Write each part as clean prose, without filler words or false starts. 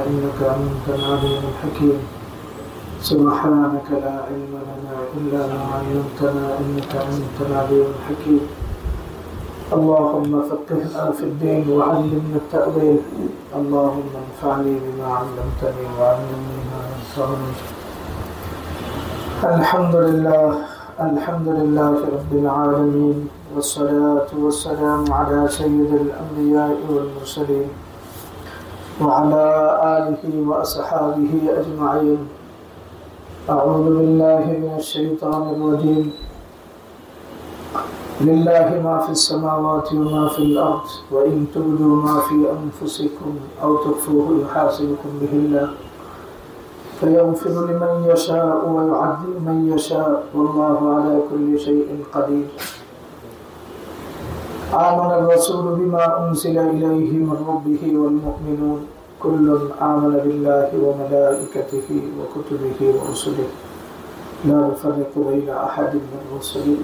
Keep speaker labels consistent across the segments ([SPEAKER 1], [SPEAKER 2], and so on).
[SPEAKER 1] إنك أنت العليم الحكيم سبحانك لا علم لنا إلا ما علمتنا إنك أنت العليم الحكيم اللهم فقهنا في الدين وعلمنا التأويل اللهم انفعني بما علمتني وعلمني ما ينفعني الحمد لله رب العالمين والصلاة والسلام على سيد الأنبياء والمرسلين وعلى آله وأصحابه أجمعين أعوذ بالله من الشيطان الرجيم لله ما في السماوات وما في الأرض وإن تبدوا ما في أنفسكم أو تخفوه يحاسبكم به الله فيغفر لمن يشاء ويعذب من يشاء والله على كل شيء قدير آمن الرسول بما أنزل إليه من ربه والمؤمنون كل آمن بالله وملائكته وكتبه ورسله لا نفرق بين أحد من رسله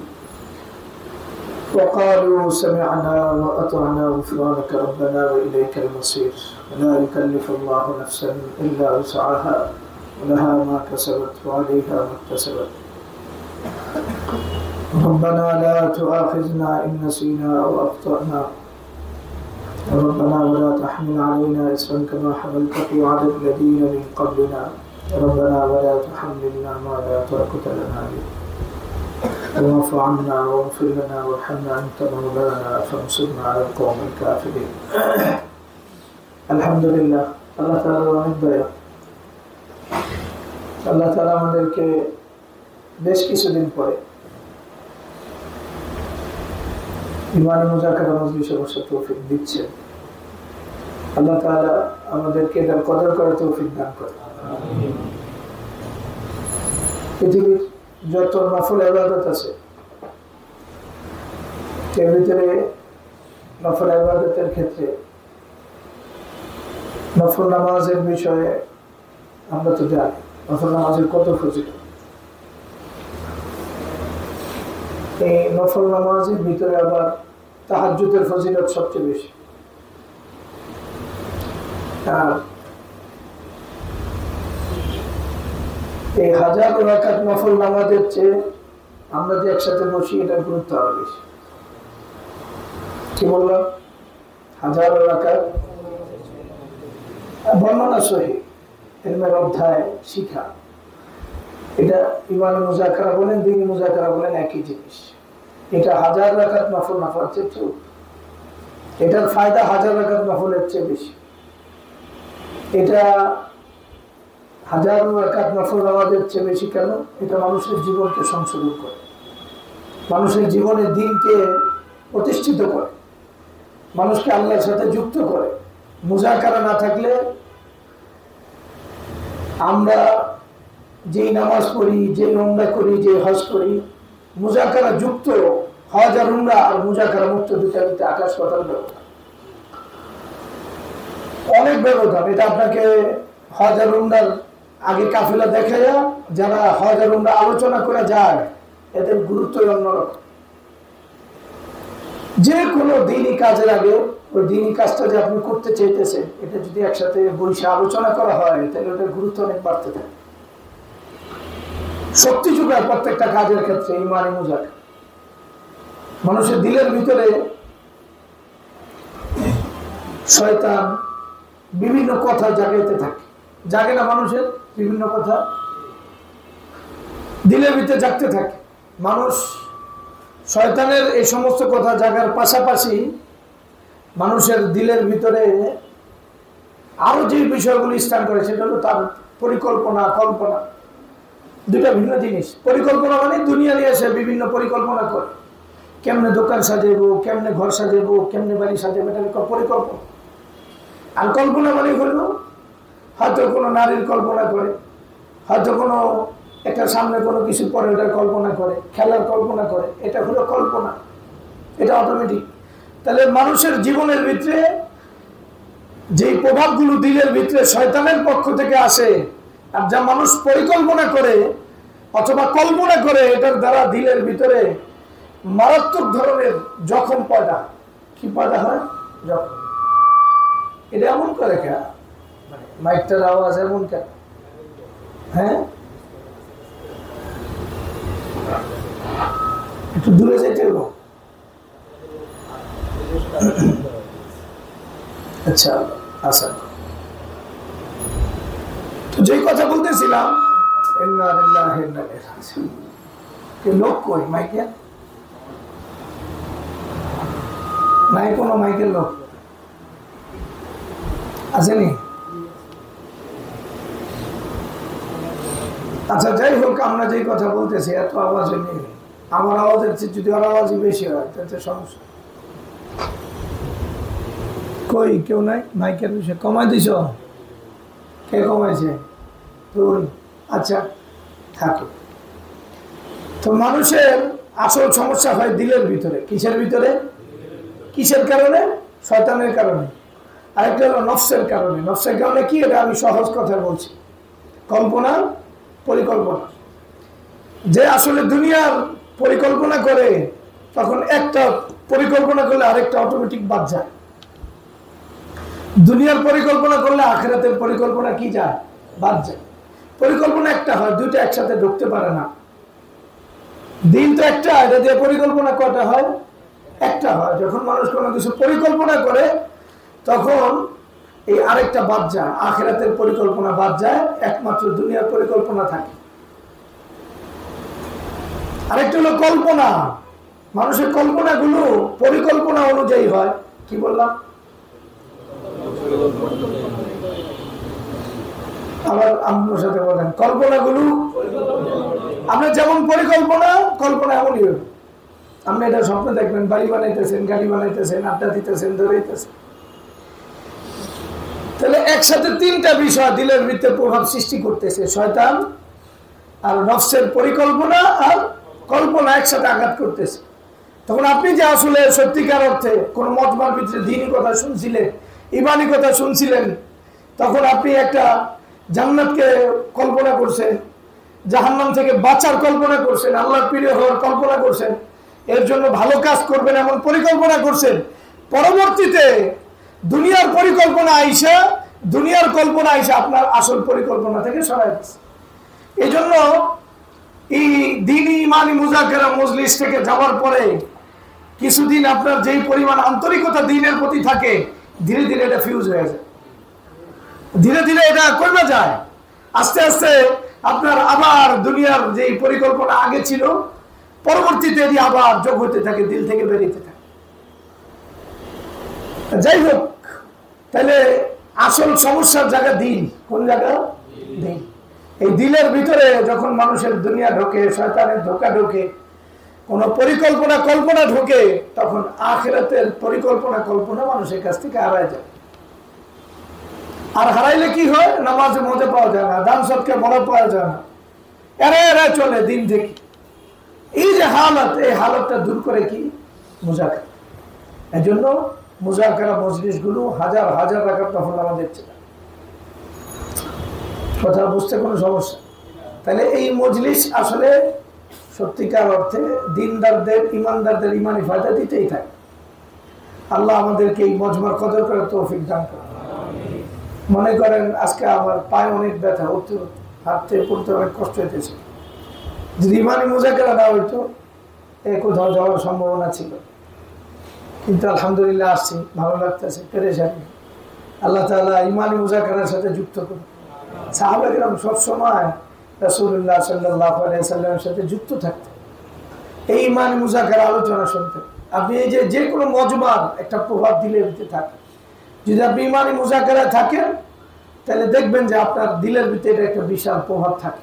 [SPEAKER 1] وقالوا سمعنا وأطعنا غفرانك ربنا وإليك المصير لا يكلف الله نفسا إلا وسعها ولها ما كسبت وعليها ما اكتسبت ربنا لا تؤاخذنا إن نسينا أو أخطأنا ربنا ولا تحمل علينا إصرا كما حملته على الذين من قبلنا ربنا ولا تحملنا ما لا طاقة لنا به واعف عنا واغفر لنا وارحمنا أنت مولانا فانصرنا على القوم الكافرين الحمد لله الله تعالى অনেক আল্লাহ তাআলা আমাদেরকে বেশ কিছুদিন পরে ইমানি মুজাকারা মজলিসে বসার তৌফিক দিচ্ছেন আল্লাহ তাআলা আমাদেরকে এটার কদর করার তৌফিক দান করেন আমিন পৃথিবীর যত নফল ইবাদত আছে এর ভিতরে নফল ইবাদতের ক্ষেত্রে নফল নামাজের বিষয়ে আমরা তো জানি নফল নামাজের কত ফজিলত এই নফল নামাজের ভিতরে আবার তাহাজ্জুদের ফজিলত সবচেয়ে বেশি আর এই হাজার রাকাত নফল নামাজের চেয়ে আমরা যে একসাথে বসি এটার গুরুত্ব আরো বেশি কি বললাম হাজার রাকাত বর্ণনা সহি ইলমের অধ্যায় শিখা এটা ইমানি মুজাকারা বলেন দ্বীনি মুজাকারা বলেন একই জিনিস এটা হাজার রাকাত নফল নামাজের চেয়ে এটার ফায়দা হাজার রাকাত নফলের চেয়ে বেশি এটা হাজার রাকাত নফল নামাজের চেয়ে বেশি কেন এটা মানুষের জীবনকে সংশোধন করে মানুষের জীবনের দিনকে প্রতিষ্ঠিত করে মানুষকে আল্লাহর সাথে যুক্ত করে মুজাকারা না থাকলে আমরা যেই নামাজ পড়ি যে উমরা করি যে হজ করি মুজাকারা যুক্ত হজ আর উমরা আর মুজাকারা মুক্ত দুটার ভিতরে আকাশ পাতাল ব্যবধান অনেক ব্যবধান এটা আপনাকে হজ আর উমরার আগে কাফেলা দেখে যারা হজ আর উমরা আলোচনা করে যায় এদের গুরুত্ব অন্যরকম যে কোনো দিনই কাজের আগে ওই দিনই কাজটা যে আপনি করতে চাইতেছেন এটা যদি একসাথে বসে আলোচনা করা হয় তাহলে ওটার গুরুত্ব অনেক বাড়তে থাকে শক্তি যোগায় প্রত্যেকটা কাজের ক্ষেত্রে ইমানি মুজাকারা মানুষের দিলের ভিতরে শয়তান বিভিন্ন কথা জাগাইতে থাকে জাগে না মানুষের বিভিন্ন কথা দিলের ভিতরে জাগতে থাকে মানুষ শয়তানের এই সমস্ত কথা জাগার পাশাপাশি মানুষের দিলের ভিতরে আরো যে বিষয়গুলো স্থান করে সেটা হলো তার পরিকল্পনা কল্পনা দুটা ভিন্ন জিনিস পরিকল্পনা মানে দুনিয়া নিয়ে এসে বিভিন্ন পরিকল্পনা করে কেমনে দোকান সাজাবো কেমনে ঘর সাজাবো কেমনে বাড়ি সাজাবো এটা পরিকল্পনা আর কল্পনা মানে হলো হয়তো কোনো নারীর কল্পনা করে হয়তো কোনো একটা সামনে কোনো কিছু পরে ওটার কল্পনা করে খেলার কল্পনা করে এটা হলো কল্পনা এটা অটোমেটিক তাহলে মানুষের জীবনের ভিতরে যেই প্রভাবগুলো দিলের ভিতরে শয়তানের পক্ষ থেকে আসে আর যা মানুষ পরিকল্পনা করে অথবা কল্পনা করে এটার দ্বারা দিলের ভিতরে মারাত্মক ধরনের জখম পয়দা কি পয়দা হয় জখম এটা এমন করে মানে মাইকটার আওয়াজ এমন কেন? হ্যাঁ, একটু দূরে যেতে হবে। আচ্ছা আচ্ছা, তো যেই কথা বলতেছিলাম, লোক কই মাইকে নাই, কোনো মাইকের লোক আসেনি? আচ্ছা যাই হোক, আমরা যেই কথা বলতেছি এত আওয়াজ নেই, আমার আওয়াজের চেয়ে যদি ওর আওয়াজই বেশি হয় তাতে সমস্যা। কই কেউ নাই মাইকের বিষয়ে? কমাই দিছ? কে কমাইছে? তুই? আচ্ছা থাকো। তো মানুষের আসল সমস্যা হয় দিলের ভিতরে। কিসের ভিতরে? কিসের কারণে? শয়তানের কারণে। আরেকটা হলো নফসের কারণে। নফসের কারণে কি? এটা আমি সহজ কথা বলছি, কল্পনা, পরিকল্পনা। যে আসলে দুনিয়ার পরিকল্পনা করে, তখন একটা পরিকল্পনা করলে আরেকটা অটোমেটিক বাদ যায়। দুনিয়ার পরিকল্পনা করলে আখিরাতের পরিকল্পনা কি যায়? বাদ যায়। পরিকল্পনা একটা হয়, দুইটা একসাথে ঢুকতে পারে না। দিন তো একটা, এটা দিয়ে পরিকল্পনা কয়টা হয়? একটা হয়। যখন মানুষ কোনো কিছু পরিকল্পনা করে তখন এই আরেকটা বাদ যায়, আখিরাতের পরিকল্পনা বাদ যায়, একমাত্র দুনিয়ার পরিকল্পনা থাকে। আরেকটা হলো কল্পনা। মানুষের কল্পনাগুলো পরিকল্পনা অনুযায়ী হয়। কি বললাম? আবার আপনার সাথে বলেন, কল্পনাগুলো আপনার যেমন পরিকল্পনা, কল্পনা এমনই হবে। আপনি এটা স্বপ্ন দেখবেন, বাড়ি বানাইতেছেন, গাড়ি বানাইতেছেন, আড্ডা দিতেছেন, দৌড়াইতেছেন। তাহলে একসাথে তিনটা বিষয় দিলের ভিতরে প্রভাব সৃষ্টি করতেছে, শয়তান আর নফসের পরিকল্পনা আর কল্পনা একসাথে আঘাত করতেছে। তখন আপনি যে আসলে সত্যিকার অর্থে কোন মতবার ভিতরে দ্বীনি কথা শুনছিলেন, ইমানি কথা শুনছিলেন, তখন আপনি একটা জান্নাতকে কল্পনা করছেন, জাহান্নাম থেকে বাঁচার কল্পনা করছেন, আল্লাহর প্রিয় হওয়ার কল্পনা করছেন, এর জন্য ভালো কাজ করবেন এমন পরিকল্পনা করছেন। পরবর্তীতে দুনিয়ার পরিকল্পনা আইসা, দুনিয়ার কল্পনা আইসা আপনার আসল পরিকল্পনা থেকে সরাই দিচ্ছে। এই জন্য এই দ্বীনি ইমানি মুযাকারা মজলিস থেকে যাওয়ার পরে কিছুদিন আপনার যেই পরিমাণ আন্তরিকতা দ্বীনের প্রতি থাকে, ধীরে ধীরে এটা ফিউজ হয়ে যায়, ধীরে ধীরে এটা কমে যায়। আস্তে আস্তে আপনার আবার দুনিয়ার যেই পরিকল্পনা আগে ছিল, পরবর্তীতে এটি আবার যোগ হতে থাকে, দিল থেকে বেরিয়ে থাকে। যাই হোক, তাহলে আসল সমস্যার জায়গা দিল। কোন জায়গা? দিল। এই দিলের ভিতরে যখন মানুষের দুনিয়া ঢোকে, শয়তানের ধোঁকা ঢোকে, কোন পরিকল্পনা কল্পনা ঢোকে, তখন আখিরাতের পরিকল্পনা কল্পনা মানুষের কাছ থেকে হারায় যায়। আর হারাইলে কি হয়? নামাজে মজা পাওয়া যায় না, দান সদকা মনে পাওয়া যায় না, এরা এরা চলে দিন থেকে। এই যে হালত, এই হালতটা দূর করে কি? মুযাকারা। এই জন্য মুযাকারা মজলিসগুলো হাজার হাজার রাকাত নফল নামাজ দেখছে না। কথা বুঝতে কোনো সমস্যা? তাহলে এই মজলিস আসলে সত্যিকার অর্থে দিনদারদের, ইমানদারদের ইমানি ফায়দা দিতেই থাকে। আল্লাহ আমাদেরকে এই মজমার কদর করে তৌফিক দান করে। মনে করেন আজকে আমার পায়ে অনেক ব্যথা, উঠতে হাঁটতে পড়তে অনেক কষ্ট হইতেছে। যদি ইমানি মুযাকারা না হইতো, কোথাও যাওয়ার সম্ভাবনা ছিল। কিন্তু আলহামদুলিল্লাহ আসছি, ভালো লাগতেছে, পেরেশানি। আল্লাহ তাআলা ইমানি মুযাকারার সাথে যুক্ত করে। সাহাবায়ে কেরাম সবসময় রাসূলুল্লাহ সাল্লাল্লাহু আলাইহি ওয়াসাল্লামের সাথে যুক্ত থাকতেন, এই ইমানি মুযাকারা আলোচনা শুনতেন। আপনি এই যে কোনো মজমার একটা প্রভাব দিলে ভিতরে থাকে। যদি আপনি ইমানি মুযাকারায় থাকেন, তাহলে দেখবেন যে আপনার দিলের ভিতরে একটা বিশাল প্রভাব থাকে।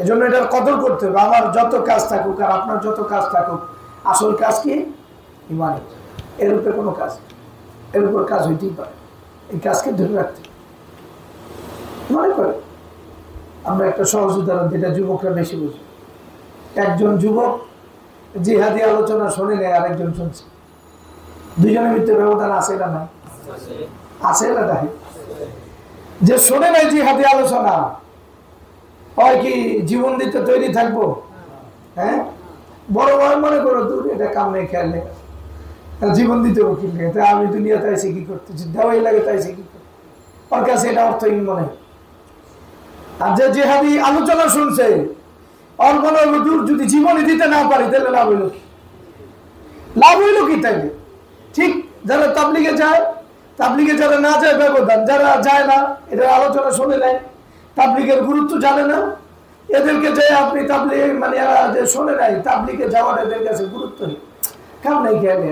[SPEAKER 1] এজন্য এটার কদর করতে হবে। আমার যত কাজ থাকুক আর আপনার যত কাজ থাকুক, আসল কাজ কি? ইমানি। এর উপরে কোনো কাজ, এর উপর কাজ হইতেই পারে। এই কাজকে ধরে রাখতে মনে করে। আমরা একটা সহজ উদাহরণ, যেটা যুবকরা বেশি বুঝি। একজন যুবক জিহাদি আলোচনা শোনে নেয়, আরেকজন শুনছে, দুজনের ভিতরে ব্যবধান আছে না? নাই? আছে না? দেখে যে শোনে নাই জিহাদি আলোচনা, হয় কি জীবন দিতে তৈরি থাকবো? হ্যাঁ, বড় ভাই মনে করো দূর, এটা কাম নেই, খেয়াল নেই, জীবন দিতে উকিল লেগে, আমি দুনিয়াতে আইসি কি করতে, দেওয়াই লাগে তাইসি কি করতে, ওর কাছে এটা অর্থহীন মনে। আর যে জিহাদি আলোচনা শুনছে ওর মনে যদি জীবনে দিতে না পারি তাহলে লাভ হইল কি? লাভ হইল কি? তাইলে ঠিক যারা তাবলিগে যায়, তাবলিগে যারা না যায় ব্যবধান, যারা যায় না এটা আলোচনা শুনে নেয়, তাবলিগের গুরুত্ব জানে না, এদেরকে যে আপনি তাবলিগ মানে এরা যে শোনে নাই তাবলিগে যাওয়ার এদের কাছে গুরুত্ব নেই। কাম নাই খেয়ালে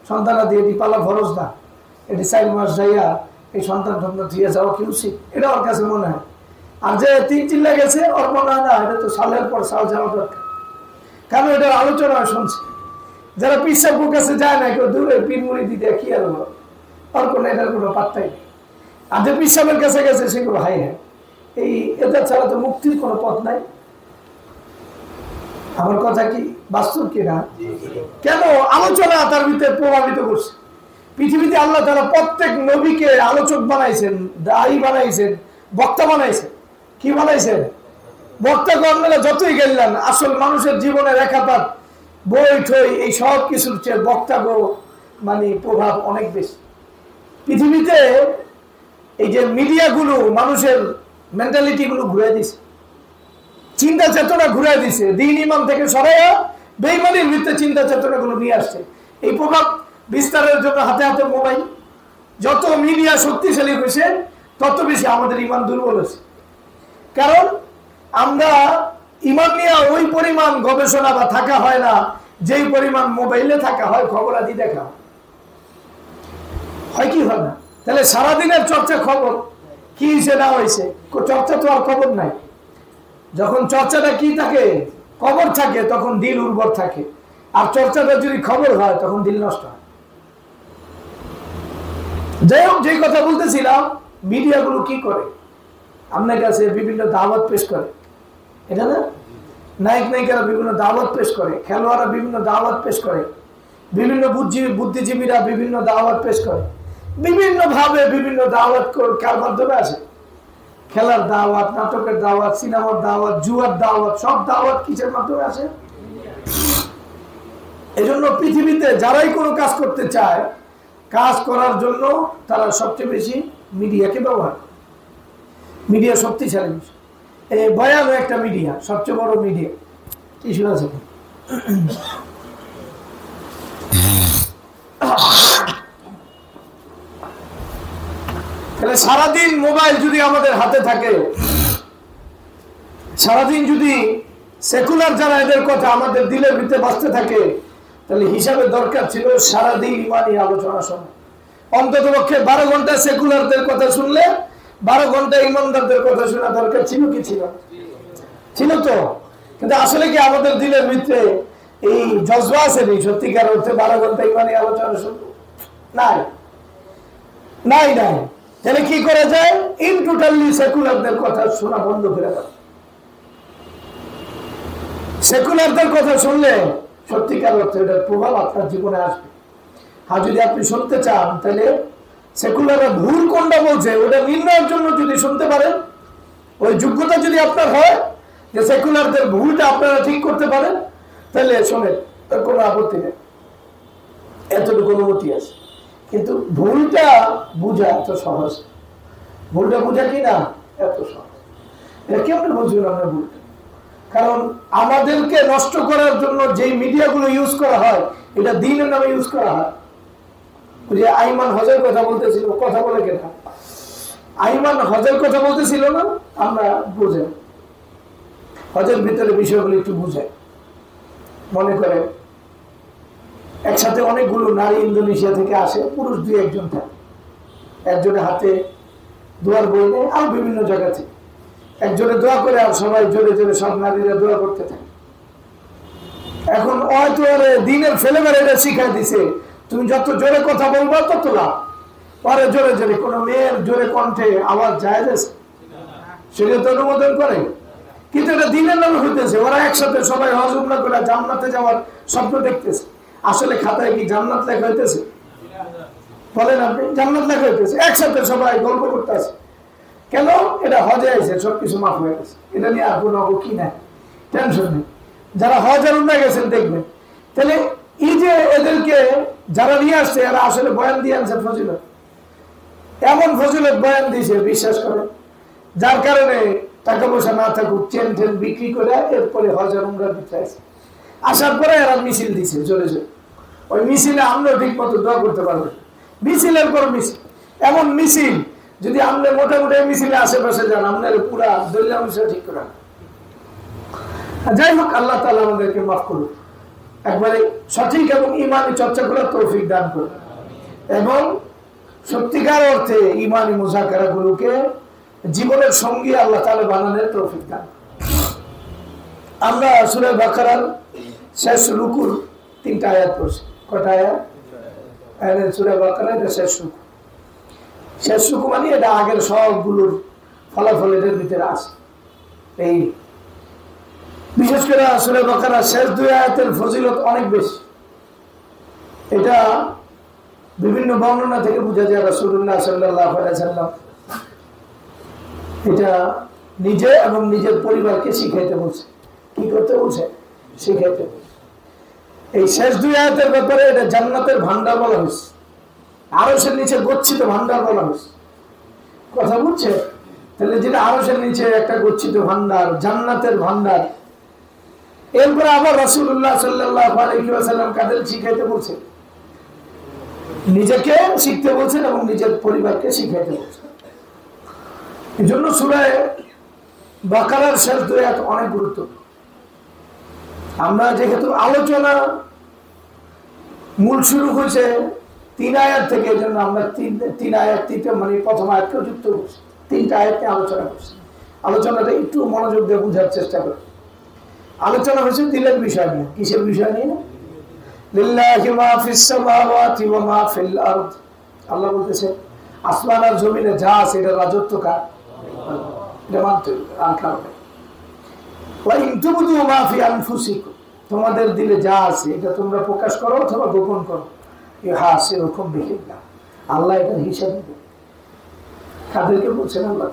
[SPEAKER 1] সন্তানাদি এটি পালা ফরজ না, এটি 4 মাস যাইয়া এই সন্তান দিয়ে যাওয়া কি উচিত? এটা ওর কাছে মনে হয়। আর যে 3 চিল্লা গেছে ওর মনে হয় না এটা তো সালের পর সাল যাওয়া দরকার, কারণ এটার আলোচনা শুনছে। যারা পিসাবুর কাছে যায় না কেউ দূরে পিনমুড়ি দিতে কি আর ওর কোনো এটার কোনো পাত্তাই নেই। আর যে পিসাবের কাছে গেছে সেগুলো হাই হ্যাঁ, এই এটা ছাড়া তো মুক্তির কোনো পথ নাই। আমার কথা কি বাস্তব কিনা? কেন আলোচনা তার ভিতরে প্রভাবিত করছে। পৃথিবীতে আল্লাহ তাআলা প্রত্যেক নবীকে আলোচক বানাইছেন, দায়ী বানাইছেন, বক্তা বানাইছেন। কি বানাইছেন? বক্তা কর্মেলা যতই গেলেন আসল মানুষের জীবনে রেখাপাত বই ঠই এই সব কিছুর চেয়ে বক্তা মানে প্রভাব অনেক বেশি। পৃথিবীতে এই যে মিডিয়াগুলো মানুষের মেন্টালিটি গুলো ঘুরে দিছে, চিন্তা চেতনা ঘুরে দিছে, দিন ইমান থেকে সরাইয়া বেঈমানির ভিতরে চিন্তা চেতনা গুলো নিয়ে আসছে। এই প্রভাব বিস্তারের জন্য হাতে হাতে মোবাইল। যত মিডিয়া শক্তিশালী হয়েছে তত বেশি আমাদের ইমান দুর্বল হয়েছে। কারণ আমরা ইমান নিয়ে ওই পরিমাণ গবেষণা বা থাকা হয় না যেই পরিমাণ মোবাইলে থাকা হয়, খবর আদি দেখা হয় কি হয় না। তাহলে সারাদিনের চর্চা খবর কি হয়েছে না হয়েছে, চর্চা তো আর খবর নাই। যখন চর্চাটা কি থাকে, খবর থাকে, তখন দিল উর্বর থাকে। আর চর্চাটা যদি খবর হয় তখন দিল নষ্ট হয়। যাই হোক, যে কথা বলতেছিলাম, মিডিয়াগুলো কি করে আপনার কাছে বিভিন্ন দাওয়াত পেশ করে, এটা না নায়ক নায়িকারা বিভিন্ন দাওয়াত পেশ করে, খেলোয়াড়রা বিভিন্ন দাওয়াত পেশ করে, বিভিন্ন বুদ্ধিজীবীরা বিভিন্ন দাওয়াত পেশ করে, বিভিন্ন ভাবে বিভিন্ন দাওয়াত কার মাধ্যমে আসে? খেলার দাওয়াত, নাটকের দাওয়াত, সিনেমার দাওয়াত, জুয়ার দাওয়াত, সব দাওয়াত কিসের মাধ্যমে আসে? এজন্য পৃথিবীতে যারাই কোনো কাজ করতে চায়, কাজ করার জন্য তারা সবচেয়ে বেশি মিডিয়াকে ব্যবহার করে। মিডিয়া শক্তিশালী বিষয়। এই ভয়ানক একটা মিডিয়া, সবচেয়ে বড় মিডিয়া। কি শুনেছে? তাহলে সারাদিন মোবাইল যদি আমাদের হাতে থাকে, সারাদিন যদি সেকুলার যারা এদের কথা আমাদের দিলের ভিতরে বাঁচতে থাকে, তাহলে হিসাবে দরকার ছিল সারাদিন ইমানি আলোচনা শোনা। অন্তত পক্ষে 12 ঘন্টা সেকুলারদের কথা শুনলে 12 ঘন্টা ইমানদারদের কথা শোনা দরকার ছিল কি ছিল? ছিল তো। কিন্তু আসলে কি আমাদের দিলের ভিতরে এই জজবা আছে নেই সত্যিকার অর্থে 12 ঘন্টা ইমানি আলোচনা শুনবো? নাই নাই নাই। তাহলে কি করা যায়? ইন টোটালি সেকুলারদের কথা শোনা বন্ধ করে দেওয়া। সেকুলারদের কথা শুনলে সত্যিকার অর্থে এটার প্রভাব আপনার জীবনে আসবে। আর যদি আপনি শুনতে চান, তাহলে সেকুলাররা ভুল কোনটা বলছে ওটা নির্ণয়ের জন্য যদি শুনতে পারেন, ওই যোগ্যতা যদি আপনার হয় যে সেকুলারদের ভুলটা আপনারা ঠিক করতে পারেন, তাহলে শোনেন, তার কোনো আপত্তি নেই, এতটুকু অনুমতি আছে। কিন্তু ভুলটা বোঝা এত সহজ, ভুলটা বোঝা কি না এত সহজ, এটা কেমন বুঝবেন আপনার ভুলটা? কারণ আমাদেরকে নষ্ট করার জন্য যেই মিডিয়াগুলো ইউজ করা হয়, এটা দ্বীনের নামে ইউজ করা হয়। যে আইমান হজের কথা বলতেছিল, কথা বলে কেনা আইমান হজের কথা বলতেছিল না, আমরা বুঝে হজের ভিতরে বিষয়গুলো একটু বুঝে। মনে করে একসাথে অনেকগুলো নারী ইন্দোনেশিয়া থেকে আসে, পুরুষ 2-1 থাকে, একজনের হাতে দোয়ার বই নেই, আর বিভিন্ন জায়গা থেকে একজনে দোয়া করে, আর সবাই জোরে জোরে সব নারীরা দোয়া করতে থাকে। এখন হয়তো দিনের ফেলেবার এটা শিখাই দিছে, তুমি যত জোরে কথা বলবো তত লাভ। পরে জোরে জোরে কোন মেয়ের জোরে কণ্ঠে আওয়াজ যায় সেটা তো অনুমোদন করে, কিন্তু এটা দিনের নামে হইতেছে। ওরা একসাথে সবাই হজ উমরা করে জান্নাতে যাওয়ার স্বপ্ন দেখতেছে। আসলে খাতায় কি জান্নাত লেখা হইতেছে? বলেন আপনি, জান্নাত লেখা হইতেছে, একসাথে সবাই গল্প করতেছে। কেন? এটা হজে আছে, সবকিছু মাফ হয়ে গেছে, এটা নিয়ে আর কোনো কি নাই, টেনশন নেই। যারা হজ আর উমরা গেছেন দেখবেন। তাহলে এই যে এদেরকে যারা নিয়ে আসছে, এরা আসলে বয়ান দিয়ে আনছে ফজিলত। এমন ফজিলত বয়ান দিয়েছে বিশ্বাস করে, যার কারণে টাকা পয়সা না থাকুক চেন টেন বিক্রি করে এরপরে হজ আর উমরার ভিতরে আসার পরে এরা মিছিল দিছে চলে যায়। ওই মিছিলে আমরা ঠিক মতো দোয়া করতে পারবো, মিছিলের পর মিছিল, এমন মিছিল যদি আমরা মোটামুটি মিছিলে আশেপাশে যান আপনার পুরা দলিল মিছিল ঠিক করে। যাই হোক, আল্লাহ তাআলা আমাদেরকে মাফ করুন, একবারে সঠিক এবং ইমানি চর্চা করার তৌফিক দান করুন এবং সত্যিকার অর্থে ইমানি মুযাকারা গুলোকে জীবনের সঙ্গী আল্লাহ তাআলা বানানোর তৌফিক দান। আমরা সূরা বাকারার শেষ রুকুর 3টা আয়াত পড়ছি। কয়টা আয়াত? সূরা বাকারার শেষ রুকু। শেষ রুকু মানে এটা আগের সবগুলোর ফলাফল এদের ভিতরে আছে। এই বিশেষ করে সূরা বাকারার শেষ 2 আয়াতের ফজিলত অনেক বেশি। এটা বিভিন্ন বর্ণনা থেকে বোঝা যায় রাসূলুল্লাহ সাল্লাল্লাহু আলাইহি ওয়াসাল্লাম এটা নিজে এবং নিজের পরিবারকে শিখাইতে বলছে। কি করতে বলছে? শিখাইতে বলছে। এই শেষ 2 আয়াতের ব্যাপারে এটা জান্নাতের ভান্ডার বলা হয়েছে, আরশের নিচে গচ্ছিত ভান্ডার বলা হয়েছে। কথা বুঝছে? তাহলে যেটা আরশের নিচে একটা গচ্ছিত ভান্ডার, জান্নাতের ভান্ডার। এরপরে আবার রাসূলুল্লাহ সাল্লাল্লাহু আলাইহি ওয়াসাল্লাম কাদের শিখাইতে বলছে? নিজেকে শিখতে বলছেন এবং নিজের পরিবারকে শিখাইতে বলছেন। এই জন্য সূরা বাকারার শেষ 2 আয়াত অনেক গুরুত্বপূর্ণ। আমরা যেহেতু আলোচনা মূল শুরু হয়েছে 3 আয়াত থেকে, এই জন্য আমরা 3 আয়াত মানে প্রথম আয়াতকে যুক্ত করছি, 3টা আয়াতে আলোচনা করছি। আলোচনাটা একটু মনোযোগ দিয়ে বোঝার চেষ্টা করি। আলোচনা হয়েছে দিলের বিষয় নিয়ে। কিসের বিষয় নিয়ে? লিল্লাহি মা ফিস সামাওয়াতি ওয়া মা ফিল আরদ। আল্লাহ বলতেছে আসমান আর জমিনে যা আছে এটা রাজত্ব কার? এটা মানতে আর কারণে। ওয়া ইন তুবদু মা ফি আনফুসিকুম, তোমাদের দিলে যা আছে এটা তোমরা প্রকাশ করো অথবা গোপন করো, ইউহাসিরুকুম বিহিল্লাহ, আল্লাহ এটা হিসাব নেবে। কাদেরকে বলছেন? আল্লাহ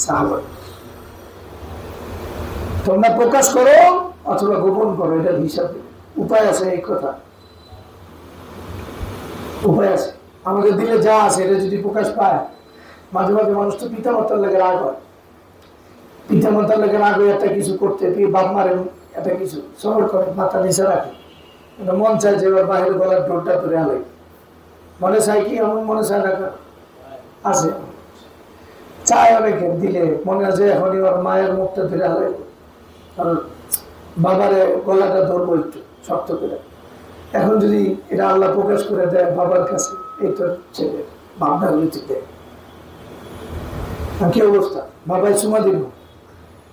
[SPEAKER 1] সাহাবা। তোমরা প্রকাশ করো অথবা গোপন করো, এটা হিসাব নেবে। উপায় আছে? এই কথা উপায় আছে। আমাদের দিলে যা আছে এটা যদি প্রকাশ পায়, মাঝে মাঝে মানুষ তো পিতা মাতার লেগে রাগ হয়, পিতা মাতার লেগে রাগ হয়ে একটা কিছু করতে বাপ মারে একটা কিছু সবর করে, মাথা নিচে রাখে, মন চায় যে এবার বাহির গলার ডোরটা ধরে আলাই, মনে চায় কি? এমন মনে চায় না আছে, চায় অনেকে দিলে মনে আছে এখন এবার মায়ের মুখটা ধরে আলাই, আর বাবারে গলাটা ধরবো একটু শক্ত করে। এখন যদি এটা আল্লাহ প্রকাশ করে দেয় বাবার কাছে, এই তোর ছেলে ভাবনা রুচি দেয়, কি অবস্থা? বাবাই চুমা দিব,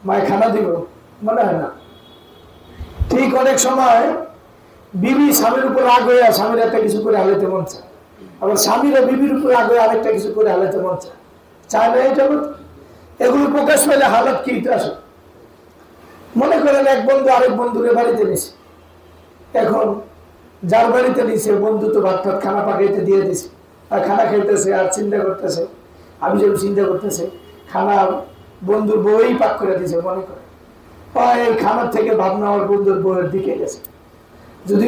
[SPEAKER 1] মায় খানা দিব, মনে হয় না? ঠিক অনেক সময় বিবি স্বামীর উপর রাগ হয়ে স্বামীর একটা কিছু করে হালাইতে মন চায়, আবার স্বামীরা বিবির উপর রাগ হয়ে আরেকটা কিছু করে হালাইতে মন চায়, চায় না? এই জগৎ এগুলো প্রকাশ পেলে হালাত কি আসে? মনে করেন এক বন্ধু আরেক বন্ধুরে বাড়িতে নিছে, এখন যার বাড়িতে নিছে বন্ধু তো ভাত ভাত খানা পাকাইতে দিয়ে দিছে, আর খানা খাইতেছে আর চিন্তা করতেছে, আমি যেমন চিন্তা করতেছে খানা বন্ধুর বউই পাক করে দিছে, মনে করে এই খানার থেকে ভাবনা আমার বন্ধুর বউয়ের দিকে গেছে। যদি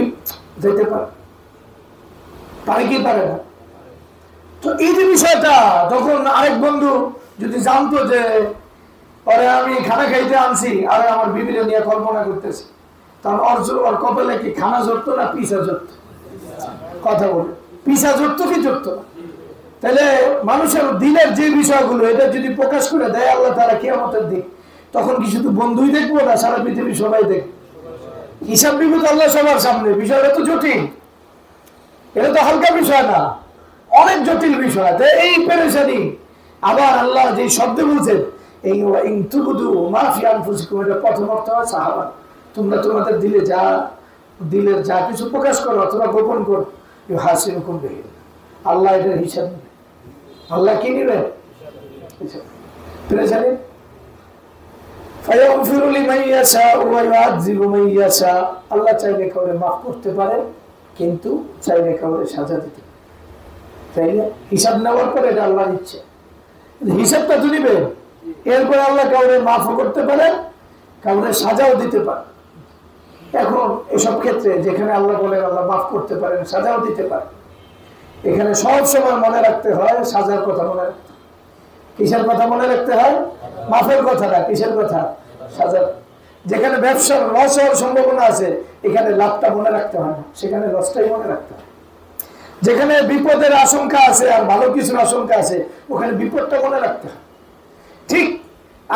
[SPEAKER 1] যেতে পারে কি পারে না? তো এই যে বিষয়টা, তখন আরেক বন্ধু যদি জানতো যে পরে আমি খানা খাইতে আনছি আর আমার বিবিরে নিয়ে কল্পনা করতেছি, তখন ওর কপালে কি খানা জড়তো না পিসা জড়তো? কথা বলে পিসা জড়তো কি জড়তো না? তাহলে মানুষের দিলের যে বিষয়গুলো এটা যদি প্রকাশ করে দেয় আল্লাহ তাআলা কিয়ামতের দিন, তখন কি শুধু বন্ধুই দেখবো না, সারা পৃথিবী সবাই দেখবে? হিসাব বিপদ আল্লাহ সবার সামনে। বিষয়টা তো জটিল, এটা তো হালকা বিষয় না, অনেক জটিল বিষয়। এই পেরেশানি আবার আল্লাহ যে শব্দ বলছেন এই ইন তুবদু মা ফি আনফুসিকুম, এটা প্রথম অর্থ হয় সাহাবা, তোমরা তোমাদের দিলের যা কিছু প্রকাশ করো অথবা গোপন করো, ইউহাসিরুকুম বিহিল্লাহ, আল্লাহ এটার হিসাব নেবে। আল্লাহ কি নেবে? পেরেশানি। ফায়াগফিরু লিমান ইয়াশাউ ওয়া ইউআযযিবু মান ইয়াশা, আল্লাহ চাইলে কাউকে মাফ করতে পারে কিন্তু চাইলে কাউকে সাজা দিতে পারে। তাইলে হিসাব নেওয়ার পরে এটা আল্লাহর ইচ্ছে, হিসাবটা তো নিবে। এরপর আল্লাহ কাউকে মাফও করতে পারে, কাউকে সাজাও দিতে পারে। এখন এসব ক্ষেত্রে যেখানে আল্লাহ বলেন আল্লাহ মাফ করতে পারেন, সাজাও দিতে পারে, এখানে সব সময় মনে রাখতে হয় সাজার কথা মনে রাখতে। কিসের কথা মনে রাখতে হয়? মাফের কথা না, কিসের কথা? সাজার। যেখানে ব্যবসার লস হওয়ার সম্ভাবনা আছে এখানে লাভটা মনে রাখতে হয় না, সেখানে লসটাই মনে রাখতে হয়। যেখানে বিপদের আশঙ্কা আছে আর ভালো কিছুর আশঙ্কা আছে ওখানে বিপদটা মনে রাখতে হয়। ঠিক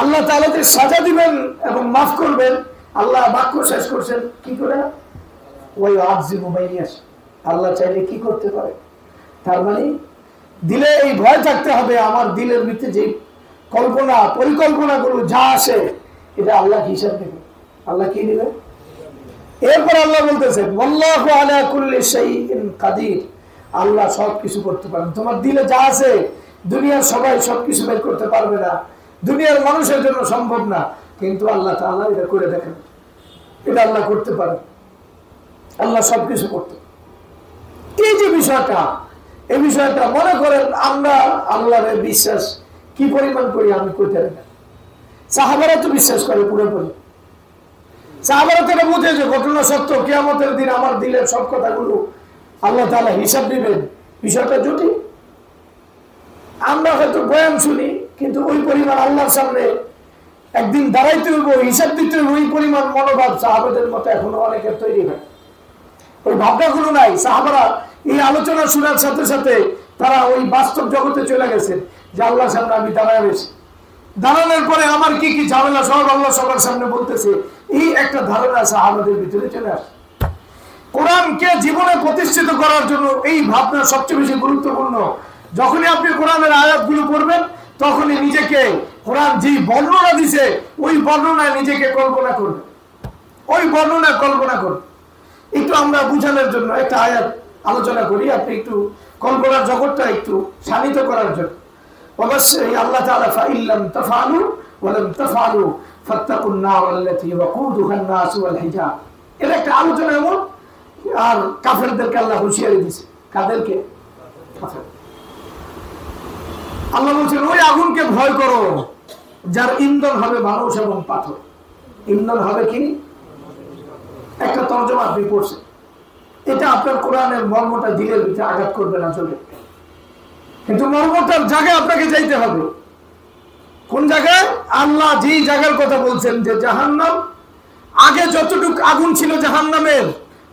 [SPEAKER 1] আল্লাহ তাআলা যে সাজা দিবেন এবং মাফ করবেন, আল্লাহ বাক্য শেষ করছেন কি করে? ওই আযিবু মাইয়াস, আল্লাহ চাইলে কি করতে পারে। তার মানে দিলে এই ভয় থাকতে হবে, আমার দিলের ভিতরে যে কল্পনা পরিকল্পনাগুলো যা আসে এটা আল্লাহ হিসাব নেবে। আল্লাহ কি নেবে? এরপর আল্লাহ বলতেছেন ওয়াল্লাহু আলা কুল্লি শাইইন কাদির, আল্লাহ সব কিছু করতে পারেন। তোমার দিলে যা আছে দুনিয়ার সবাই সবকিছু বের করতে পারবে না, দুনিয়ার মানুষের জন্য সম্ভব না, কিন্তু আল্লাহ তাআলা এটা করে দেখেন, এটা আল্লাহ করতে পারে। আল্লাহ সবকিছু করতে। এই যে বিষয়টা, এই বিষয়টা মনে করেন আমরা আল্লাহর বিশ্বাস কি পরিমাণ করি আমি কইতে পারি না। সাহাবারা তো বিশ্বাস করে পুরোপুরি। সাহাবারা তো বুঝে যে ঘটনা সত্য, কিয়ামতের দিন আমার দিলের সব কথাগুলো আল্লাহ তাআলা হিসাব দিবেন। বিষয়টা জটিল। আমরা হয়তো বয়ান শুনি, কিন্তু ওই পরিমাণ আল্লাহর সামনে একদিন দাঁড়াইতে হইব, হিসাব দিতে হইব, ওই পরিমাণ মনোভাব সাহাবাদের মতো এখনো অনেকের তৈরি হয়। ওই ভাবনাগুলো নাই। সাহাবারা এই আলোচনা শোনার সাথে সাথে তারা ওই বাস্তব জগতে চলে গেছেন যে আল্লাহর সামনে আমি দাঁড়ায় রয়েছি, দাঁড়ানোর পরে আমার কি কি ঝামেলা সব আল্লাহ সবার সামনে বলতেছে, এই একটা ধারণা সাহাবাদের ভিতরে চলে আসে। কোরআনকে জীবনে প্রতিষ্ঠিত করার জন্য এই ভাবনা সবচেয়ে বেশি গুরুত্বপূর্ণ। যখনই আপনি কোরআনের আয়াতগুলো পড়বেন তখনই নিজেকে কোরআন যে বর্ণনা দিছে ওই বর্ণনায় নিজেকে কল্পনা করবেন, ওই বর্ণনা কল্পনা করবেন। একটু আমরা বুঝানোর জন্য একটা আয়াত আলোচনা করি, আপনি একটু কল্পনার জগৎটা একটু শানিত করার জন্য। অবশ্যই আল্লাহ তাআলা ফাইল্লাম তাফআলু ওয়া লাম তাফআলু ফাত্তাকুন নার আল্লাতী ওয়াকুদুহা আন-নাস ওয়াল হিজাব। এর একটা আলোচনা এমন। আর কাফেরদেরকে আল্লাহ হুঁশিয়ারি দিয়েছে। কাদেরকে? কাফের। আল্লাহ বলছেন ওই আগুনকে ভয় করো যার ইন্ধন হবে মানুষ এবং পাথর। ইন্ধন হবে কি? একটা তরজমা আপনি পড়ছেন, এটা আপনার কোরআনের মর্মটা দিলের ভিতরে আঘাত করবে না, চলে, কিন্তু মর্মটার জায়গায় আপনাকে যাইতে হবে। কোন জায়গায়? আল্লাহ যেই জায়গার কথা বলছেন যে জাহান্নাম, আগে যতটুকু আগুন ছিল জাহান্নামের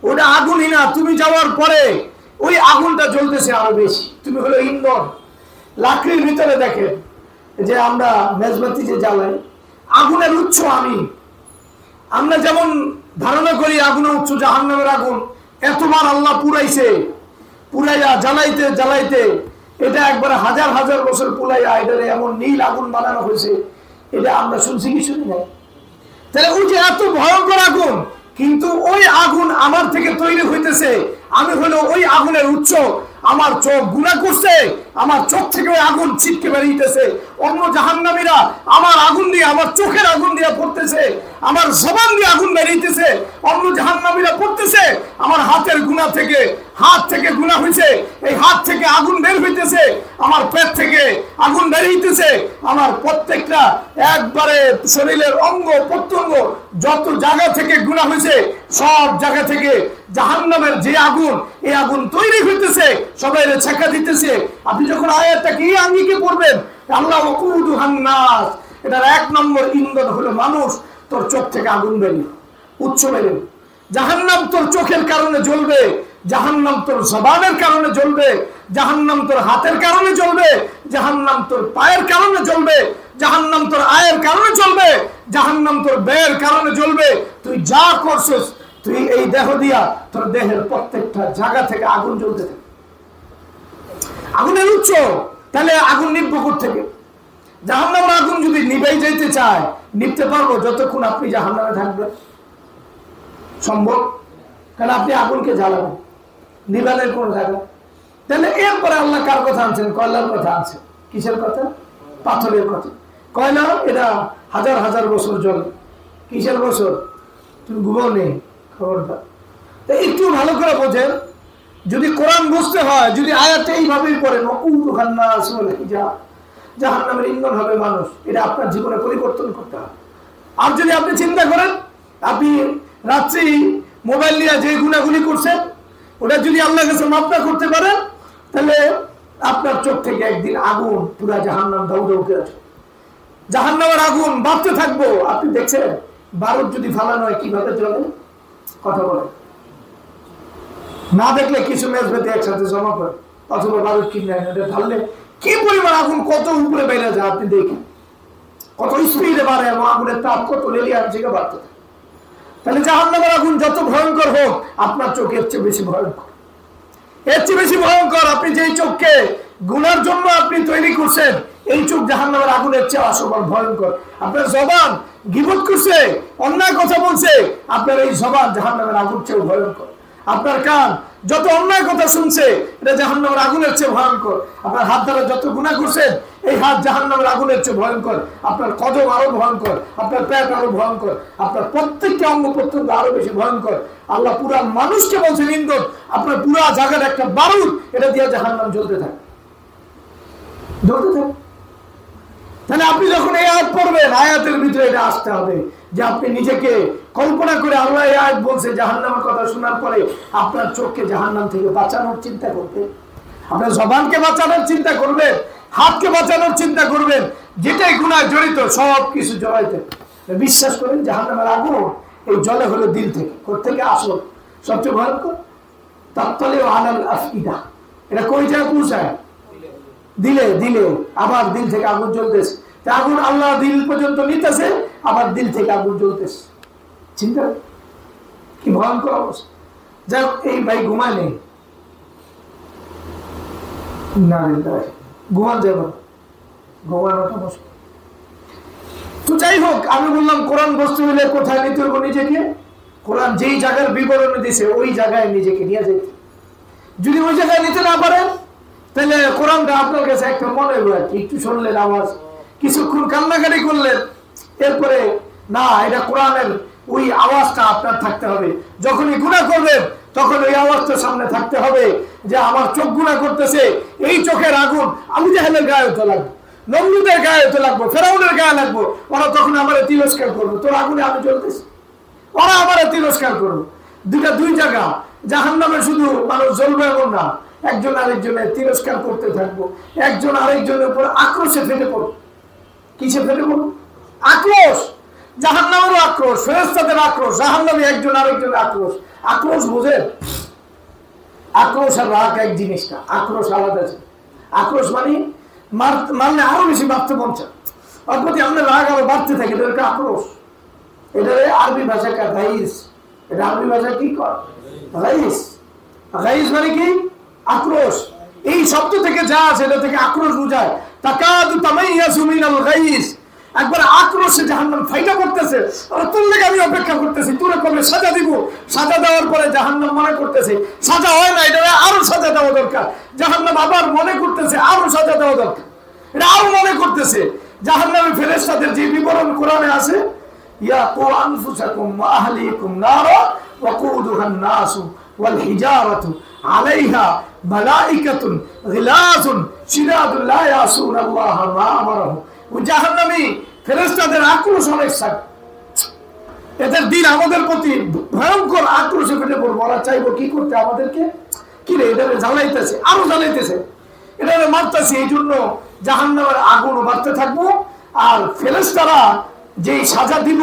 [SPEAKER 1] ওটা আগুনই না, তুমি যাওয়ার পরে ওই আগুনটা জ্বলতেছে আরো বেশি। তুমি হলো ইন্ধন। লাকড়ির ভিতরে দেখেন যে আমরা মেজবাতি যে জ্বালাই, আগুনের উৎস আমি। আমরা যেমন ধারণা করি আগুনের উৎস জাহান্নামের আগুন, এতবার আল্লাহ পুরাইছে, পুরাইয়া জ্বালাইতে জ্বালাইতে এটা একবারে হাজার হাজার বছর পুরাইয়া এটা এমন নীল আগুন বানানো হয়েছে, এটা আমরা শুনছি কি শুনি নাই? তাহলে ওই যে এত ভয়ঙ্কর আগুন, কিন্তু ওই আগুন আমার থেকে তৈরি হইতেছে, আমি হলো ওই আগুনের উৎস। আমার চোখ গুনাহ করছে, আমার চোখ থেকে ওই আগুন ছিটকে বেরিয়েছে। অন্য জাহান্নামীরা আমার আগুন দিয়ে, আমার চোখের আগুন দিয়ে পড়তেছে, আমার জবান দিয়ে আগুন বেরিয়েছে। অন্য জাহান্নামীরা পড়তেছে আমার হাতের গুনাহ থেকে, হাত থেকে গুনাহ হয়েছে, এই হাত থেকে আগুন বের হইতেছে, আমার পেট থেকে আগুন বেরিয়েছে, আমার প্রত্যেকটা একবারে শরীরের অঙ্গ প্রত্যঙ্গ যত জায়গা থেকে গুনাহ হয়েছে সব জায়গা থেকে জাহান্নামের যে আগুন, এই আগুন তৈরি হইতেছে, সবাই ছেঁকা দিতেছে। আপনি যখন আয়াতটা কি আঙ্গিকে পড়বেন, আল্লাহ ওয়াকুদুহান নাস, এটার এক নম্বর ইন্ধন হলো মানুষ। তোর চোখ থেকে আগুন বেরিয়ে উৎস বেরিয়ে, জাহান্নাম তোর চোখের কারণে জ্বলবে, জাহান্নাম তোর জবানের কারণে জ্বলবে, জাহান্নাম তোর হাতের কারণে জ্বলবে, জাহান্নাম তোর পায়ের কারণে জ্বলবে, জাহান্নাম তোর আয়ের কারণে জ্বলবে, জাহান্নাম তোর ব্যয়ের কারণে জ্বলবে। তুই যা করছিস, তুই এই দেহ দিয়া তোর দেহের প্রত্যেকটা জায়গা থেকে আগুন জ্বলতে থাকে। আগুনের উৎস, তাহলে আগুন নিভবে কোথা থেকে? জাহান্নামের আগুন যদি নিভাই যাইতে চায়, নিভতে পারবো যতক্ষণ আপনি জাহান্নামে থাকবেন? সম্ভব? কারণ আপনি আগুনকে জ্বালাবেন, নিভানের কোন জায়গা। তাহলে এরপরে আল্লাহ কার কথা আনছেন? কয়লার কথা আনছেন। কিসের কথা? পাথরের কথা। কয়লা এটা হাজার হাজার বছর জ্বলে। কিসের বছর? তুমি ঘুমাও নেই, খবরদার। একটু ভালো করে বোঝেন, যদি কোরআন বুঝতে হয়, যদি আয়াতে এইভাবেই পড়েন জাহান্নামের ইন্ধন হবে মানুষ, এটা আপনার জীবনে পরিবর্তন করতে হবে। আর যদি আপনি চিন্তা করেন, আপনি রাত্রি মোবাইল নিয়ে যে গুনাহগুলি করছেন, ওটা যদি আল্লাহর কাছে মাফ না করতে পারেন, তাহলে আপনার চোখ থেকে একদিন আগুন পুরা জাহান্নাম দাউ দাউ করে জাহান্নামের আগুন বাড়তে থাকবো। আপনি দেখছেন বারুদ যদি ফালানো হয় কিভাবে চলে, কথা বলে না দেখলে কিছু মেজবেতে একসাথে জমা করে অথবা বারুদ কিনে ঢাললে কি পরিমাণ আগুন কত উপরে বেড়ে যায় আপনি দেখেন, কত স্পিডে বাড়ে এবং আগুনের তাপ কত লেলিয়ার থেকে বাড়তে থাকে। তাহলে জাহান্নামের আগুন যত ভয়ঙ্কর হোক আপনার চোখের চেয়ে বেশি ভয়ঙ্কর, এর চেয়ে বেশি ভয়ঙ্কর। আপনি যেই চোখকে গুনার জন্য আপনি তৈরি করছেন, এই চোখ জাহান্নামের আগুনের চেয়ে অসম্ভব ভয়ঙ্কর। আপনার জবান গীবত করছে, অন্যায় কথা বলছে, আপনার এই জবান জাহান্নামের আগুন চেয়ে ভয়ঙ্কর। আপনার কান যত অন্যায় কথা শুনছে, এটা জাহান্নামের আগুনের চেয়ে ভয়ঙ্কর। আপনার হাত দ্বারা যত গুনাহ করছেন, এই হাত জাহান্নামের আগুনের চেয়ে ভয়ঙ্কর। আপনার কদম আরো ভয়ঙ্কর, আপনার পেট আরো ভয়ঙ্কর, আপনার প্রত্যেকটা অঙ্গ প্রত্যঙ্গ আরো বেশি ভয়ঙ্কর। আল্লাহ পুরা মানুষকে বলছেন ইন্ধন, আপনার পুরা জায়গার একটা বারুদ, এটা দিয়ে জাহান্নাম জ্বলতে থাকে, জ্বলতে থাকে। তাহলে আপনি যখন এই আয়াত পড়বেন, আয়াতের ভিতরে এটা আসতে হবে যে আপনি নিজেকে কল্পনা করে, আল্লাহ এই আয়াত বলছে জাহান্নামের কথা শোনার পরে আপনার চোখকে জাহান্নাম থেকে বাঁচানোর চিন্তা করবে, আপনার জবানকে বাঁচানোর চিন্তা করবেন, হাতকে বাঁচানোর চিন্তা করবেন, যেটাই গুনায় জড়িত সব কিছু জড়াইতে। বিশ্বাস করেন জাহান্নামের আগুন এই জলে হলো দিল থেকে, কোত্থেকে আসল সবচেয়ে ভয়ঙ্কর। তাত্তলে আলাল আফিদা, এটা কই জায়গায় পৌঁছায়? দিলে। দিলে আবার দিল থেকে আগুন জ্বলতেছে, আগুন আল্লাহ দিল পর্যন্ত নিতেছে, আবার দিল থেকে আগুন জ্বলতেছে। চিন্তা কি ভয়ঙ্কর অবস্থা। যাক, এই ভাই ঘুমায় নেই, না ঘুমান যাব, ঘুমানোটা মুশকিল। তো যাই হোক, আমি বললাম কোরআন বস্তু হলে কোথায় নিতে হবে নিজেকে? কোরআন যেই জায়গার বিবরণী দিছে ওই জায়গায় নিজেকে নিয়ে যেতে। যদি ওই জায়গায় নিতে না পারেন, তাহলে কোরআনটা আপনার কাছে একটা মনে হবে আর কি, একটু শুনলেন আওয়াজ, কিছুক্ষণ কান্নাকাটি করলেন, এরপরে না, এটা কোরআনের ওই আওয়াজটা আপনার থাকতে হবে। যখনই গুনাহ করবেন তখন ওই আওয়াজটা সামনে থাকতে হবে যে আমার চোখ গুনাহ করতেছে, এই চোখের আগুন আবু জাহেলের গায়ে হতে লাগবে, নমরুদের গায়ে হতে লাগবো, ফেরাউনের গায়ে লাগবো, ওরা তখন আমার তিরস্কার করবো, তোর আগুনে আমি জ্বলতেছি, ওরা আমার তিরস্কার করবো। দুই জায়গা জাহান্নামে শুধু মানুষ জ্বলবে এমন না, একজন আরেকজনের তিরস্কার করতে থাকবো, একজন আরেকজনের উপর আক্রোশে ফেটে পড়বো। কিসে ফেটে পড়বো? আক্রোশ। জাহান্নামেরও আক্রোশ, ফেরেশতাদের আক্রোশ, জাহান্নামে একজন আরেকজনের আক্রোশ। আক্রোশ বুঝেন? আক্রোশ আর রাগ এক জিনিস না, আক্রোশ আলাদা আছে। আক্রোশ মানে মারলে আরো বেশি মারতে মন চায়, ওর প্রতি আপনার রাগ আরো বাড়তে থাকে, এটা আক্রোশ। এটা আরবি ভাষা কা গাইস, এটা আরবি ভাষা কি কর গাইস। গাইস মানে কি? আক্রোশ। এই শব্দ থেকে যা আছে এটা থেকে আক্রোশ বোঝায়। তাকাদু তামাইয়াজু মিনাল গাইস, একবার আক্রোশে জাহান্নাম ফাইটা করতেছে, তোর লেগে আমি অপেক্ষা করতেছি, তোরে কবে সাজা দিব। সাজা দেওয়ার পরে জাহান্নাম মনে করতেছে সাজা হয় না, এটা আরো সাজা দেওয়া দরকার। জাহান্নাম আবার মনে করতেছে আরো সাজা দেওয়া দরকার, এটা আরো মনে করতেছে। জাহান্নামের ফেরেশতাদের যে বিবরণ কোরআনে আছে, ইয়াকু আনফুসাকুম ওয়া আহলিকুম নারা ওয়াকুদুহান নাসু ওয়াল হিজারাতু আলাইহা মালাইকাতুন গিলাযুন শিদাদুন লা ইয়াসুনাল্লাহা মা আমারাহু। ওই জাহান্নামী ফেরেশতাদের আক্রোশ অনেক থাকে, এদের দিন আমাদের প্রতি ভয়ঙ্কর আক্রোশে ফেটে পড়বো। ওরা চাইবো কি করতে আমাদেরকে, কি রে এটা জ্বালাইতেছে, আরো জ্বালাইতেছে, এটা মারতেছে। এই জন্য জাহান্নামের আগুন বাড়তে থাকবো, আর ফেরেশতারা যেই সাজা দিব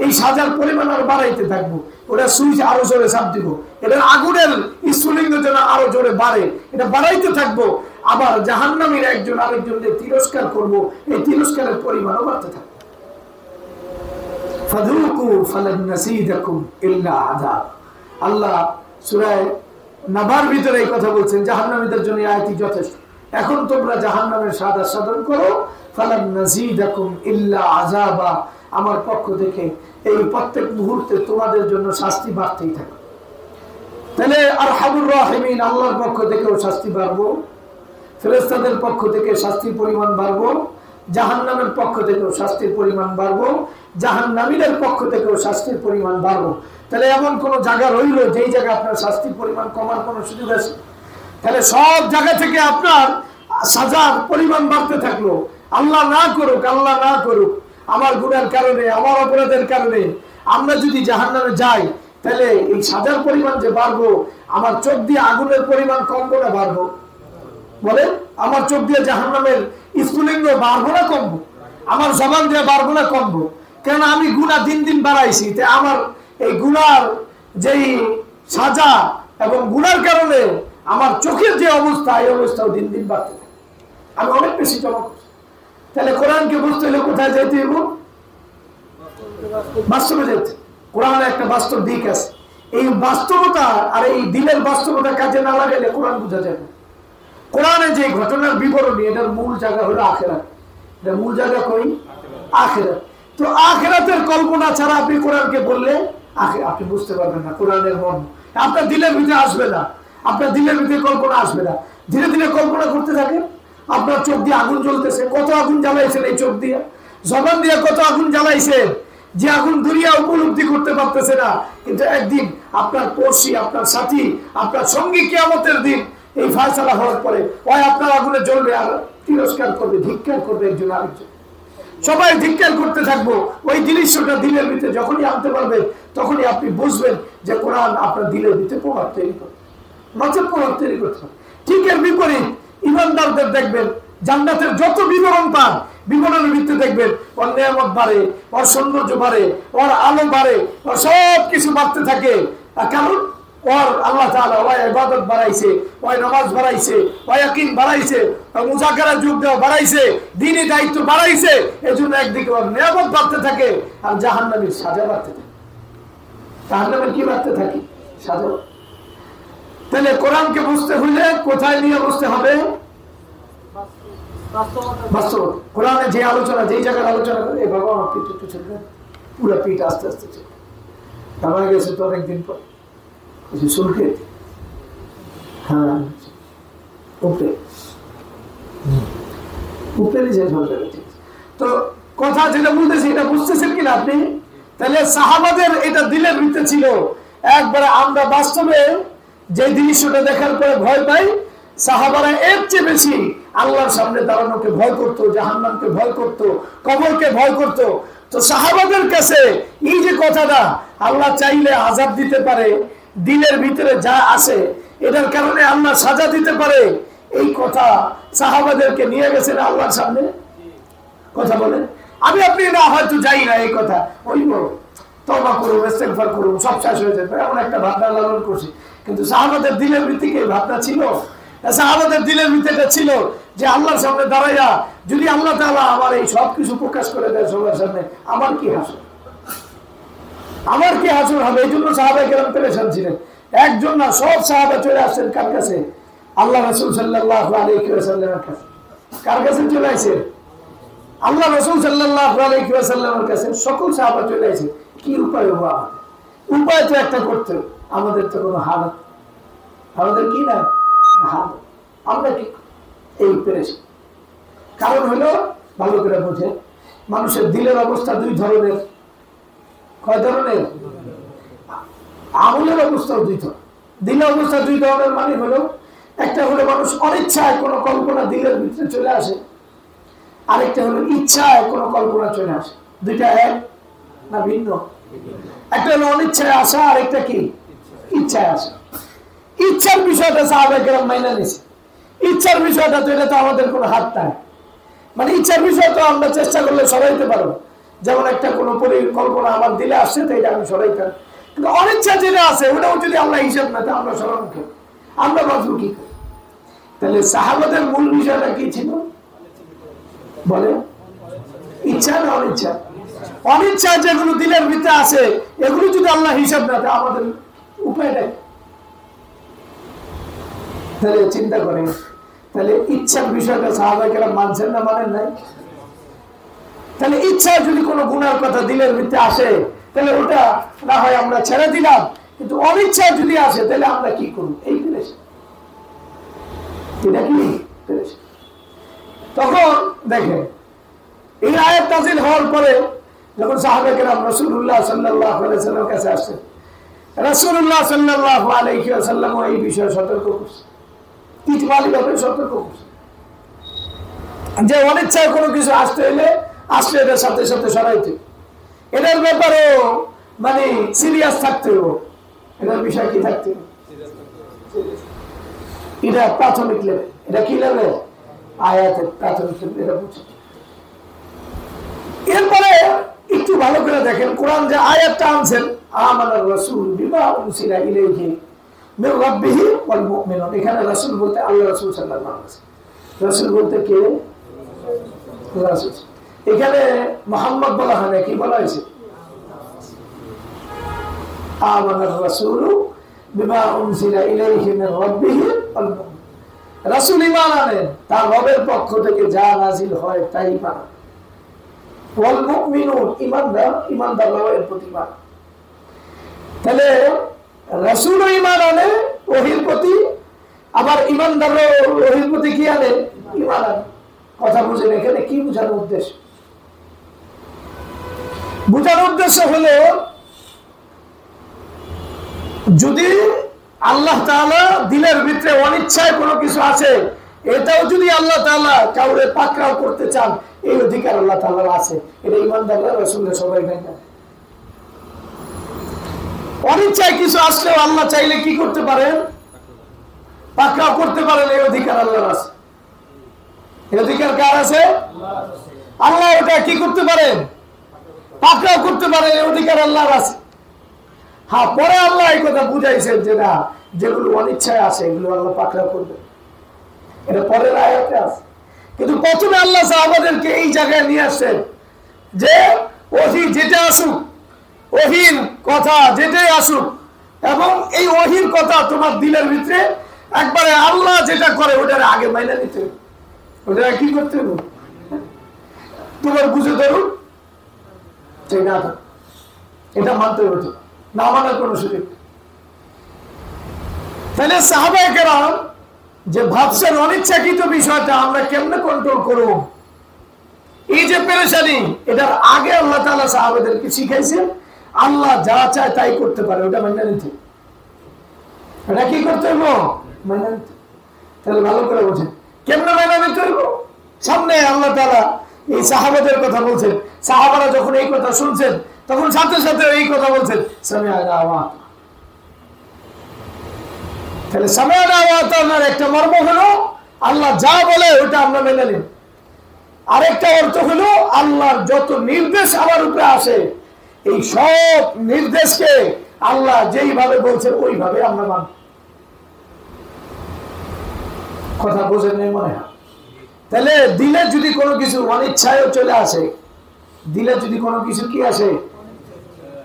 [SPEAKER 1] এই সাজার পরিমাণ আরো বাড়াইতে থাকবো। ওটা সুইচ আরো জোরে চাপ দিব, এটার আগুনের স্ফুলিঙ্গ যেন আরো জোরে বাড়ে, এটা বাড়াইতে থাকবো। আবার জাহান্নামীর একজন আরেকজনকে তিরস্কার করবো, এই তিরস্কারের পরিমাণও বাড়তে থাকবে। ফাযুকু ফালান নাসিদাকুম ইল্লা আযাব। আল্লাহ সূরা নাবার ভিতরে এই কথা বলছেন, জাহান্নামীদের জন্য এই আয়াতই যথেষ্ট। এখন তোমরা জাহান্নামের স্বাদ আস্বাদন করো, ফালান নাসিদাকুম ইল্লা আযাবা, আমার পক্ষ থেকে এই প্রত্যেক মুহূর্তে তোমাদের জন্য শাস্তি বাড়তেই থাকে। তাহলে আরহামুর রাহিমিন আল্লাহর পক্ষ থেকেও শাস্তি বাড়বো, ফেরেশতাদের পক্ষ থেকে শাস্তির পরিমাণ বাড়বো, জাহান্নামের পক্ষ থেকেও শাস্তির পরিমাণ বাড়বো, জাহান্নামীদের পক্ষ থেকেও শাস্তির পরিমাণ বাড়বো। তাহলে এমন কোন জায়গা রইল যেই জায়গায় আপনার শাস্তির পরিমাণ কমার কোন সুযোগ আছে? তাহলে সব জায়গা থেকে আপনার সাজার পরিমাণ বাড়তে থাকলো। আল্লাহ না করুক, আল্লাহ না করুক, আমার গুনার কারণে, আমার অপরাধের কারণে আমরা যদি জাহান্নামে যাই, তাহলে এই সাজার পরিমাণ যে বাড়বো, আমার চোখ দিয়ে আগুনের পরিমাণ কমবো না বাড়বো? বলেন, আমার চোখ দিয়ে জাহান্নামের স্ফুলিঙ্গ বাড়বো না কমবো? আমার জবান দিয়ে বাড়বো না কমবো? কেন আমি গুনাহ দিন দিন বাড়াইছি, আমার এই গুনার যেই সাজা এবং গুনার কারণে আমার চোখের যে অবস্থা, এই অবস্থাও দিন দিন বাড়তে থাকে। আমি অনেক বেশি জমা করছি। তাহলে কোরআনকে বুঝতে হলে কোথায় যেতে হবে? বাস্তবে যেতে। কোরআনের একটা বাস্তব দিক আছে। এই বাস্তবতা আর এই দিলের বাস্তবতা কাজে না লাগালে কোরআন বোঝা যাবে। কোরআনে যে ঘটনার বিবরণী, এটার মূল জায়গা হলো আখিরাত। এটার মূল জায়গা কই? আখিরাত। তো আখিরাতের কল্পনা ছাড়া আপনি কোরআনকে বললে আপনি বুঝতে পারবেন না কোরআনের মর্ম। আপনার দিলের ভিতরে আসবে না, আপনার দিলের ভিতরে কল্পনা আসবে না। ধীরে ধীরে কল্পনা করতে থাকেন। আপনার চোখ দিয়ে আগুন জ্বলতেছে, কত আগুন জ্বালাইছেন এই চোখ দিয়ে, জবান দিয়ে কত আগুন জ্বালাইছেন, যে আগুন দুনিয়া উপলব্ধি করতে পারতেছে না। কিন্তু একদিন আপনার পড়শি, আপনার সাথী, আপনার সঙ্গী কিয়ামতের দিন এই ফয়সালা হওয়ার পরে ওই আপনার আগুনে জ্বলবে আর তিরস্কার করবে, ধিক্কার করবে একজন আরেকজন। সবাই ধিক্কার করতে থাকবো। ওই দৃশ্যটা দিলের ভিতরে যখনই আনতে পারবে, তখনই আপনি বুঝবেন যে কোরআন আপনার দিলের ভিতরে প্রভাব তৈরি করবে, নচেত প্রভাব তৈরি করতে হবে। ঠিক এর বিপরীত ইমানদারদের দেখবেন জান্নাতের যত বিবরণ পান, বিবরণের ভিত্তিতে দেখবেন ওর নিয়ামত বাড়ে, ওর সৌন্দর্য বাড়ে, ওর আলো বাড়ে, ওর সব কিছু বাড়তে থাকে। কারণ ওর আল্লাহ তাআলা ওই ইবাদত বাড়াইছে, ওই নামাজ বাড়াইছে, ওই ইয়াকিন বাড়াইছে, মুযাকারা যোগ দেওয়া বাড়াইছে, দ্বীনি দায়িত্ব বাড়াইছে। এজন্য একদিকে ওর নিয়ামত বাড়তে থাকে আর জাহান্নামের সাজা বাড়তে থাকে। জাহান্নামের কি বাড়তে থাকে? সাজা। তাহলে কোরআনকে বুঝতে হলে কোথায় নিয়ে বুঝতে হবে? বাস্তব। কোরআনে যে আলোচনা, যেই জায়গার আলোচনা করে, এ বাবা আমার পিঠ একটু চলবে, পুরো পিঠ আস্তে আস্তে চলবে। আমার গেছে তো অনেকদিন পর শুল্কে, হ্যাঁ উপরে উপরে যে ঝলবে। তো কথা যেটা বলতেছি এটা বুঝতেছেন কিনা আপনি? তাহলে সাহাবাদের এটা দিলের ভিতরে ছিল। একবারে আমরা বাস্তবে যে দৃশ্যটা দেখার পরে ভয় পাই, সাহাবারা এর চেয়ে বেশি আল্লাহর সামনে দাঁড়ানোকে ভয় করতো, জাহান্নামকে ভয় করতো, কবরকে ভয় করতো। তো সাহাবাদের কাছে এই যে কথাটা, আল্লাহ চাইলে আযাব দিতে পারে, দিলের ভিতরে যা আসে এটার কারণে আল্লাহ সাজা দিতে পারে, এই কথা সাহাবাদেরকে নিয়ে গেছেন আল্লাহর সামনে। কথা বলেন, আমি আপনি না হয়তো যাই না এই কথা, ওই তওবা করুন, ইস্তেগফার করুন, সব শেষ হয়ে যাবে, এমন একটা ভাবনা লালন করছি। কিন্তু সাহাবাদের দিলের ভিত্তিকে ভাবনা ছিল। সাহাবাদের দিলের ভিতরে ছিল যে আল্লাহর সামনে দাঁড়াইয়া যদি আল্লাহ তাআলা আমার এই সব কিছু প্রকাশ করে দেয় সবার সামনে, আমার কি হাসর, আমার কি হাসর হবে। এই জন্য সাহাবায়ে কেরাম পেরেশান ছিলেন। একজন না, সব সাহাবা চলে আসছেন কার কাছে? আল্লাহ রাসূল সাল্লাল্লাহু আলাইহি ওয়াসাল্লামের কাছে। কার কাছে চলে আসে? আল্লাহ রাসূল সাল্লাল্লাহু আলাইহি ওয়াসাল্লামের কাছে সকল সাহাবা চলে আসে। কি উপায় হবে? উপায় তো একটা করতে, আমাদের তো কোনো হালত, আমাদের কি না হাল, আমরা কি এই পেরেছি। কারণ হলো, ভালো করে বোঝে, মানুষের দিলের অবস্থা দুই ধরনের। কয় ধরনের? আমলের অবস্থাও দুই ধরনের। দিলের অবস্থা দুই ধরনের মানে হলো, একটা হলো মানুষ অনিচ্ছায় কোনো কল্পনা দিলের ভিতরে চলে আসে, আরেকটা হলো ইচ্ছায় কোনো কল্পনা চলে আসে। দুইটা এক না ভিন্ন? একটা হলো অনিচ্ছায় আসা, আরেকটা কি ইচ্ছায় আসা। ইচ্ছার বিষয়টা সাহাবায়ে কেরাম মাইনা নিছে। ইচ্ছার বিষয়টা তো এটা তো আমাদের কোনো হাত নাই। মানে ইচ্ছার বিষয় তো আমরা চেষ্টা করলে সরাইতে পারবো। যেমন একটা কোনো পরিকল্পনা আমার দিলে আসছে, তো এটা আমি সরাইতে পারি। কিন্তু অনিচ্ছা যেটা আছে ওটাও যদি আল্লাহ হিসাব না, আমরা সরানো কি, আমরা বাঁচবো কি? তাহলে সাহাবাদের মূল বিষয়টা কি ছিল বলে? ইচ্ছা না অনিচ্ছা? অনিচ্ছা যেগুলো দিলের ভিতরে আছে, এগুলো যদি আল্লাহ হিসাব না দেয়, আমাদের উপায়টা তাহলে চিন্তা করেন। তাহলে ইচ্ছার বিষয়টা সাহাবায়ে কেরাম মানছেন না মানেন নাই? তাহলে ইচ্ছা যদি কোনো গুনার কথা দিলের ভিতরে আসে, তাহলে ওটা না হয় আমরা ছেড়ে দিলাম, কিন্তু অনিচ্ছা যদি আসে তাহলে আমরা কি করব? এই পেরেছে, এটা কি পেরেছে। তখন দেখেন এই আয়াত নাযিল হওয়ার পরে যখন সাহাবায়ে কেরাম রাসূলুল্লাহ সাল্লাল্লাহু আলাইহি ওয়াসাল্লামের কাছে আসেন, রাসূলুল্লাহ সাল্লাল্লাহু আলাইহি ওয়াসাল্লাম এই বিষয়ে সতর্ক করছে, ইজমালিভাবে সতর্ক করছে যে অনিচ্ছায় কোনো কিছু আসতে হলে আসলে এটার সাথে সাথে সরাইতে, এটার ব্যাপারেও মানে সিরিয়াস থাকতে হবে। এটার বিষয় কি থাকতে হবে? এটা প্রাথমিক লেভেল। এটা কি লেভেল? আয়াতের প্রাথমিক লেভেল, এটা বুঝে। এরপরে একটু ভালো করে দেখেন কোরআন যে আয়াতটা আনছেন, আমানার রাসূল বিমা উনসিলা ইলাইহি মির রাব্বিহি ওয়াল মুমিনুন, এখানে রাসূল বলতে আল্লাহ রাসূল সাল্লাল্লাহু আলাইহি ওয়াসাল্লাম। রাসূল বলতে কে? রাসূল। এখানে মুহাম্মদ বলা হয় না, কি বলা হয়েছে? আমানার রাসূল বিমা উনসিলা ইলাইহি মির রাব্বিহি ওয়াল মুমিনুন, রাসূল ঈমান আনেন তার রবের পক্ষ থেকে যা নাযিল হয় তাই মানেন। ওয়াল মুমিনুন, ঈমানদাররাও এর প্রতি মানে। তাহলে রাসূলও ঈমান আনে ওহীর প্রতি, আবার ঈমানদাররাও ওহীর প্রতি কি আনে? ঈমান আনে। কথা বুঝেন এখানে কি বোঝানোর উদ্দেশ্য? বোঝানোর উদ্দেশ্য হলো যদি আল্লাহ তাআলা দিলের ভিতরে অনিচ্ছায় কোনো কিছু আছে, এটাও যদি আল্লাহ তাআলা কাউরে পাকড়াও করতে চান, এই অধিকার আল্লাহ তাআলার আছে। এটা ঈমানদাররা রাসূলের সবাই জানে। অনিচ্ছায় কিছু আসলেও আল্লাহ চাইলে কি করতে পারেন? পাকড়াও করতে পারেন, এই অধিকার আল্লাহর আছে। এই অধিকার কার আছে? আল্লাহ এটা কি করতে পারেন? পাকড়াও করতে পারেন, এই অধিকার আল্লাহর আছে। হ্যাঁ, পরে আল্লাহ এই কথা বুঝাইছেন যে না, যেগুলো অনিচ্ছায় আছে এগুলো আল্লাহ পাকড়াও করবে, এটা পরের আয়াতে আছে। কিন্তু প্রথমে আল্লাহ সাহাবাদেরকে এই জায়গায় নিয়ে আসছেন যে ওহী যেটা আসুক, ওহীর কথা যেটাই আসুক, এবং এই ওহীর কথা তোমার দিলের ভিতরে একবারে আল্লাহ যেটা করে ওটার আগে মাইনা নিতে হবে। ওটা কি করতে হবে? তোমার বুঝে ধরুন এটা মানতে হবে, না মানার কোনো সুযোগ। তাহলে সাহাবায়ে কেরাম যে ভাবছেন অনিচ্ছাকৃত বিষয়টা আমরা কেমনে কন্ট্রোল করব, এই যে পেরেশানি, এটার আগে আল্লাহ তাআলা সাহাবাদেরকে শিখাইছেন আল্লাহ যা চায় তাই করতে পারে, ওটা মেনে নিতে। এটা কি করতে হইব? মেনে নিতে। তাহলে ভালো করে বোঝেন কেমনে মেনে নিতে হইব। সামনে আল্লাহ তাআলা এই সাহাবাদের কথা বলছেন, সাহাবারা যখন এই কথা শুনছেন তখন সাথে সাথে এই কথা বলছেন সামি'না ওয়া আতা'না। তাহলে সামি'না ওয়া আতা'নার একটা মর্ম হলো আল্লাহ যা বলে ওটা আমরা মেনে নিই। আরেকটা অর্থ হলো আল্লাহর যত নির্দেশ আমার উপরে আসে, এই সব নির্দেশকে আল্লাহ যেইভাবে বলছেন ওইভাবে আমরা মানব। কথা বোঝেন নাই মনে হয়? তাহলে দিলে যদি কোনো কিছু অনিচ্ছায় চলে আসে, দিলে যদি কোনো কিছু কি আসে,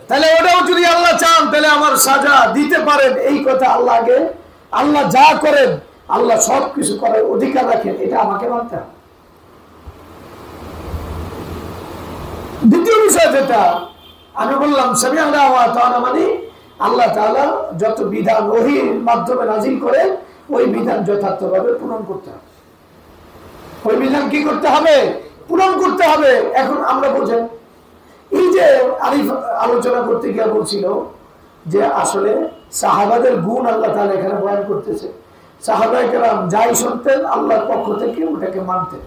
[SPEAKER 1] তাহলে ওটাও যদি আল্লাহ চান তাহলে আমার সাজা দিতে পারেন, এই কথা আল্লাহ আগে। আল্লাহ যা করেন আল্লাহ সব কিছু করার অধিকার রাখেন, এটা আমাকে মানতে হবে। দ্বিতীয় বিষয় যেটা আমি বললাম সামি'না ওয়া আতা'না, মানে আল্লাহ তাআলা যত বিধান ওহীর মাধ্যমে নাযিল করে ওই বিধান যথার্থভাবে পূরণ করতে হবে। ওই বিধান কি করতে হবে? পূরণ করতে হবে। এখন আমরা বুঝেন এই যে আরিফ আলোচনা করতে গিয়ে বলছিল যে আসলে সাহাবাদের গুণ আল্লাহ তাআলা এখানে বয়ান করতেছে। সাহাবায়ে কেরাম যাই শুনতেন আল্লাহর পক্ষ থেকে ওটাকে মানতেন।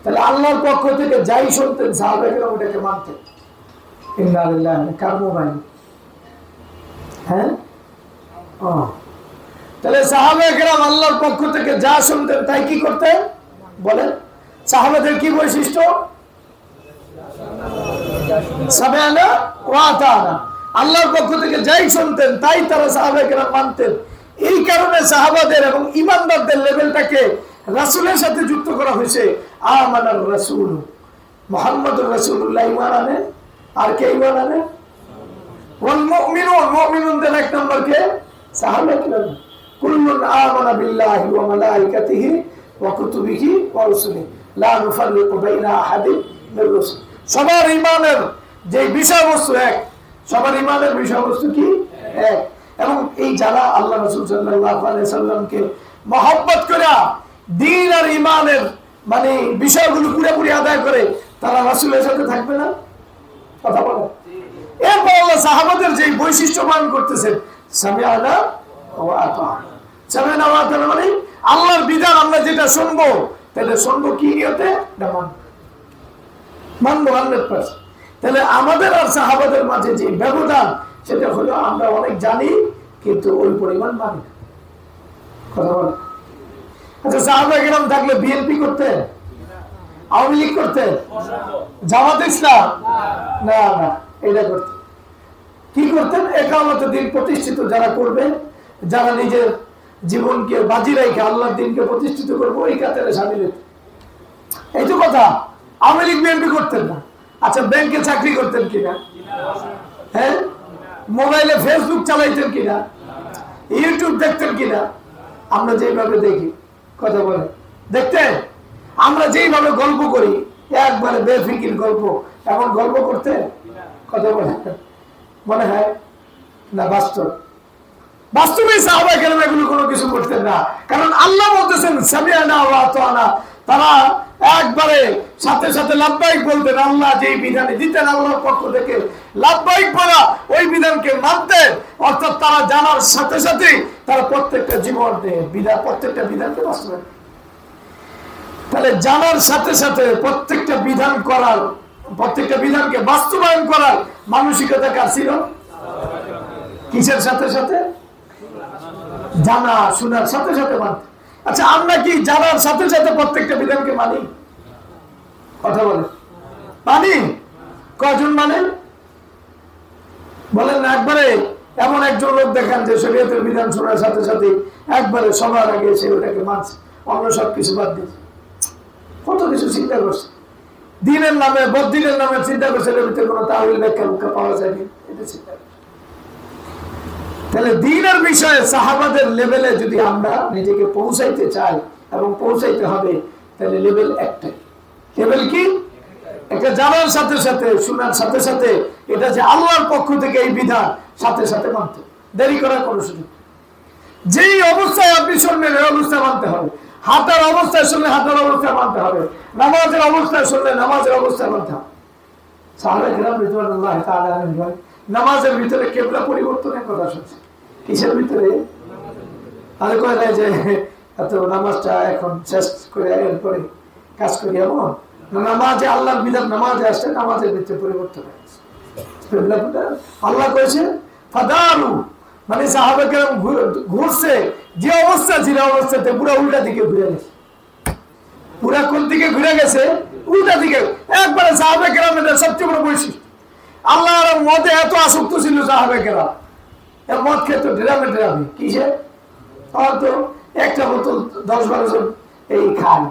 [SPEAKER 1] তাহলে আল্লাহর পক্ষ থেকে যাই শুনতেন সাহাবায়ে কেরাম ওটাকে মানতেন। ইন্না লিল্লাহি কার মোবাইল? হ্যাঁ, তাহলে সাহাবায়ে কেরাম আল্লাহর পক্ষ থেকে যা শুনতেন তাই কি করতেন বলেন? সাহাবাদের কি বৈশিষ্ট্য? সামি'না ওয়া আতা'না, আল্লাহর পক্ষ থেকে যাই শুনতেন তাই তারা সাহাবায়ে কেরাম মানতেন। এই কারণে সাহাবাদের এবং ঈমানদারদের লেভেলটাকে রাসূলের সাথে যুক্ত করা হয়েছে। আমানার রাসূল, মুহাম্মদুর রাসূলুল্লাহ ঈমান আনে। আর কে ঈমান আনে? ওয়াল মুমিনুন, মুমিনুনদের এক নম্বর কে? সাহাবায়ে কেরাম। কুল্লুন আমানা বিল্লাহি ওয়া মালাইকাতিহি ওয়া কুতুবিহি ওয়া রুসুলিহি লা নুফাররিকু বাইনা আহাদিন মির রুসুল। সবার ঈমানের যে বিষয়বস্তু এক, সবার ঈমানের বিষয়বস্তু কি? এক। এবং এই যারা আল্লাহ রাসূল সাল্লাল্লাহু আলাইহি সাল্লামকে মহব্বত করে দ্বীন আর ঈমানের মানে বিষয়গুলো পুরোপুরি আদায় করে, তারা রাসূলের সাথে থাকবে না? কথা বলে। এরপর আল্লাহ সাহাবাদের যে বৈশিষ্ট্য মান করতেছেন সামি'না ওয়া আতা'না। সামি'না ওয়া আতা'না মানে আল্লাহর বিধান আমরা যেটা শুনবো তাহলে শুনবো কি নিয়তে? মানবো 100%। তাহলে আমাদের আর সাহাবাদের মাঝে যে ব্যবধান সেটা হলো আমরা অনেক জানি কিন্তু ওই পরিমাণ মানি। কথা বলে। আচ্ছা সাহাবায়ে কেরাম থাকলে বিএনপি করতেন, আওয়ামী লীগ করতেন, জামাত ইসলাম না না এটা করতেন। কি করতেন? একামতে দিন প্রতিষ্ঠিত যারা করবে, যারা নিজের জীবনকে বাজি রেখে আল্লাহর দিনকে প্রতিষ্ঠিত করবে, ওই কাতারে সামিল হতেন। এই তো কথা। আওয়ামী লীগ বিএনপি করতেন না। আচ্ছা ব্যাংকে চাকরি করতেন কিনা? হ্যাঁ। মোবাইলে ফেসবুক চালাইতেন কিনা? ইউটিউব দেখতেন কিনা? আমরা যেভাবে দেখি, কথা বলে দেখতেন? আমরা যেইভাবে গল্প করি, একবারে বেফিকির গল্প, এমন গল্প করতে, কথা বলে মনে হয় না বাস্তব? বাস্তবে সাহাবায়ে কেরাম এগুলো কোনো কিছু করতেন না। কারণ আল্লাহ বলতেছেন সামিআনা ওয়া আতানা, তারা একবারে সাথে সাথে লাব্বাইক বলতেন। আল্লাহ যেই বিধানে দিতেন আল্লাহর পক্ষ থেকে লাব্বাইক বলা, ওই বিধানকে মানতেন। অর্থাৎ তারা জানার সাথে সাথে তারা প্রত্যেকটা জীবনে বিধান, প্রত্যেকটা বিধানকে বাস্তবায়ন। তাহলে জানার সাথে সাথে প্রত্যেকটা বিধান করার, প্রত্যেকটা বিধানকে বাস্তবায়ন করার মানসিকতা কার ছিল? কিসের সাথে সাথে? জানা শোনার সাথে সাথে মানতে। আচ্ছা আমরা কি জানার সাথে সাথে প্রত্যেকটা বিধানকে মানি? কথা বলে মানি? কজন মানে বলেন না? একবারে এমন একজন লোক দেখান যে শরীয়তের বিধান শোনার সাথে সাথে একবারে সবার আগে সে ওটাকে মানছে, অন্য সব কিছু বাদ দিয়েছে। কত কিছু চিন্তা করছে, দিনের নামে বদিনের নামে চিন্তা করছে, এর ভিতরে কোনো তাহলে ব্যাখ্যা পাওয়া যায়নি, এটা চিন্তা। তাহলে দিনের বিষয়ে সাহাবাদের লেভেলে যদি আমরা নিজেকে পৌঁছাইতে চাই এবং পৌঁছাইতে হবে, তাহলে লেভেল একটাই। লেভেল কি? একটা জানার সাথে সাথে, শোনার সাথে সাথে, এটা যে আল্লাহর পক্ষ থেকে এই বিধান, সাথে সাথে মানতে, দেরি করার কোনো সুযোগ। যেই অবস্থায় আপনি শুনলেন এই অবস্থায় মানতে হবে। হাঁটার অবস্থায় শুনলে হাঁটার অবস্থায় মানতে হবে, নামাজের অবস্থায় শুনলে নামাজের অবস্থায় মানতে হবে। সাহাবায়ে কেরাম রাদিয়াল্লাহু তাআলা আনহুম নামাজের ভিতরে কিবলা পরিবর্তনের কথা শুনছে। কিসের ভিতরে? আরে কয় না যে এত নামাজটা এখন শেষ করে এরপরে কাজ করি, এমন নামাজে আল্লাহর বিধান নামাজে আসছে, নামাজের ভিতরে পরিবর্তন হয়েছে। আল্লাহ কয়েছে ফাদারু, মানে সাহাবায়ে কেরাম ঘুরছে, যে অবস্থা ছিল অবস্থাতে পুরো উল্টা দিকে ঘুরে গেছে। পুরা কোন দিকে ঘুরে গেছে? উল্টা দিকে। একবারে সাহাবায়ে কেরামের সবচেয়ে বড় বৈশিষ্ট্য, আল্লাহর মদে এত আসক্ত ছিল সাহাবায়ে কেরাম, মদ খেত ড্রামে ড্রামে। কিসে? হয়তো একটা বোতল 10-12 জন এই খায়,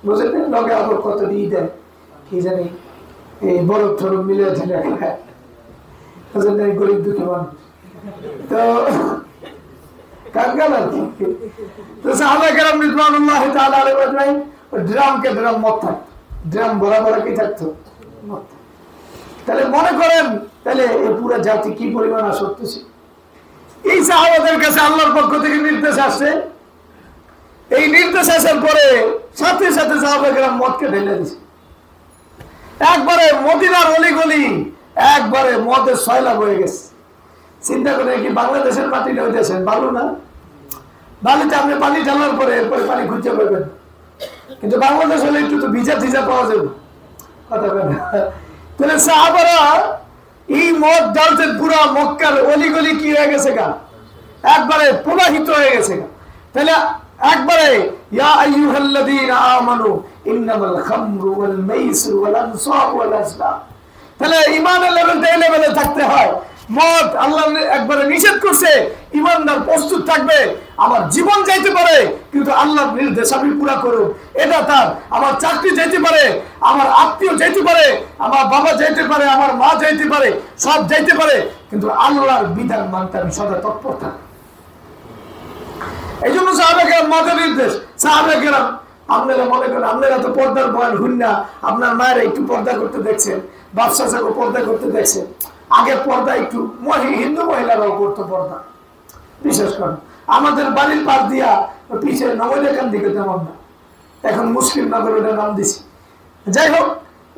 [SPEAKER 1] বুঝলেন? লগে আবার কত দিয়ে দেয় কি জানি, এই বরফ ঠরফ মিলে খায়, বুঝলেন? এই গরিব দুঃখী মানুষ তো কাঙ্গাল আর কি। তো সাহাবায়ে কেরাম রিদওয়ানুল্লাহি তাআলা আলাইহিম ড্রামকে ড্রাম মদ থাকতো, ড্রাম ভরা ভরা কি থাকতো? মদ। তাহলে মনে করেন তাহলে এই পুরো জাতি কি পরিমাণ আসক্ত ছিল। এই সাহাবাদের কাছে আল্লাহর পক্ষ থেকে নির্দেশ আসছে, এই নির্দেশ আসার পরে সাথে সাথে সাহাবায়ে কেরাম মদকে ঢেলে দিয়েছে। একবারে মদিনার অলিগলি একবারে মদের সয়লাব হয়ে গেছে। চিন্তা করে কি বাংলাদেশের মাটিটা হইতেছেন বালু না? বালিতে আপনি পানি ঢালার পরে এরপরে পানি খুঁজে পাবেন, কিন্তু বাংলাদেশ হলে একটু তো ভিজা ভিজা পাওয়া যাবে, কথা বলেন। তাহলে সাহাবারা এই মদ ডালতেন, পুরা মক্কার অলিগলি কি হয়ে গেছে গা, একবারে প্রবাহিত হয়ে গেছে গা। তাহলে একবারে ইয়া আইয়ুহাল্লাযীনা আমানু ইন্নামাল খামরু ওয়াল মাইসিরু ওয়াল আনসাবু ওয়াল আজলাম। তাহলে ঈমানের লেভেলটা এই লেভেলে থাকতে হয়। মদ আল্লাহ একবারে নিষেধ করছে, ঈমানদার প্রস্তুত থাকবে, আমার জীবন যাইতে পারে কিন্তু আল্লাহর নির্দেশ আমি পুরা করব, এটা তার। আমার চাকরি যাইতে পারে, আমার আত্মীয় যাইতে পারে, আমার বাবা যাইতে পারে, আমার মা যাইতে পারে, সব যাইতে পারে, কিন্তু আল্লাহর বিধান মানতে আমি সদা তৎপর থাকি। এই জন্য সাহাবায়ে কেরাম মদের নির্দেশ। সাহাবায়ে কেরাম আপনারা মনে করেন আপনারা তো পর্দার বয়ান শুন না, আপনার মায়েরা একটু পর্দা করতে দেখছেন, বাদশা সাহেব পর্দা করতে দেখছেন। আগে পর্দা একটু হিন্দু মহিলারাও করতো পর্দা, বিশেষ করে আমাদের বাড়ির পাশ দিয়া পিছিয়ে নবদেখান দিকে তেমন না, এখন মুসলিম নগর ওটা নাম দিছি। যাই হোক,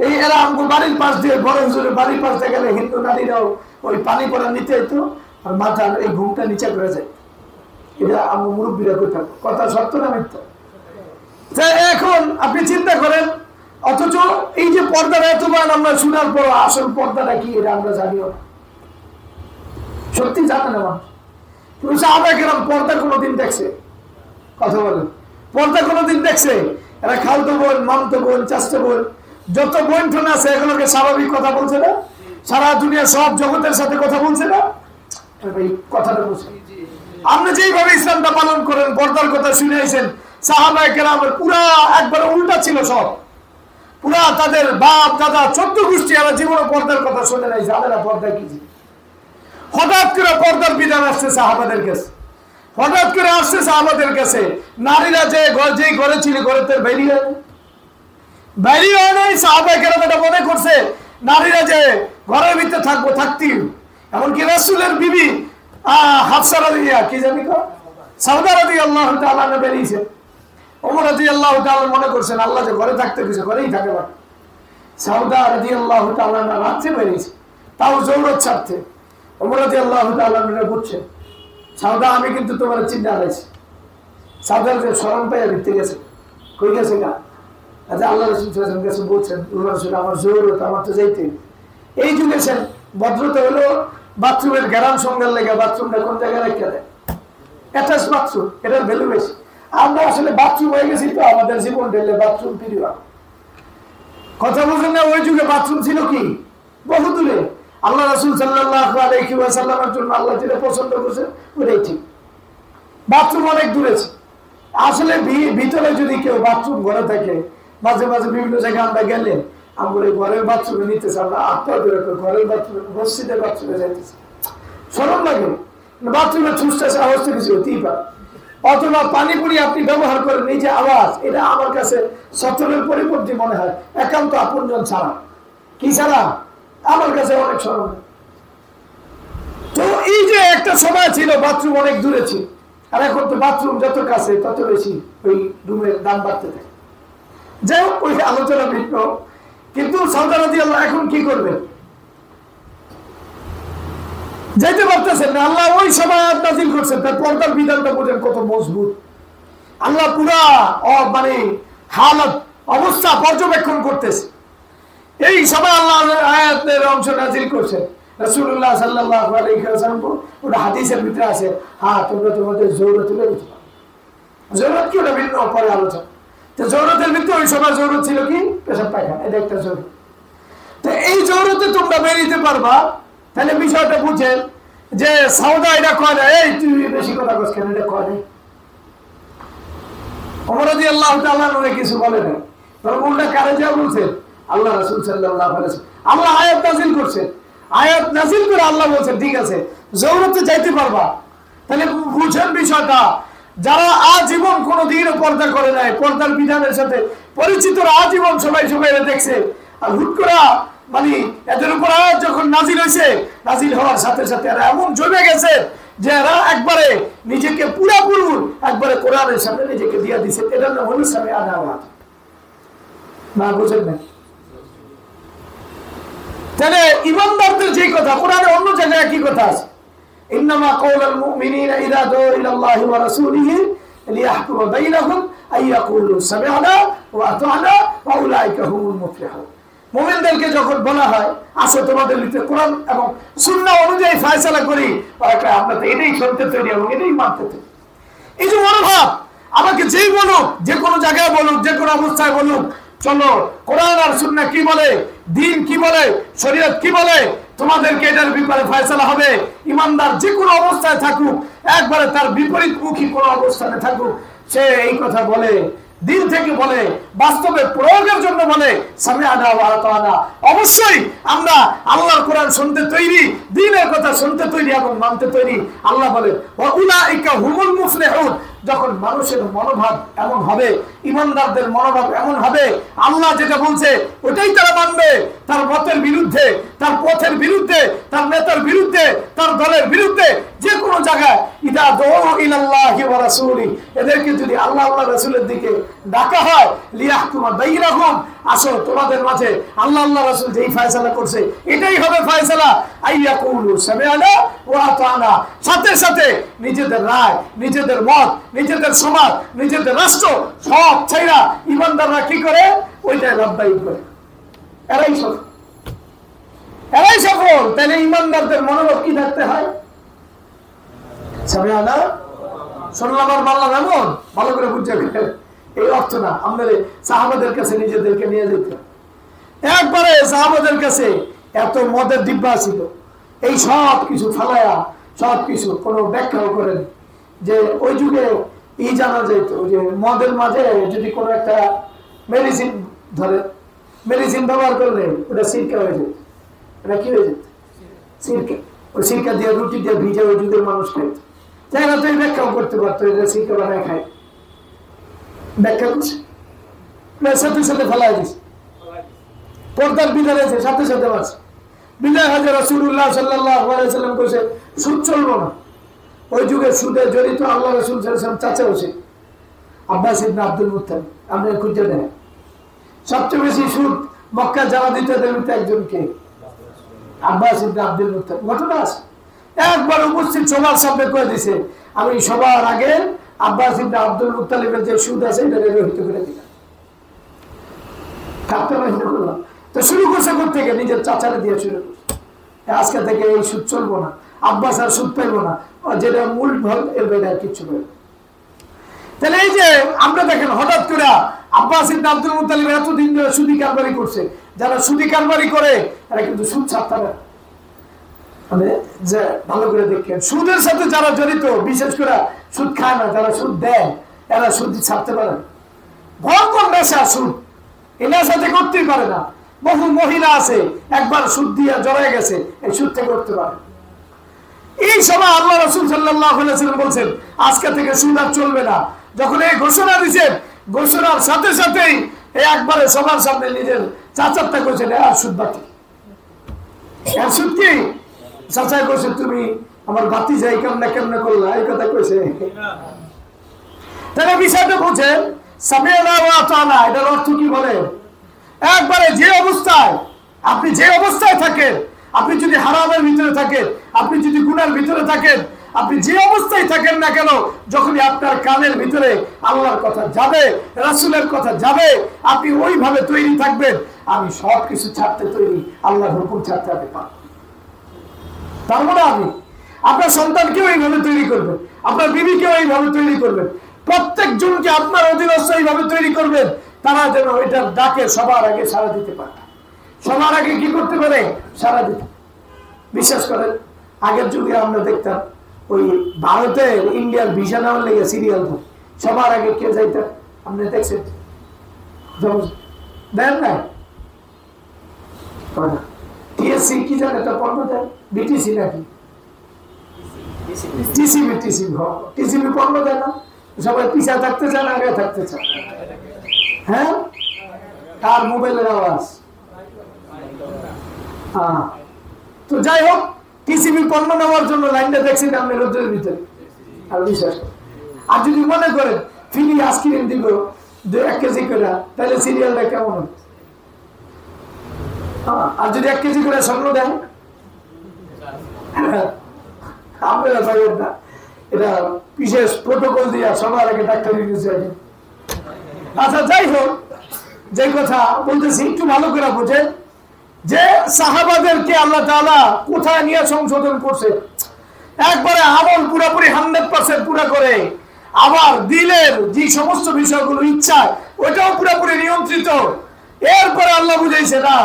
[SPEAKER 1] এই এরা আমাকে বাড়ির পাশ দিয়ে বড় হুজুরের বাড়ির পাশে গেলে হিন্দু নারীরাও ওই পানি পড়া নিতে হইতো, আর মাথার এই ঘুমটা নিচে করে যায়। এটা আমার মুরব্বীরা করতাম, কথা সত্য না মিথ্যা? এখন আপনি চিন্তা করেন, অথচ এই যে পর্দাটা এতবার আমরা শোনার পর আসল পর্দাটা কি এটা আমরা জানিও না, সত্যি জানে না মানুষ। সাহাবায়ে কেরাম পর্দা কোনোদিন দেখছে? কথা বলেন। পর্দা কোনোদিন দেখছে? এরা খালতো বোন, মামতো বোন, চাচতো বোন, যত বোন ঠোন আছে এগুলোকে স্বাভাবিক কথা বলছে না? সারা দুনিয়া সব জগতের সাথে কথা বলছে না? কথাটা বলছে। আপনি যেইভাবে ইসলামটা পালন করেন, পর্দার কথা শুনে আইছেন, সাহাবায়ে কেরামের পুরা একবার উল্টা ছিল সব। পুরা তাদের বাপ দাদা 14 গোষ্ঠী এরা জীবনে পর্দার কথা শুনে নাই, জানে না পর্দা কি। হঠাৎ করে পর্দার বিধান আসছে সাহাবাদের কাছে, হঠাৎ করে আসছে সাহাবাদের কাছে। নারীরা যেই ঘরে ছিল, ঘরে তো বেরিয়ে নাই। সাহাবায়ে কেরাম এটা মনে করছে নারীরা যে ঘরের ভিতরে থাকবো, থাকতি। এমনকি রাসূলের বিবি হাফসা রাদিয়া কি জানি কো সাউদা রাদিয়াল্লাহু তাআলা বেরিয়েছে। ওমর রাদিয়াল্লাহু তাআলা মনে করছেন আল্লাহ যে ঘরে থাকতে কিছু ঘরেই থাকে। সাউদা রাদিয়াল্লাহু তাআলা রাত্রে বেরিয়েছে, তাও জরুরত ছাড়তে। ওমর রাদিয়াল্লাহু তাআলা বুঝছেন, সাউদা আমি কিন্তু তোমার চিন্তা আলাইছি। সাউদার যে শরম পাইয়া ভিত্তি গেছে, কই গেছে গা? আচ্ছা আল্লাহ রাসূল সাল্লাল্লাহু আলাইহি ওয়াসাল্লাম বলছেন, আমার জরুরত, আমার তো যাইতে। এই যুগে ভদ্রতা হলো বাথরুমের গ্যারাম সঙ্গের লেগে বাথরুমটা কোন জায়গায় রেখে দেয়, অ্যাটাচ বাথরুম, এটার ভ্যালু বেশি। আমরা আসলে বাথরুম হয়ে গেছি তো, আমাদের জীবন ঢেলে বাথরুম প্রিয়। কথা বলছেন না? ওই যুগে বাথরুম ছিল কি বহু দূরে। আল্লাহ রাসূল সাল্লাল্লাহু আলাইহি ওয়াসাল্লামের জন্য আল্লাহ যেটা পছন্দ করছে ওটাই ঠিক। বাথরুম অনেক দূরে। আসলে ভিতরে যদি কেউ বাথরুম ঘরে থাকে, মাঝে মাঝে বিভিন্ন জায়গায় আমরা গেলে আমরা ঘরের বাথরুমে নিতেছি, আমরা আত্মা দূরে ঘরের বাথরুমে, মসজিদের বাথরুমে যাইতেছি, শরম লাগে। বাথরুমে ছুটতে সাহস কিছু হতেই পারে। অথবা পানি পুরি আপনি ব্যবহার করেন, এই যে আওয়াজ, এটা আমার কাছে সতরের পরিবর্তী মনে হয়, একান্ত আপনজন ছাড়া। কি ছাড়া? আমার কাছে অনেক শরম। তো এই যে একটা সময় ছিল বাথরুম অনেক দূরে ছিল, আর এখন তো বাথরুম যত কাছে তত বেশি ওই রুমের দাম বাড়তে থাকে। যাই হোক, ওই আলোচনা ভিন্ন। কিন্তু সাউদা রাদিয়াল্লাহু এখন কি করবেন? যাইতে পারতেছেন না। আল্লাহ ওই সময় নাযিল করছেন, তার পর্দার বিধানটা বোঝেন কত মজবুত। আল্লাহ পুরা মানে হালত অবস্থা পর্যবেক্ষণ করতেছে। এই সময় আল্লাহ আয়াতের অংশ নাযিল করছেন। রাসূলুল্লাহ সাল্লাল্লাহু আলাইহি ওয়াসাল্লাম ওটা হাদিসের ভিতরে আছে, হ্যাঁ তোমরা তোমাদের জরুরত তুলে দিতে পারো। জরুরত কি ওটা ভিন্ন, পরে আলোচনা। তো জরুরতের ভিতরে ওই সময় জরুরত ছিল কি? পেশাব পায়খানা, এটা একটা জরুরত। তো এই জরুরতে তোমরা বেরিয়ে পারবা। তাহলে বিষয়টা বুঝেন যে সাউদা এটা কয় না, এই তুই বেশি কথা কস কেন, এটা কয় নাই। ওমর রাদিয়াল্লাহু তাআলা কিছু বলে না, তখন উল্টা কারে যা বলছে আল্লাহ রাসূল সাল্লাল্লাহু আলাইহি ওয়াসাল্লাম। আল্লাহ আয়াত নাযিল করছেন, আয়াত নাযিল করে আল্লাহ বলছেন ঠিক আছে জরুরতে যাইতে পারবা। তাহলে বুঝেন বিষয়টা, যারা আজীবন কোনোদিনও পর্দা করে নাই, পর্দার বিধানের সাথে পরিচিত আজীবন সবাই সবাই দেখছে, আর হুট করে মানে এদের উপর আয়াত যখন নাযিল হয়েছে, নাযিল হওয়ার সাথে সাথে এরা এমন জমে গেছে যে এরা একবারে নিজেকে পুরাপুরি একবারে কোরআনের সামনে নিজেকে দিয়ে দিছে। এটার নাম হলো সামে আনাওয়াত। না বুঝেন না? তাহলে ইমানদারদের যে কথা কোরআনে অন্য জায়গায় কি কথা আছে, ইন্নামা কাওলাল মুমিনিনা ইযা দুউ ইলাল্লাহি ওয়া রাসূলিহি লিয়াহকুমা বাইনাহুম আইয়াকুলু সামি'না ওয়া আতা'না ওয়া উলাইকা হুমুল মুফলিহুন। মুমিনদেরকে যখন বলা হয় আসো তোমাদের ভিতরে কোরআন এবং সুন্নাহ অনুযায়ী ফয়সালা করি, আমরা তো এটাই শুনতে তৈরি এবং এটাই মানতে তৈরি। এই যে মনোভাব, আমাকে যেই বলুক, যে কোনো জায়গায় বলুক, যে কোনো অবস্থায় বলুক, চলো কোরআন আর সুন্নাহ কি বলে, দ্বীন কি বলে, শরীয়ত কি বলে, তোমাদেরকে এটার ব্যাপারে ফয়সালা হবে। ইমানদার যে কোনো অবস্থায় থাকুক, একবারে তার বিপরীতমুখী কোনো অবস্থানে থাকুক, সে এই কথা বলে, দিন থেকে বলে, বাস্তবে প্রয়োগের জন্য বলে সামি'না ওয়া আতা'না। অবশ্যই আমরা আল্লাহর কোরআন শুনতে তৈরি, দ্বীনের কথা শুনতে তৈরি এবং মানতে তৈরি। আল্লাহ বলে ওয়া উলাইকা হুমুল মুফলিহুন। যখন মানুষের মনোভাব এমন হবে, ইমানদারদের মনোভাব এমন হবে, আল্লাহ যেটা বলছে ওটাই তারা মানবে। তার মতের বিরুদ্ধে, তার পথের বিরুদ্ধে, তার নেতার বিরুদ্ধে, তার দলের বিরুদ্ধে যে কোনো জায়গায় ইদা দুউ ইলাল্লাহি ওয়া রাসূলি, এদেরকে যদি আল্লাহ আল্লাহ রাসূলের দিকে ডাকা হয়, লিয়াহকুমা বাইনাহুম, আসো তোমাদের মাঝে আল্লাহ আল্লাহ রাসূল যেই ফয়সালা করছে এটাই হবে ফয়সালা। আইয়াকুলু সামি'না ওয়া আতা'না, সাথে সাথে নিজেদের রায়, নিজেদের মত, নিজেদের সমাজ, নিজেদের রাষ্ট্র সব ছাইরা ইমানদাররা কি করে? ওইটাই লব্বাই করে। এরাই সফল, এরাই সফল। তাহলে ইমানদারদের মনোভাব কি থাকতে হয়? সামি'না শুনলাম আর মানলাম এমন ভালো করে বুঝে এই অর্থ না। আমাদের সাহাবাদের কাছে নিজেদেরকে নিয়ে যেতে একবারে সাহাবাদের কাছে এত মদের ডিব্বা ছিল, এই সব কিছু ফালায়া সব কিছু কোনো ব্যাখ্যাও করেন যে ওই যুগে জানা যেত যে মদের মাঝে যদি কোনো একটা মেডিসিন ধরে, মেডিসিন ব্যবহার করলে ওটা সিরকা হয়ে যেত। এটা কি হয়ে যেত? সিরকা। ওই সিরকা দিয়ে রুটি দিয়ে ভিজে ওই যুগের মানুষ খাইত। তাই না? তো এই ব্যাখ্যাও করতে পারতো এটা সিরকা বানায় খায়, ব্যাখ্যা করছে সাথে সাথে ফেলাই দিচ্ছে। পর্দার বিধান আছে সাথে সাথে আছে বিদায় হাজার রাসূলুল্লাহ সাল্লাল্লাহু আলাইহি সাল্লাম কইছে সুদ চলবো না। ওই যুগে সুদে জড়িত আল্লাহ রাসূল সাল্লাল্লাহু আলাইহি ওয়াসাল্লাম চাচা হচ্ছে আব্বাস ইবনে আব্দুল মুত্তালিব। আমরা খুঁজে দেন সবচেয়ে বেশি সুদ মক্কা যারা দিতে দেবেন একজনকে, আব্বাস ইবনে আব্দুল মুত্তালিব। ঘটনা আছে একবার উপস্থিত সবার সামনে করে দিছে আমি সবার আগে আব্বাস ইবনে আব্দুল মুত্তালিবের যে সুদ আছে এটা রহিত করে দিলাম। তো শুরু করছে থেকে নিজের চাচারে দিয়ে শুরু করছে আজকে থেকে এই সুদ চলবো না, আব্বাস আর সুদ পাইবো না, যেটা মূল ভাগ এর বাইরে আর কিছু পাইব। তাহলে এই যে আমরা দেখেন হঠাৎ করে আব্বাস ইবনে আব্দুল মুত্তালিব এতদিন ধরে সুদি কারবারি করছে। যারা সুদি কারবারি করে তারা কিন্তু সুদ ছাড়তে পারে মানে যে ভালো করে দেখেন সুদের সাথে যারা জড়িত, বিশেষ করে সুদ খায় না যারা সুদ দেয়, এরা সুদ ছাড়তে পারে। ভয়ঙ্কর নেশা সুদ, এই নেশাতে করতেই পারে না। বহু মহিলা আছে একবার সুদ দিয়ে জড়ায় গেছে, এই সুদ থেকে করতে পারে। এই সময় আল্লাহ রাসূল সাল্লাল্লাহু আলাইহি ওয়াসাল্লাম বলেন আজকে থেকে সুদ আর চলবে না। যখন এই ঘোষণা দিয়েছেন, ঘোষণার সাথে সাথেই এই একবারে সবার সামনে নিজের চাচারটা কইছেন আর সুদ বাতি, আর সুদ কি চাচা কইছে তুমি আমার বাতি যাই কেমনে কেমনে করলা, এই কথা কইছে। তাহলে বিষয়টা বুঝেন সামিআনা ওয়া আতানা, এটার অর্থ কি বলে? একবারে যে অবস্থায় আপনি যে অবস্থায় থাকেন, আপনি যদি হারামের ভিতরে থাকেন, আপনি যদি গুনার ভিতরে থাকেন, আপনি যে অবস্থায় থাকেন না কেন, যখনই আপনার কানের ভিতরে আল্লাহর কথা যাবে, রাসূলের কথা যাবে, আপনি ওইভাবে তৈরি থাকবেন আমি সব কিছু ছাড়তে তৈরি, আল্লাহর হুকুম ছাড়তে হবে পারব। তার মানে আপনি আপনার সন্তানকেও এইভাবে তৈরি করবেন, আপনার বিবিকেও এইভাবে তৈরি করবেন, প্রত্যেক জনকে আপনার অধীনস্থ এইভাবে তৈরি করবেন তারা যেন এটার ডাকে সবার আগে সাড়া দিতে পারে। সবার আগে কি করতে পারে? সাড়া দিতে। বিশ্বাস করেন আগের যুগে আমরা দেখতাম ওই ভারতের ইন্ডিয়ার ভিসা নেওয়ার লেগে সিরিয়াল সবার আগে কে যাইতেন? আপনি দেখছেন দেন না? টিএসসি কি জানে একটা পণ্য দেয়, বিটিসি নাকি টিসিবি, টিসিবি পণ্য দেয় না? সবাই পিছা থাকতে চান, আগে থাকতে চান। হ্যাঁ, কার মোবাইলের আওয়াজ? তো যাই হোক, টিসিবি পণ্য নেওয়ার জন্য লাইনটা দেখছেন আপনি রোদের ভিতরে। আর বিশ্বাস আর যদি মনে করেন ফ্রি আইসক্রিম দিব 1 কেজি করে, তাহলে সিরিয়ালটা কেমন হবে? আর যদি 1 কেজি করে স্বর্ণ দেন, আমরা পাইবেন না। এটা বিশেষ প্রোটোকল দিয়া সবার আগে ডাক্তারি নিয়ে। আচ্ছা যাই হোক, যে কথা বলতেছি একটু ভালো করে বুঝেন যে সাহাবাদেরকে আল্লাহ তাআলা কোথায় নিয়ে সংশোধন করছে। একবারে আমল পুরোপুরি 100% পুরো করে, আবার দিলের যে সমস্ত বিষয়গুলো ইচ্ছা ওইটাও পুরোপুরি নিয়ন্ত্রিত। এরপরে আল্লাহ বুঝাইছে না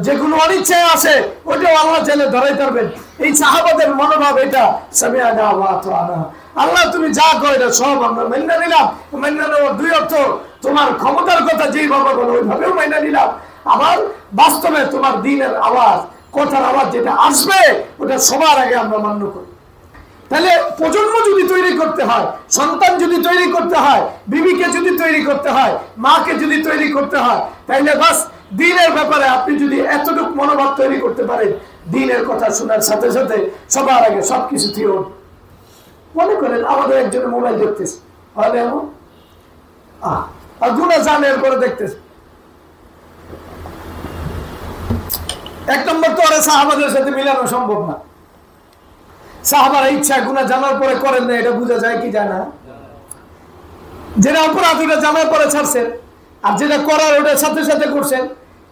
[SPEAKER 1] যেগুলো অনিচ্ছায় আসে ওইটাও আল্লাহ চাইলে ধরাই পারবেন। এই সাহাবাদের মনোভাব এটা, সামিআনা ওয়া আতানা, আল্লাহ তুমি যা কো এটা সব আমরা মেনে নিলাম। মেনে নেওয়ার দুই অর্থ, তোমার ক্ষমতার কথা যেইভাবে বলো ওইভাবেও মেনে নিলাম, আবার বাস্তবে তোমার দিনের আওয়াজ, কথার আওয়াজ যেটা আসবে ওটা সবার আগে আমরা মান্য করি। তাহলে প্রজন্ম যদি তৈরি করতে হয়, সন্তান যদি তৈরি করতে হয়, বিবিকে যদি তৈরি করতে হয়, মাকে যদি তৈরি করতে হয়, তাইলে বাস দিনের ব্যাপারে আপনি যদি এতটুকু মনোভাব তৈরি করতে পারেন, দিনের কথা শোনার সাথে সাথে সবার আগে সবকিছু থেকে মনে করেন আমাদের একজনের মোবাইল দেখতেছে, তাহলে এমন আর গুণা জানের পরে দেখতেছে। 1 নম্বর তো আরে সাহাবাদের সাথে মিলানো সম্ভব না। সাহাবারা ইচ্ছা গুনাহ জানার পরে করেন না, এটা বোঝা যায় কি যায় না? যেটা অপরাধ ওটা জানার পরে ছাড়ছেন, আর যেটা করার ওটার সাথে সাথে করছেন।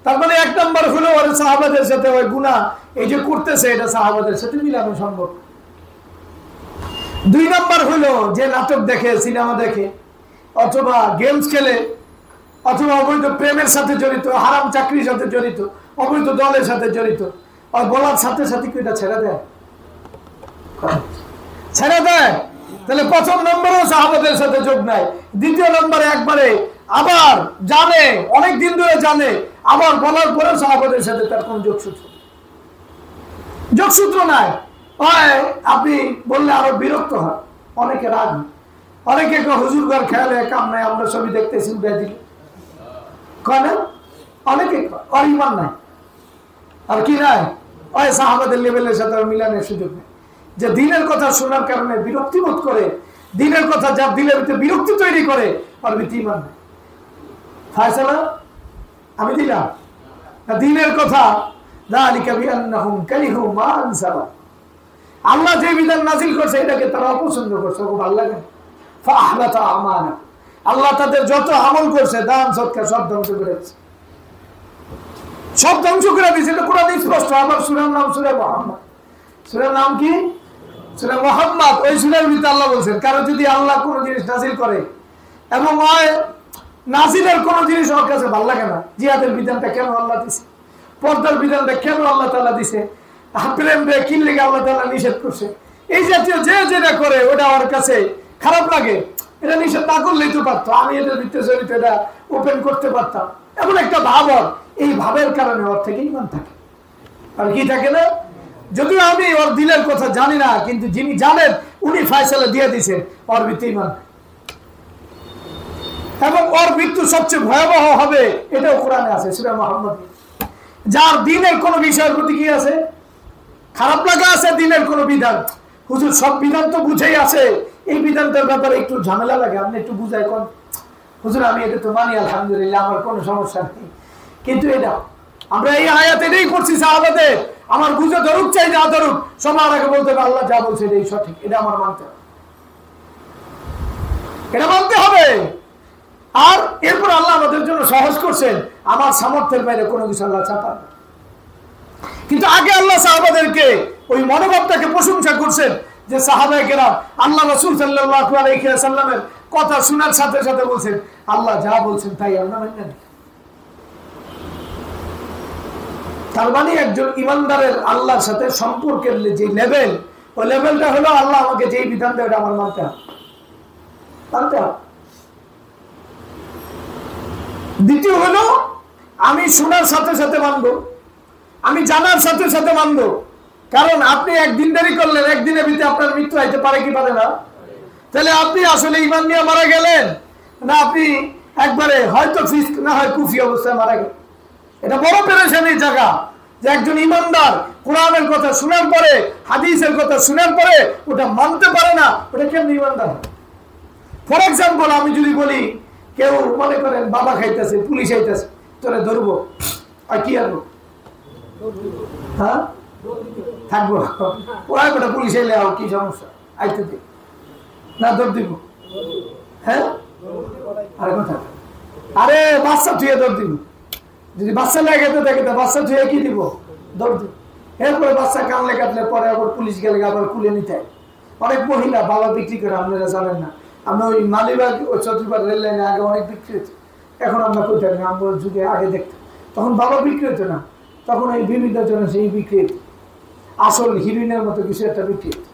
[SPEAKER 1] তার মানে 1 নম্বর হলো ওর সাহাবাদের সাথে ওই গুনাহ এই যে করতেছে এটা সাহাবাদের সাথে মিলানো সম্ভব। 2 নম্বর হলো যে নাটক দেখে, সিনেমা দেখে, অথবা গেমস খেলে, অথবা অবৈধ প্রেমের সাথে জড়িত, হারাম চাকরির সাথে জড়িত, অবৈধ দলের সাথে জড়িত, আর বলার সাথে সাথে কি এটা ছেড়ে দেয়? ছেড়ে দেয়। তাহলে প্রথম নম্বরেও সাহাবাদের সাথে যোগ নাই, দ্বিতীয় নম্বরে একবারে আবার জানে, অনেক দিন ধরে জানে, আবার বলার পরে সাহাবাদের সাথে তার কোন যোগসূত্র নাই। আপনি বললে আরো বিরক্ত হয়, অনেকে রাগ, অনেকে হুজুর ঘর খেয়ালে কাম নাই, আমরা ছবি দেখতেছি উঠে দিল কয় না, অনেকে ইমান নাই। আর কি নাই? সাহাবাদের লেভেলের সাথে মিলানের সুযোগ নেই। যে দিনের কথা শোনার কারণে বিরক্তি বোধ করে, দিনের কথা যার দিলের ভিতরে বিরক্তি তৈরি করে, আর ভিতরে ইমান নাই। ফায়সালা আমি দিলাম দিনের কথা। আল্লাহ যে বিধান নাজিল করছে এটাকে তারা অপছন্দ করছে, ভালো লাগে। আল্লাহ তাদের যত আমল করছে, দান সৎকার সব ধ্বংস করে দিয়েছে, সব ধ্বংস করে দিয়েছে। এটা কোরআনে স্পষ্ট। আবার সূরার নাম সূরা মুহাম্মদ। সূরার নাম কি? সূরা মুহাম্মদ। ওই সূরার ভিতরে আল্লাহ বলছেন, কারণ যদি আল্লাহ কোনো জিনিস নাজিল করে এবং নাজিলের কোনো জিনিস ওর কাছে ভালো লাগে না, জিহাদের বিধানটা কেন আল্লাহ দিছে, পর্দার বিধানটা কেন আল্লাহ তাআলা দিছে, প্রেম রে কি লেগে আল্লাহ তাআলা নিষেধ করছে, এই জাতীয় যে যেটা করে ওটা ওর কাছে খারাপ লাগে। এটা নিষেধ না করলেই তো পারতো, আমি এটার ভিতরে জড়িত, এটা ওপেন করতে পারতাম, এমন একটা ভাব। এই ভাবের কারণে ওর থেকে ইমান থাকে। আর কি থাকে না? যদিও আমি ওর দিলের কথা জানি না, কিন্তু যিনি জানেন উনি ফয়সালা দিয়ে দিয়েছেন, ওর ভিতরে ইমান। এবং ওর মৃত্যু সবচেয়ে ভয়াবহ হবে, এটাও কোরআনে আছে সূরা মুহাম্মদ। যার দিনের কোন বিষয়ের প্রতি কি আছে, খারাপ লাগা আছে, দিনের কোন বিধান, হুজুর সব বিধান তো বুঝেই আছে, এই বিধানটার ব্যাপারে একটু ঝামেলা লাগে, আপনি একটু বুঝাই কোন হুজুর, আমি এটা তো মানি আলহামদুলিল্লাহ, আমার কোনো সমস্যা নেই। কিন্তু এটা আমরা এই আয়াত এটাই করছি সাহাবাদের, আমার বুঝে ধরুক চাই না ধরুক, সবার আগে বলতে হবে আল্লাহ যা বলছে এটাই সঠিক, এটা আমার মানতে হবে, এটা মানতে হবে। আর এরপর আল্লাহ আমাদের জন্য সহজ করছেন, আমার সামর্থ্যের বাইরে কোনো কিছু আল্লাহ চাপান না। কিন্তু আগে আল্লাহ সাহাবাদেরকে ওই মনোভাবটাকে প্রশংসা করছেন যে সাহাবায়ে কেরাম আল্লাহ রাসূল সাল্লাল্লাহু আলাইহি ওয়াসাল্লামের কথা শোনার সাথে সাথে বলছেন আল্লাহ যা বলছেন তাই আমরা মেনে নেব। তার মানে একজন ইমানদারের আল্লাহর সাথে সম্পর্কের যে লেভেল, ওই লেভেলটা হলো আল্লাহ আমাকে যেই বিধান দেয় ওটা আমার মানতে হবে। দ্বিতীয় হলো আমি শোনার সাথে সাথে মানবো, আমি জানার সাথে সাথে মানবো। কারণ আপনি একদিন দেরি করলেন, একদিনের ভিতরে আপনার মৃত্যু হইতে পারে কি পারে না? তাহলে আপনি আসলে ঈমান নিয়ে মারা গেলেন না, আপনি একবারে হয়তো ফিস্ক না হয় কুফি অবস্থায় মারা গেলেন। এটা বড় পেরেশানির জায়গা যে একজন ইমানদার কোরআনের কথা শোনার পরে, হাদিসের কথা শোনার পরে ওটা মানতে পারে না, ওটা কেমন ইমানদার? ফর এক্সাম্পল আমি যদি বলি, কেউ মনে করেন বাবা খাইতেছে, পুলিশ আইতেছে, তোরে ধরবো, আর কি আনবো? হ্যাঁ থাকবো, ওরা কোটা পুলিশ এলে আর কি সমস্যা, আইতে দিব না, দৌড় দিব। হ্যাঁ আরে কথা, আরে বাচ্চা থুয়ে দৌড় দিব, যদি বাচ্চা লেগে দেখে বাচ্চা থুয়ে কি দিব, দৌড় দিব। এরপরে বাচ্চা কানলে কাটলে পরে আবার পুলিশ গেলে আবার কুলে নিতে হয়। অনেক মহিলা বাবা বিক্রি করে, আপনারা জানেন না। আমরা ওই মালিবাগ ওই চতুর্বার রেল লাইনে আগে অনেক বিক্রি হতো, এখন আমরা কোথায় না, আমরা যুগে আগে দেখতাম, তখন বাবা বিক্রি হতো না, তখন এই বিভিন্ন জনের সেই বিক্রি হতো, আসল হিরোইনের মতো কিছু একটা বিক্রি হতো।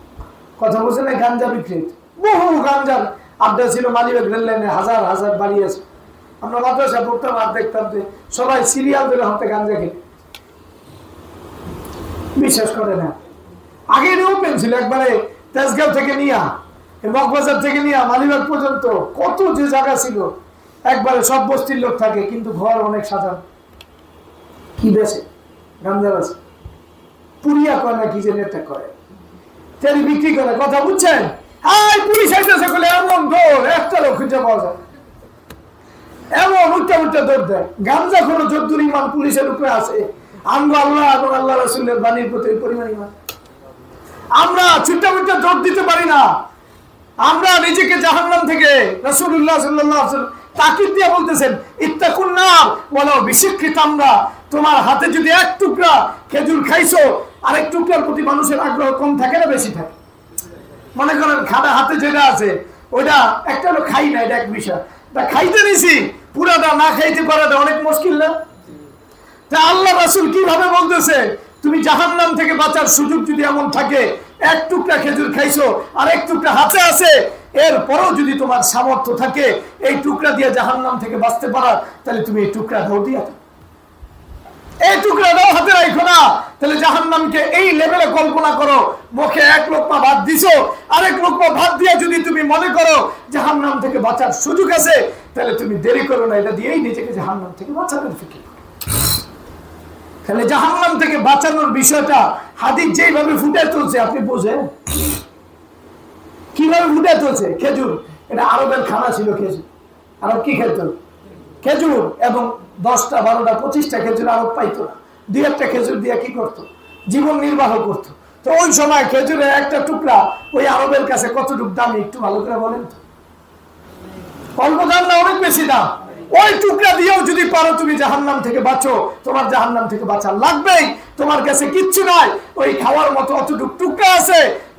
[SPEAKER 1] কথা বলছে না, গাঞ্জা বিক্রি হতো, বহু গাঞ্জার আড্ডা ছিল মালিবাগ রেল লাইনে, হাজার হাজার বাড়ি আছে। আমরা মাদ্রাসা পড়তাম আর দেখতাম যে সবাই সিরিয়াল ধরে হাতে গাঞ্জা খেয়ে। বিশ্বাস করে না, আগে ওপেন ছিল, একবারে তেজগাঁও থেকে নিয়া, মগবাজার থেকে নিয়া মালিবাগ পর্যন্ত কত যে জায়গা ছিল, একবারে সব বস্তির লোক থাকে, কিন্তু ঘর অনেক সাধারণ। কি বেছে গাঞ্জা বেছে, পুরিয়া করে না কি যে নেতা করে, তেল বিক্রি করে। কথা বুঝছেন? হ্যাঁ পুলিশ আইতেছে বলে এমন দৌড়, একটা লোক খুঁজে পাওয়া যায়, এমন উঠতে উঠতে দৌড় দেয়। গাঞ্জা কোনো যদ্দুর ইমান পুলিশের উপরে আছে, আমরা আল্লাহ এবং আল্লাহ রাসূলের বাণীর প্রতি পরিমাণ ইমান। আমরা ছুটে উঠতে দৌড় দিতে পারি না, আমরা নিজেকে জাহান্নাম থেকে রাসূলুল্লাহ সাল্লাল্লাহু আলাইহি ওয়াসাল্লাম তাকিদ দিয়ে বলতেছেন ইত্তাকুন নার ওয়ালাউ বিশিক্কি তামরা, তোমার হাতে যদি এক টুকরা খেজুর খাইছো, আরেক টুকরার প্রতি মানুষের আগ্রহ কম থাকে না বেশি থাকে? মনে করেন খানা হাতে যেটা আছে ওইটা একটা লোক খাই না, এটা এক বিষয়, খাইতে নিছি পুরাটা না খাইতে পারাটা অনেক মুশকিল না? তা আল্লাহ রাসূল কিভাবে বলতেছে তুমি জাহান্নাম থেকে বাঁচার সুযোগ যদি এমন থাকে, এক টুকরা খেজুর খাইছো আর এক টুকরা হাতে আছে, এরপরও যদি তোমার সামর্থ্য থাকে এই টুকরা দিয়ে জাহান্নাম থেকে বাঁচতে পারার, তাহলে তুমি এই টুকরা দাও দিয়া, এই টুকরা দাও, হাতে রাখো না। তাহলে জাহান্নামকে এই লেভেলে কল্পনা করো, মুখে এক লোকমা ভাত দিছো, আরেক লোকমা ভাত দিয়ে যদি তুমি মনে করো জাহান্নাম থেকে বাঁচার সুযোগ আছে, তাহলে তুমি দেরি করো না, এটা দিয়েই নিজেকে জাহান্নাম থেকে বাঁচানোর ফিকির। তাহলে জাহান্নাম থেকে বাঁচানোর বিষয়টা হাদিস যেইভাবে ফুটে তুলছে আপনি বোঝেন কিভাবে ফুটে তুলছে। খেজুর, এটা আরবের খানা ছিল খেজুর। আরব কি খেত? খেজুর, এবং 10টা 12টা 25টা খেজুর আরব পাইতো না, 2-1টা খেজুর দিয়ে কি করতো? জীবন নির্বাহ করতো। তো ওই সময় খেজুরের একটা টুকরা ওই আরবের কাছে কতটুকু দামি একটু ভালো করে বলেন তো? অল্প দাম না অনেক বেশি দাম? ওই টুকরা দিয়েও যদি পারো তুমি জাহান্নাম থেকে বাঁচো, তোমার জাহান্নাম থেকে বাঁচা লাগবেই। তোমার কাছে কিচ্ছু নাই, ওই খাওয়ার মতো অতটুকু টুকরা আছে,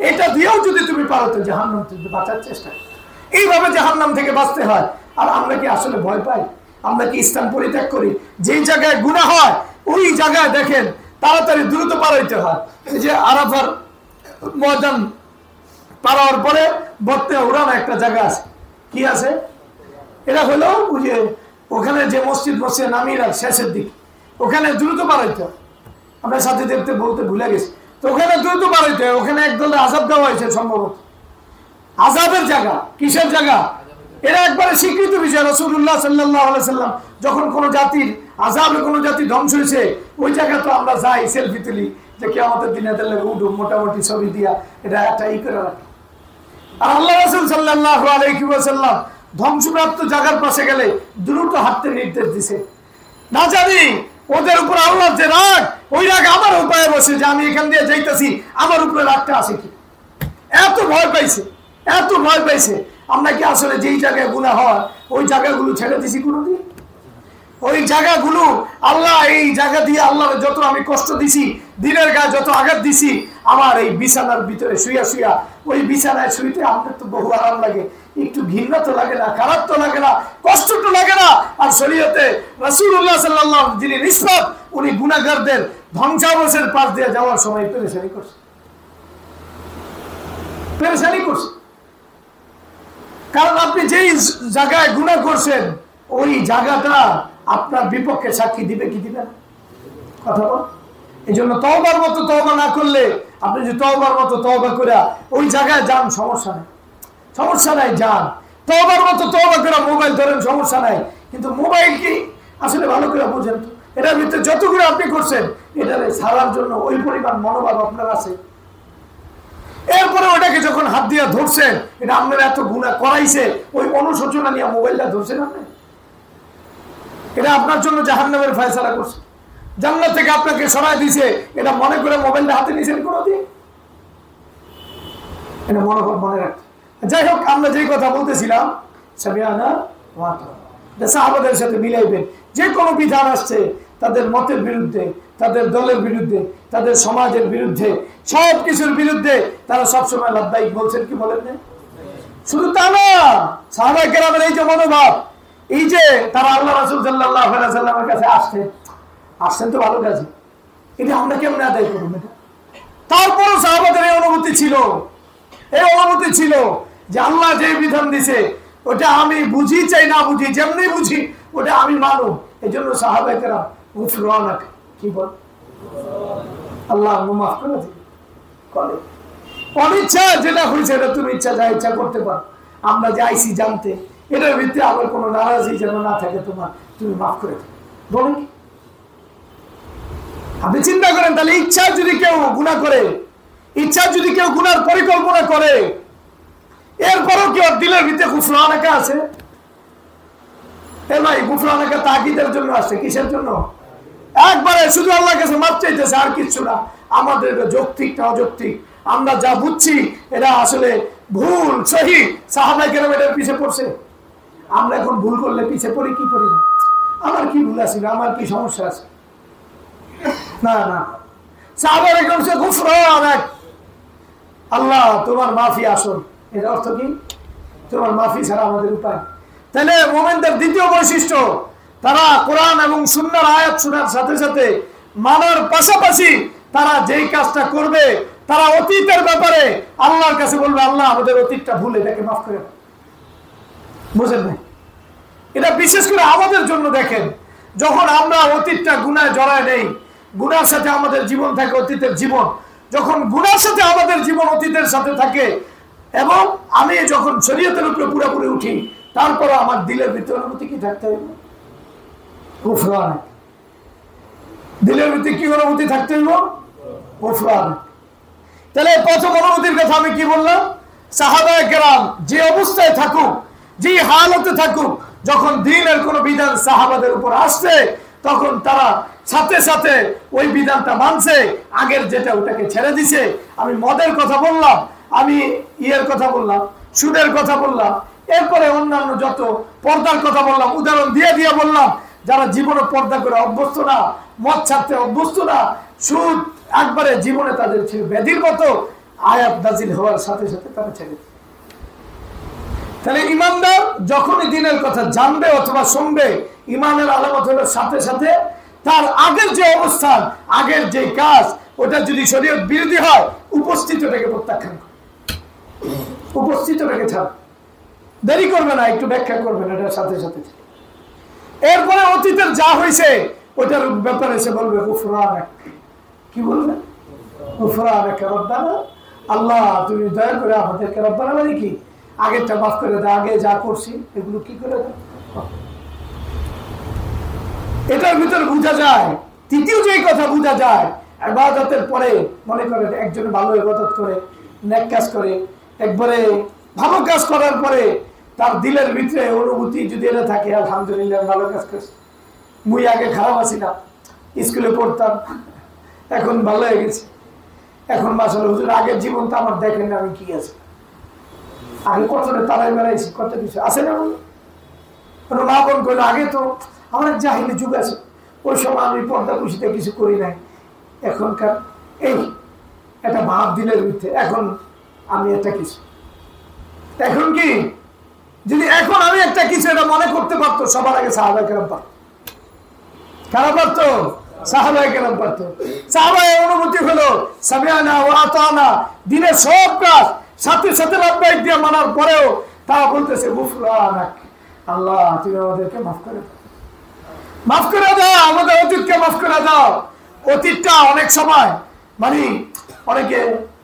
[SPEAKER 1] এটা দিয়েও যদি তুমি পারো তো জাহান্নাম থেকে বাঁচার চেষ্টা। এইভাবে জাহান্নাম থেকে বাঁচতে হয়। আর আমরা কি আসলে ভয় পাই? আমরা কি ইসলাম পরিত্যাগ করি? যেই জায়গায় গুনাহ হয় ওই জায়গায় দেখেন তাড়াতাড়ি দ্রুত পার হইতে হয়। এই যে আরাফার ময়দান পার হওয়ার পরে বর্তে উড়ানো একটা জায়গা আছে, কি আছে? এটা হলো বুঝে ওখানে যে মসজিদ নামিরা শেষের দিক, ওখানে দ্রুত পার হইতে হয়। আমরা সাথে দেখতে বলতে ভুলে গেছি। তো ওখানে দ্রুত পার হইতে হয়। ওখানে একদল আযাব দেওয়া হয়েছে, সম্ভবত আযাবের জায়গা। কিসের জায়গা? এরা একবারে স্বীকৃত বিষয়। রাসূলুল্লাহ সাল্লাল্লাহু আলাইহি সাল্লাম যখন কোনো জাতির আযাবে কোনো জাতি ধ্বংস হয়েছে, ওই জায়গা তো আমরা যাই সেলফি তুলি, যে কিয়ামতের দিনে তাহলে উঠু মোটামুটি ছবি দিয়া এটা একটা ই করে রাখি। আর আল্লাহ রাসূল সাল্লাল্লাহু আলাইহি ওয়াসাল্লাম ধ্বংসপ্রাপ্ত জায়গার পাশে গেলে দ্রুত হাঁটতে নির্দেশ দিছে। না জানি ওদের উপর আল্লাহর যে রাগ, ওই রাগ আমার উপায়ে বসে যে আমি এখান দিয়ে যাইতেছি, আমার উপরে রাগটা আসে কি? এত ভয় পাইছে, এত ভয় পাইছে। আমরা কি আসলে যেই জায়গায় গুনাহ হয় ওই জায়গাগুলো ছেড়ে দিছি কোনোদিন? ওই জায়গাগুলো আল্লাহ, এই জায়গা দিয়ে আল্লাহ যত আমি কষ্ট দিছি, দিনের গায়ে যত আঘাত দিছি, আমার এই বিছানার ভিতরে শুইয়া শুইয়া ওই বিছানায় শুইতে আমাদের তো বহু আরাম লাগে, একটু ঘৃণা তো লাগে না, খারাপ তো লাগে না, কষ্ট তো লাগে না। আর শরীয়তে রাসূলুল্লাহ সাল্লাল্লাহু আলাইহি যিনি নিসবত, উনি গুনাহগারদের ধ্বংসাবশের পাশ দিয়ে যাওয়ার সময় পেরেশানি করছে, পেরেশানি করছে। কারণ আপনি যেই জায়গায় গুনাহ করছেন ওই জায়গাটা আপনার বিপক্ষে সাক্ষী দিবে কি দিবে না? কথা বল। এই জন্য তওবার মতো তওবা না করলে, আপনি যে তওবার মতো তওবা করে ওই জায়গায় যান, সমস্যা নেই, সমস্যা নাই, যান তওবার মতো তওবা করে মোবাইল ধরেন, সমস্যা নাই। কিন্তু মোবাইল কি আসলে ভালো করে বুঝেন তো, এটার ভিতরে যতগুলো আপনি করছেন এটারে ছাড়ার জন্য ওই পরিমাণ মনোভাব আপনার আছে। এরপরে ওটাকে যখন হাত দিয়ে ধরছেন, এটা আপনার এত গুনাহ করাইছে, ওই অনুশোচনা নিয়ে মোবাইলটা ধরছেন আপনি, এটা আপনার জন্য জাহান্নামের ফয়সালা করছে, জান্নাত থেকে আপনাকে সরাই দিয়েছে, এটা মনে করে মোবাইলটা হাতে নিয়েছেন কোনোদিন? এটা মনোভাব মনে রাখতে। যাই হোক, আমরা যেই কথা বলতেছিলাম, সাহাবাদের সাথে মিলাইবেন। যে কোনো বিধান আসছে তাদের মতের বিরুদ্ধে, তাদের দলের বিরুদ্ধে, তাদের সমাজের বিরুদ্ধে, সব কিছুর বিরুদ্ধে তারা সবসময় লাব্বাইক বলছেন, কি বলেন না? শুধু তা না, সাহাবায়ে কেরামের এই যে মনোভাব, এই যে তারা আল্লাহ রাসূল সাল্লাল্লাহু আলাইহি সাল্লামের কাছে আসছেন তো ভালো কাজে, এটা আমরা কেমন আদায় করব? এটা তারপরও সাহাবাদের এই অনুভূতি ছিল, এই অনুভূতি ছিল যে আল্লাহ যে বিধান দিছে ওটা আমি বুঝি চাই না বুঝি, যেমনি বুঝি ওটা আমি মানো। এই জন্য সাহাবায়ে কেরাম গুফরানাক, কি বল, আল্লাহ মাফ করে দিন, করে অনিচ্ছা যেটা হয়েছে এটা তুমি ইচ্ছা যা ইচ্ছা করতে পারো। আমরা যে আইসি জানতে, এটার ভিত্তিতে আবার কোনো নারাজি যেন না থাকে তোমার, তুমি মাফ করে দিন, বলে কি? আপনি চিন্তা করেন, তাহলে ইচ্ছা যদি কেউ গুনাহ করে, ইচ্ছা যদি কেউ গুনার পরিকল্পনা করে, এরপরও কি ওর দিলের ভিতরে গুফরানাকা আছে? এ ভাই, গুফরানাকা তাকিদের জন্য আছে, কিসের জন্য? একবারে শুধু আল্লাহর কাছে মাপ চাইতেছে, আর কিচ্ছু না। আমাদের যৌক্তিক না অযৌক্তিক, আমরা যা বুঝছি এটা আসলে ভুল সহি, সাহাবায়ে কেরাম এটার পিছে পড়ছে। আমরা এখন ভুল করলে পিছে পড়ি কি করি না, আমার কি ভুল আছে, আমার কি সমস্যা আছে? না না, সাহাবায়ে কেরাম সে গুফরানাক, আল্লাহ তোমার মাফি আসল। এর অর্থ কি? তোমার মাফি ছাড়া আমাদের উপায়। তাহলে মুমিনদের দ্বিতীয় বৈশিষ্ট্য, তারা কোরআন এবং সুন্নাহর আয়াত শোনার সাথে সাথে মানার পাশাপাশি তারা যেই কাজটা করবে, তারা অতীতের ব্যাপারে আল্লাহর কাছে বলবে, আল্লাহ আমাদের অতীতটা ভুল, এটাকে মাফ করে দাও। বুঝেন না? এটা বিশেষ করে আমাদের জন্য দেখেন, যখন আমরা অতীতটা গুনায় জড়ায় নেই, গুনার সাথে আমাদের জীবন থাকে অতীতের জীবন, যখন গুনার সাথে আমাদের জীবন অতীতের সাথে থাকে, এবং আমি যখন শরীয়তের উপরে পুরোপুরি উঠি, তারপরে আমার দিলের ভিতরে অনুভূতি কি থাকতে হইব? কুফরান। দিলের ভিতরে কি অনুভূতি থাকতে হইব? কুফরান। তাহলে প্রথম অনুভূতির কথা আমি কি বললাম? সাহাবায়ে কেরাম যে অবস্থায় থাকুক, যে হালতে থাকুক, যখন দ্বীনের কোন বিধান সাহাবাদের উপর আসছে, তখন তারা সাথে সাথে ওই বিধানটা মানছে, আগের যেটা ওটাকে ছেড়ে দিছে। আমি মদের কথা বললাম, আমি ইয়ের কথা বললাম, সুদের কথা বললাম, এরপরে অন্যান্য যত পর্দার কথা বললাম, উদাহরণ দিয়ে দিয়ে বললাম। যারা জীবনে পর্দা করে অভ্যস্ত না, মদ ছাড়তে অভ্যস্ত না, সুদ একবারে জীবনে তাদের ছিল ব্যাধির মতো, আয়াত নাজিল হওয়ার সাথে সাথে তারা ছেড়ে দিচ্ছে। তাহলে ইমানদার যখনই দিনের কথা জানবে অথবা শুনবে, ইমানের আলামত হলো সাথে সাথে তার আগের যে অবস্থান, আগের যে কাজ, ওটা যদি শরীয়ত বিরোধী হয়, উপস্থিতটাকে প্রত্যাখ্যান করে, উপস্থিতটাকে ছাড়, দেরি করবে না, একটু ব্যাখ্যা করবে না, এটার সাথে সাথে। এরপরে অতীতের যা হয়েছে ওটার ব্যাপারে সে বলবে গুফরানাক। কি বলবে? গুফরানাক রব্বানা, আল্লাহ তুমি দয়া করে আমাদেরকে, রব্বানা মানে কি? আগেরটা মাফ করে দাও, আগে যা করছি এগুলো কি করে দাও। এটার ভিতরে বোঝা যায়, তৃতীয় যে কথা বোঝা যায়, ইবাদতের পরে মনে করেন একজন ভালো ইবাদত করে, নেক কাজ করে, একবারে ভালো কাজ করার পরে তার দিলের ভিতরে অনুভূতি যদি এটা থাকে, আলহামদুলিল্লাহ ভালো কাজ করছে, মুই আগে খারাপ আছি না, স্কুলে পড়তাম, এখন ভালো হয়ে গেছে, এখন মাশাআল্লাহ হুজুর আগের জীবনটা আমার দেখেন না, আমি কি আছে, আগে কতটা তারাই বেড়াইছি, কত কিছু আছে না। কোনো মা বোন করলো, আগে তো আমার জাহিলি যুগ আছে, ওই সময় আমি পর্দা খুশিতে কিছু করি নাই, এখনকার এই একটা ভাব দিলের ভিতরে, এখন আমি একটা কিছু, এখন কি যদি এখন আমি একটা কিছু এটা মনে করতে পারতো, সবার আগে সাহাবায়ে কেরাম পারত। কারা পারত? সাহাবায়ে কেরাম পারত। সাহাবায়ে অনুভূতি হলো সামিআনা ওয়া আতানা, দিনের সব কাজ সাথে সাথে লাব্বাইক দিয়ে মানার পরেও তারা বলতেছে গুফরানাক, আল্লাহ তুমি আমাদেরকে মাফ করে দাও, মাফ করে দাও, আমাদের অতীতকে মাফ করে দাও। অতীতটা অনেক সময় মানে অনেকে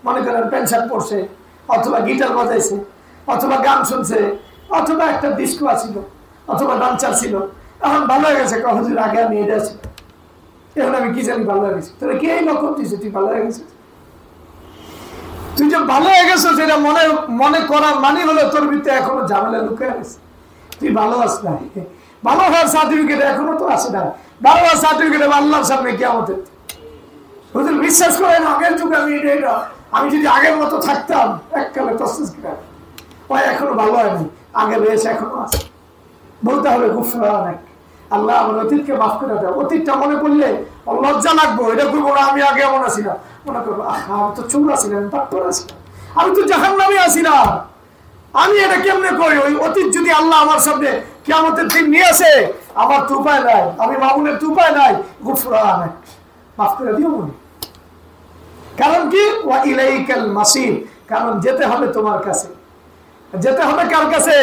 [SPEAKER 1] মনে করেন প্যান্ট শার্ট পরছে, অথবা গিটার বাজাইছে, অথবা গান শুনছে, অথবা একটা ডিস্কো ছিল, অথবা ডান্সার ছিল, এখন ভালো হয়ে গেছে, হুজুর আগে আমি এটা ছিল, এখন আমি কি জানি ভালো হয়ে গেছি। তোরা কে লক্ষণ দিচ্ছে তুই ভালো হয়ে গেছিস? তুই যে ভালো হয়ে গেছো সেটা মনে মনে করার মানে হলো তোর ভিতরে এখনো ঝামেলা লুকে গেছে, তুই ভালো আস না, ভালো হওয়ার সার্টিফিকেট এখনো তো আসে না, ভালো হওয়ার সার্টিফিকেট আল্লাহর সামনে কিয়ামতের। হুজুর বিশ্বাস করেন আগের যুগে আমি এটা, আমি যদি আগের মতো থাকতাম এককালে তসিস কিনা, ওই এখনো ভালো হয়নি, আগে রয়েছে এখনো আছে। বলতে হবে গুফরানাক, আল্লাহ আমার অতীতকে মাফ করে দাও। অতীতটা মনে করলে লজ্জা লাগবো, এটা করবো না, আমি আগে এমন আছি না, মনে করবো আমি তো চুর আছি না, আমি পাত্তর আছি না, আমি তো জাহান্নামে আছি না, আমি এটা কেমনে করি? ওই অতীত যদি আল্লাহ আমার সামনে কিয়ামতের দিন নিয়ে আসে, আমার তো উপায় নাই, আমি মামুনের তো উপায় নাই, গুফরানাক মাফ করে দিও মনে। কারণ কি? ওয়া ইলাইকাল মাসির, কারণ যেতে হবে তোমার কাছে। যেতে হবে কার কাছে?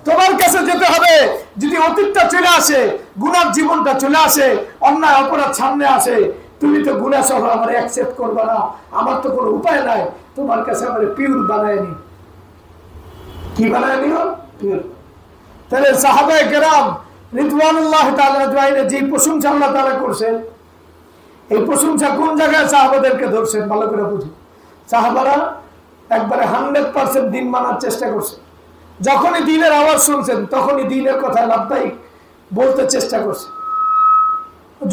[SPEAKER 1] তোমার কাছে যেতে হবে। যদি অতীতটা চলে আসে, গুনার জীবনটা চলে আসে, অন্যায় অপরাধ সামনে আসে, তুমি তো গুনাহ সহ আমার অ্যাকসেপ্ট করবে না, আমার তো কোনো উপায় নাই, তোমার কাছে আমার পিওর বানায় নি। কি বানায় নিও? পিওর। তাহলে সাহাবায়ে কেরাম রিদওয়ানুল্লাহি তাআলা আজমাইনের যে প্রশংসা আল্লাহ তাআলা করছেন, এই প্রশংসা কোন জায়গায় সাহাবাদেরকে ধরছেন ভালো করে বুঝুন। সাহাবারা একবারে 100% দিন মানার চেষ্টা করছে। যখনই দ্বীনের আওয়াজ শুনছেন তখনই দ্বীনের কথা লাব্বাইক বলতে চেষ্টা করছে।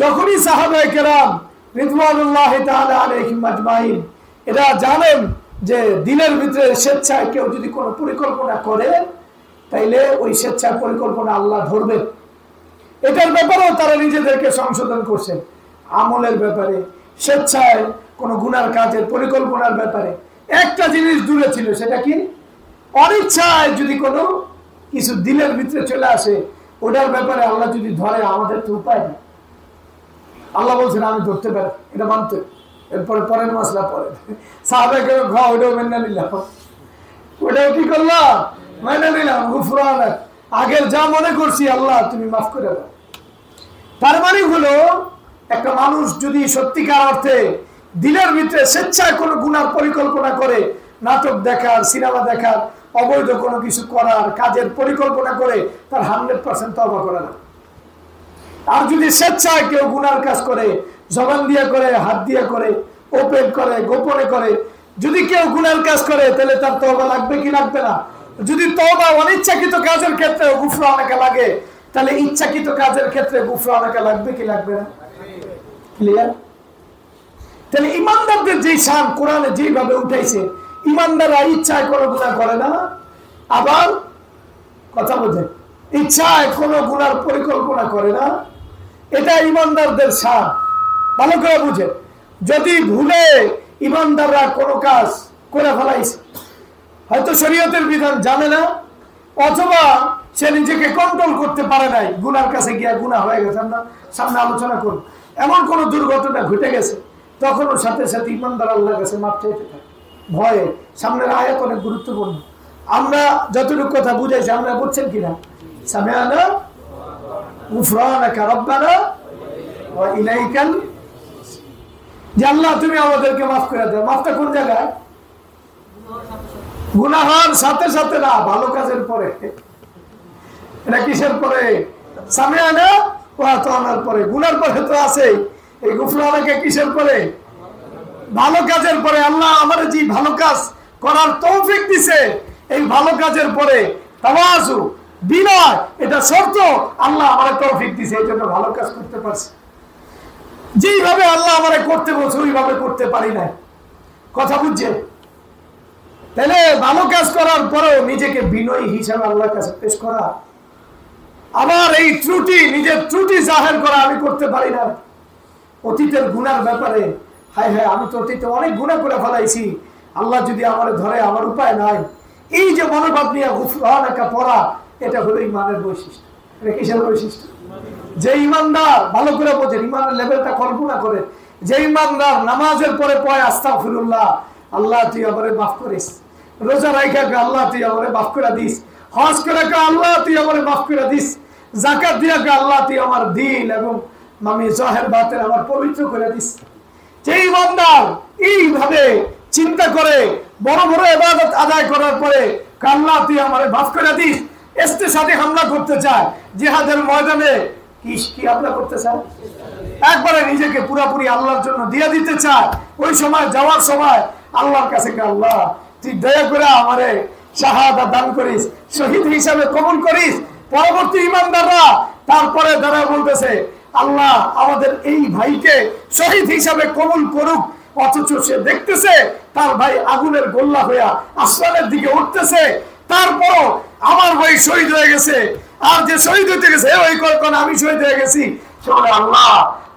[SPEAKER 1] যখনই সাহাবায়ে কেরাম রিদওয়ানুল্লাহি তাআলা আলাইহিম আজমাইন এরা জানেন যে দিনের ভিতরে স্বেচ্ছায় কেউ যদি কোনো পরিকল্পনা করে, তাইলে ওই স্বেচ্ছায় পরিকল্পনা আল্লাহ ধরবে। এটার ব্যাপারেও তারা নিজেদেরকে সংশোধন করছেন। আমলের ব্যাপারে, স্বেচ্ছায় কোনো গুনার কাজের পরিকল্পনার ব্যাপারে একটা জিনিস দূরে ছিল, সেটা কি? অনিচ্ছায় যদি কোনো কিছু দিলের ভিতরে চলে আসে, ওটার ব্যাপারে আল্লাহ যদি ধরে, আমাদের তো উপায় নেই। আল্লাহ বলছেন আমি ধরতে পারি, এটা মানতে। এরপরে পরের মাসলা পরে সাহাবাকে ওটাও মেনে নিলাম, ওটাও কি করলাম? মেনে নিলাম। গুফরান, আগের যা মনে করছি আল্লাহ তুমি মাফ করে দাও। তার মানে হলো, একটা মানুষ যদি সত্যিকার অর্থে দিলের ভিতরে স্বেচ্ছায় কোনো গুনার পরিকল্পনা করে, নাটক দেখার, সিনেমা দেখার, অবৈধ কোনো কিছু করার কাজের পরিকল্পনা করে, তার 100% তওবা করা না। আর যদি স্বেচ্ছায় কেউ গুনার কাজ করে, জবান দিয়ে করে, হাত দিয়ে করে, ওপেন করে, গোপনে করে, যদি কেউ গুনার কাজ করে, তাহলে তার তওবা লাগবে কি লাগবে না? যদি তওবা অনিচ্ছাকৃত কাজের ক্ষেত্রে গুফরানাকে লাগে, তাহলে ইচ্ছাকৃত কাজের ক্ষেত্রে গুফরানাকে লাগবে কি লাগবে না? ক্লিয়ার? তাহলে ইমানদারদের যে শান কোরআনে যেভাবে উঠাইছে, ইমানদাররা ইচ্ছায় কোনো গুনাহ করে না, আবার কথা বোঝেন, ইচ্ছায় কোনো গুনার পরিকল্পনা করে না। এটা ইমানদারদের শান, ভালো করে বুঝেন। যদি ভুলে ইমানদাররা কোনো কাজ করে ফেলাইছে, হয়তো শরীয়তের বিধান জানে না, অথবা সে নিজেকে কন্ট্রোল করতে পারে নাই, গুনার কাছে গিয়া গুনাহ হয়ে গেছে, আমরা সামনে আলোচনা করব, এমন কোন দুর্ঘটনা ঘটে গেছে, তখন ওর সাথে সাথে ইমানদার আল্লাহর কাছে মাপ চাইতে থাকে ভয়ে। সামনের আয়াত অনেক গুরুত্বপূর্ণ, আমরা যতটুকু কথা বুঝাইছি, আমরা বুঝছেন কিনা? সামিআনা গুফরানাকা রাব্বানা ওয়া ইলাইকাল, যে আল্লাহ তুমি আমাদেরকে মাফ করে দাও। মাফটা কোন জায়গায়? গুনাহের সাথে সাথে না, ভালো কাজের পরে। এটা কিসের পরে? সামিআনা ওয়া আতানার পরে। গুনার পরে তো আছে এই গুফরানাকে, কিসের পরে? ভালো কাজের পরে। আল্লাহ আমাদের যে ভালো কাজ করার তৌফিক দিছে, এই ভালো কাজের পরে তাওয়াজু, বিনয়, এটা শর্ত। আল্লাহ আমাদের তৌফিক দিছে, এই জন্য ভালো কাজ করতে পারছি। যেইভাবে আল্লাহ আমাদের করতে বলছে ওইভাবে করতে পারি না। কথা বুঝছে? তাহলে ভালো কাজ করার পরেও নিজেকে বিনয়ী হিসাবে আল্লাহর কাছে পেশ করা, আবার এই ত্রুটি, নিজের ত্রুটি জাহের করা, আমি করতে পারি না। অতীতের গুনার ব্যাপারে, হায় হায় আমি তো অতীতে অনেক গুনাহ করে ফেলাইছি, আল্লাহ যদি আমার ধরে, আমার উপায় নাই। এই যে মনোভাব নিয়ে গুফরানাকা পড়া, এটা হলো ইমানের বৈশিষ্ট্য। এটা কিসের বৈশিষ্ট্য? যে ইমানদার, ভালো করে বোঝেন, ইমানের লেভেলটা কল্পনা করে, যে ইমানদার নামাজের পরে পয় আস্তাগফিরুল্লাহ, আল্লাহ তুই আমারে মাফ করিস। রোজা রাইখা আল্লাহ তুই আমারে মাফ করে দিস। হজ করে আল্লাহ তুই আমারে মাফ করে দিস। যাকাত দিয়া আল্লাহ তুই আমার দিল এবং আমি জাহের বাতের আমার পবিত্র করে দিস। যে ইমানদার এইভাবে চিন্তা করে, বড় বড় ইবাদত আদায় করার পরে আল্লাহ তুই আমারে মাফ করে দিস, এসতে সাথে হামলা করতে চায়, জিহাদের ময়দানে কি হামলা করতে চায়? একবারে নিজেকে পুরাপুরি আল্লাহর জন্য দিয়ে দিতে চায়। ওই সময় যাওয়ার সময় আল্লাহর কাছে আল্লাহ তুই দয়া করে আমারে শাহাদাত দান করিস, শহীদ হিসাবে কবুল করিস। পরবর্তী ইমানদাররা তারপরে যারা বলতেছে আল্লাহ আমাদের এই ভাইকে শহীদ হিসাবে কবুল করুক, অথচ সে দেখতেছে তার ভাই আগুনের গোল্লা হইয়া আসমানের দিকে উঠতেছে, তারপরও আমার ভাই শহীদ হয়ে গেছে, আর যে শহীদ হতে গেছে ওই কল্পনা আমি শহীদ হয়ে গেছি। আল্লাহ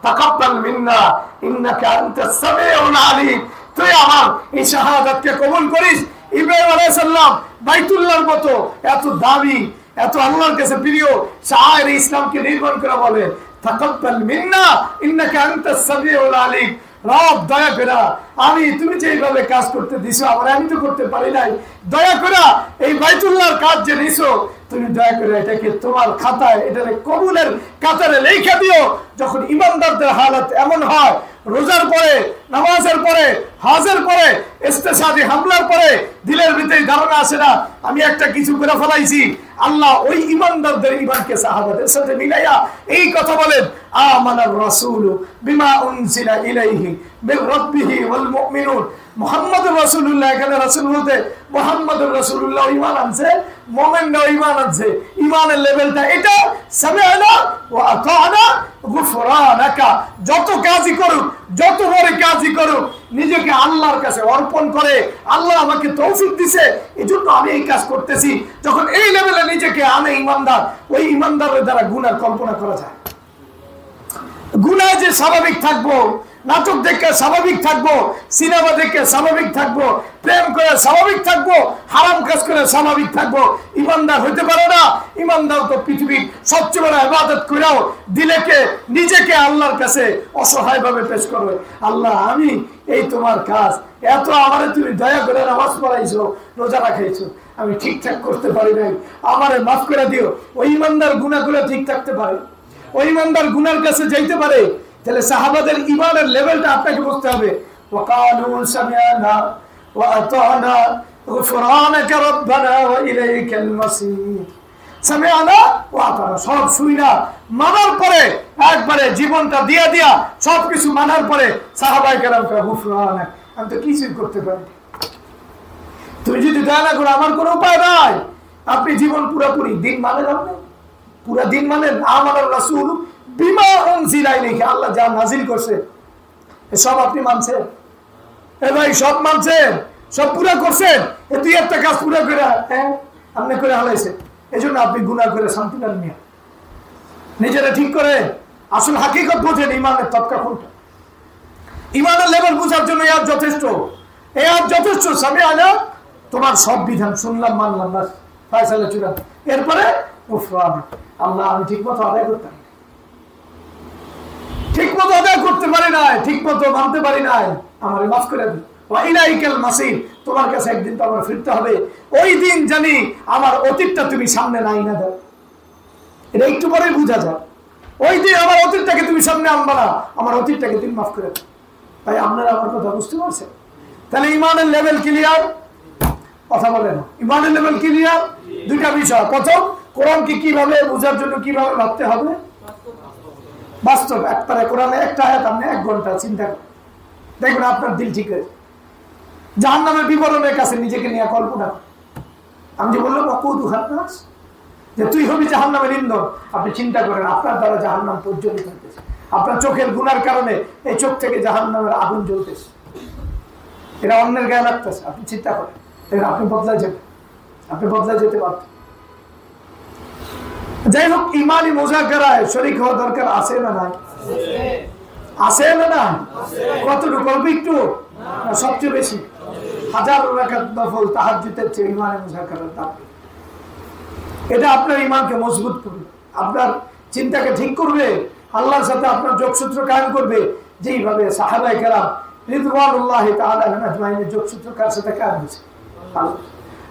[SPEAKER 1] তাকাব্বাল মিন্না ইন্নাকা আনতাস সামিউল আলিম, তুই আমার এই শাহাদাতকে কবুল করিস। ইব্রাহিম আলাইহিস সালাম বাইতুল্লাহর মতো এত দামি, এত আল্লাহর কাছে প্রিয় শায়ের ইসলামকে নির্মাণ করে বলে তাকাব্বাল মিন্না ইন্নাকা আনতাস সামিউল আলিম, রব দয়া করে আমি তুমি যেইভাবে কাজ করতে দিছো আমার, আমি তো করতে পারি নাই, দয়া করে এই বাইতুল্লাহর কাজ যে নিছো তুমি দয়া করে এটাকে তোমার খাতায়, এটাকে কবুলের কাতারে লেখা দিও। যখন ইমানদারদের হালত এমন হয়, রোজার পরে, নামাজের পরে, হজের পরে, ইস্তেশাদি হামলার পরে দিলের ভিতরে ধারণা আসে না আমি একটা কিছু করে ফেলাইছি, আল্লাহ ওই ইমানদারদের ইমানকে সাহাবাদের সাথে মিলাইয়া এই কথা বলেন, আমানার রাসূলু বিমা উনজিলা ইলাইহি মির রাব্বিহি ওয়াল মুমিনুন। মুহাম্মদুর রাসূলুল্লাহ, এখানে রাসূল বলতে মুহাম্মদুর রাসূলুল্লাহ ঈমান আনছে, মুমিনরাও ঈমান আনছে। ঈমানের লেভেলটা এটা, সামিআনা ওয়া আতানা গুফরানাকা। যত কাজই করুক, যত বড় কাজই করুক, নিজেকে আল্লাহর কাছে অর্পণ করে, আল্লাহ আমাকে তৌফিক দিছে এজন্য আমি এই কাজ করতেছি। যখন এই লেভেলে নিজেকে আনে ঈমানদার, ওই ঈমানদারের দ্বারা গুনাহ কল্পনা করা যায়। গুনাহ যে স্বাভাবিক থাকবো, নাটক দেখে স্বাভাবিক থাকবো, সিনেমা দেখে স্বাভাবিক থাকবো, প্রেম করে স্বাভাবিক থাকবো, হারাম কাজ করে স্বাভাবিক থাকবো, ইমানদার হইতে পারে না। ইমানদার তো পৃথিবীর সবচেয়ে বড় ইবাদত করেও দিলেকে নিজেকে আল্লাহর কাছে অসহায় ভাবে পেশ করবে। আল্লাহ, আমি এই তোমার কাজ, এত আমারে তুমি দয়া করে নামাজ পড়াইছো, রোজা রাখাইছো, আমি ঠিকঠাক করতে পারি নাই, আমারে মাফ করে দিও। ওই ইমানদার গুনাহগুলো ঠিক থাকতে পারে, ওই ইমানদার গুনার কাছে যাইতে পারে। তাহলে সাহাবাদের ঈমানের লেভেলটা আপনাকে বুঝতে হবে। ওয়াকালু সামিআনা ওয়া আতানা গুফরানাকা রাব্বানা ওয়া ইলাইকাল মাসির। সামিআনা ওয়া আতানা, সব শুইনা মানার পরে একবারে জীবনটা দিয়া দিয়া সবকিছু মানার পরে সাহাবায়ে কেরাম কয় গুফরানাক, আমি তো কিছুই করতে পারি, তুমি যদি দয়া না করো আমার কোনো উপায় নাই। আপনি জীবন পুরোপুরি দিন মানেন, আপনি পুরা দিন মানেন। আমাদের রাসূল বিমা উনজিলা ইলাইহি, আল্লাহ যা নাজিল করছে সব আপনি মানছেন? এ ভাই সব মানছেন, সব পুরা করছেন? এ দুই একটা কাজ পুরা করে হ্যাঁ আপনি করে হালাইছেন, এই জন্য আপনি গুনাহ করে শান্তি পান না। নিজেরা ঠিক করে আসল হাকিকত বোঝেন, ইমানের তৎকা কোনটা। ইমানের লেভেল বোঝার জন্য এ যথেষ্ট, এ যথেষ্ট। সামিআনা, তোমার সব বিধান শুনলাম মানলাম, বাস ফায়সালা চূড়ান্ত। এরপরে গুফরান, আল্লাহ আমি ঠিক মতো আদায় করতে পারি, ঠিক মতো আদায় করতে পারি নাই, ঠিক মতো মানতে পারি নাই, আমার মাফ করে দিন। ওয়া ইলাইকাল মাসির, তোমার কাছে একদিন তো আমার ফিরতে হবে। ওই দিন জানি আমার অতীতটা তুমি সামনে নাই না দাও, এটা একটু পরে বুঝা যায়। ওই দিন আমার অতীতটাকে তুমি সামনে আনবা না, আমার অতীতটাকে তুমি মাফ করে দাও। ভাই আপনারা আমার কথা বুঝতে পারছেন? তাহলে ইমানের লেভেল ক্লিয়ার? কথা বলে না, ইমানের লেভেল ক্লিয়ার? দুইটা বিষয়। প্রথম, কোরআনকে কিভাবে বোঝার জন্য কিভাবে ভাবতে হবে, বাস্তব একবারে কোরআনে একটা আয়াত আপনি 1 ঘন্টা চিন্তা করেন, দেখবেন আপনার দিল ঠিক হয়েছে। জাহান্নামের বিবরণের কাছে নিজেকে নিয়ে কল্পনা, আমি যে বললাম ওয়াকুদুহান নাস, যে তুই হবি জাহান্নামের ইন্ধন, আপনি চিন্তা করেন আপনার দ্বারা জাহান্নাম প্রজ্বলিত হতেছে, আপনার চোখের গুনার কারণে এই চোখ থেকে জাহান্নামের আগুন জ্বলতেছে, এটা অন্যের গায়ে লাগতেছে। আপনি চিন্তা করেন, আপনি বদলায় যাবেন, আপনি বদলায় যেতে পারতেন। যাই হোক, ইমানি মুযাকারায় শরীক হওয়া দরকার আছে না নাই? আছে না না? কতটুকু? অল্প একটু না সবচেয়ে বেশি? 1000 রাকাত নফল তাহাজ্জুদের চেয়ে ইমানি মুযাকারার দাম। এটা আপনার ইমানকে মজবুত করবে, আপনার চিন্তাকে ঠিক করবে, আল্লাহর সাথে আপনার যোগসূত্র কায়েম করবে, যেইভাবে সাহাবায়ে কেরাম রিদওয়ানুল্লাহি তাআলা আজমাইনের যোগসূত্র কার সাথে কায়েম হয়েছে।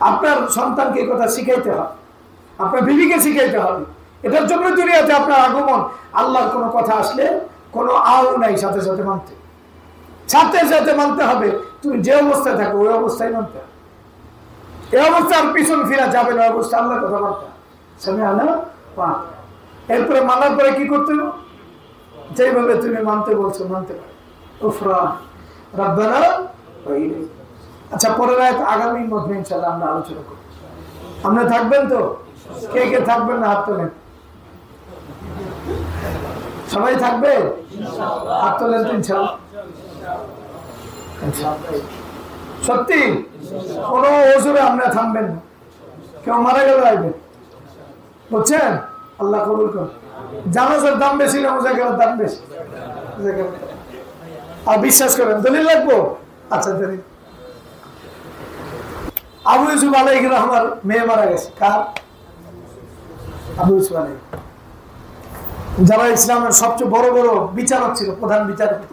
[SPEAKER 1] আপনার সন্তানকে এই কথা শিখাইতে হবে, আপনার বিবিকে শিখাইতে হবে। এটার জন্য দুনিয়াতে আপনার আগমন। আল্লাহর কোনো কথা আসলে কোনো আও নাই, সাথে সাথে মানতে, সাথে সাথে মানতে হবে। তুমি যে অবস্থায় থাকো ওই অবস্থায় মানতে হবে। এই অবস্থা আর পিছন ফিরা যাবে না, অবস্থা আল্লাহর কথা মানতে হবে। সামিআনা ওয়া আতানা। এরপরে মানার পরে কি করতে হবে? যেভাবে তুমি মানতে বলছো মানতে পারো। গুফরান রাব্বানা ওয়া ইলাইকা। আচ্ছা, পরের আয়াত আগামী মধ্যে ইনশাআল্লাহ আমরা আলোচনা করব। আপনারা থাকবেন তো? কে কে থাকবেন না হাত তোলেন। সবাই থাকবে ইনশাআল্লাহ, হাত তোলেন ইনশাআল্লাহ। সত্যি কোনো ওজোরে আপনারা থামবেন না, কেউ মারা গেল আসবে, বুঝছেন? আল্লাহ কবুল করুন। জানাজার দাম বেশি না মুযাকারার দাম বেশি? আর বিশ্বাস করেন দলিল লাগবো? আচ্ছা দলিল। আবু ইউসুফ আলাইহির রহমার মেয়ে মারা গেছে। কার? আবু ইউসুফ আলাইহি, যারা ইসলামের সবচেয়ে বড় বড় বিচারক ছিল, প্রধান বিচারপতি,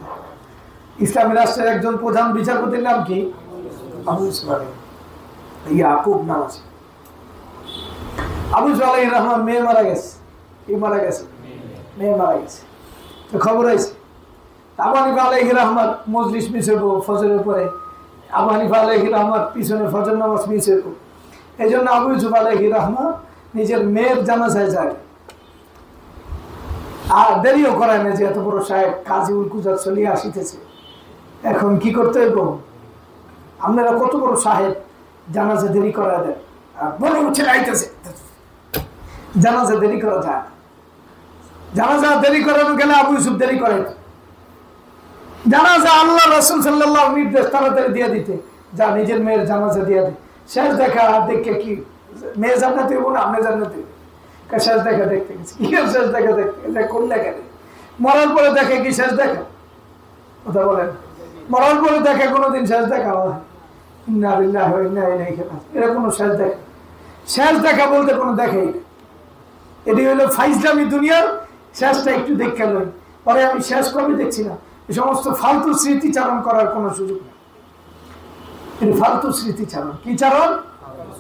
[SPEAKER 1] ইসলামী রাষ্ট্রের একজন প্রধান বিচারপতির নাম কি? আবু ইউসুফ আলাইহি, ইয়াকুব নাম আছে। আবু ইউসুফ আলাইহির রহমান মেয়ে মারা গেছে। কি মারা গেছে? মেয়ে মারা গেছে। তো খবর আছে আবু হানিফা আলাইহির রহমান মজলিস মিস হইব ফজরের পরে, আবু হানিফা আলাইহির রহমান পিছনে ফজর নামাজ মিস হইব। এই জন্য আবু ইউসুফ আলাইহির রহমান নিজের মেয়ের জানাজায় যায়, আর দেরিও করায় না, যে এত বড় সাহেব কাজী উল কুজাত চলিয়ে আসিতেছে, এখন কি করতে হইব? আপনারা কত বড় সাহেব, জানাজা দেরি করা দেন, আর বড় ছেলে আইতেছে, জানাজা দেরি করা যায়। জানাজা দেরি করানো গেলে আবু ইউসুফ দেরি করে, জানাজা আল্লাহ রাসূল সাল্লাল্লাহু আলাইহি নির্দেশ তাড়াতাড়ি দিয়ে দিতে, যা নিজের মেয়ের জানাজা দিয়ে দে। শেষ দেখা দেখে কি মেয়ে জান্নাতে হইব না আপনি জান্নাতে? শেষ দেখা দেখতে গেছে। কি শেষ দেখা দেখতে? এটা কোন দেখা? মরার পরে দেখে কি শেষ দেখা? কথা বলেন, মরার পরে দেখে কোনোদিন শেষ দেখা হয়? ইন্না লিল্লাহি ওয়া ইন্না ইলাইহি রাজিউন। এরা কোনো শেষ দেখা বলতে কোনো দেখেই না। এটি হলো ফাইজলামি দুনিয়ার। শেষটা একটু দেখে লই, পরে আমি শেষ কবে দেখছি না। এই সমস্ত ফালতু স্মৃতিচারণ করার কোনো সুযোগ নেই। এটি ফালতু স্মৃতিচারণ। কি চারণ?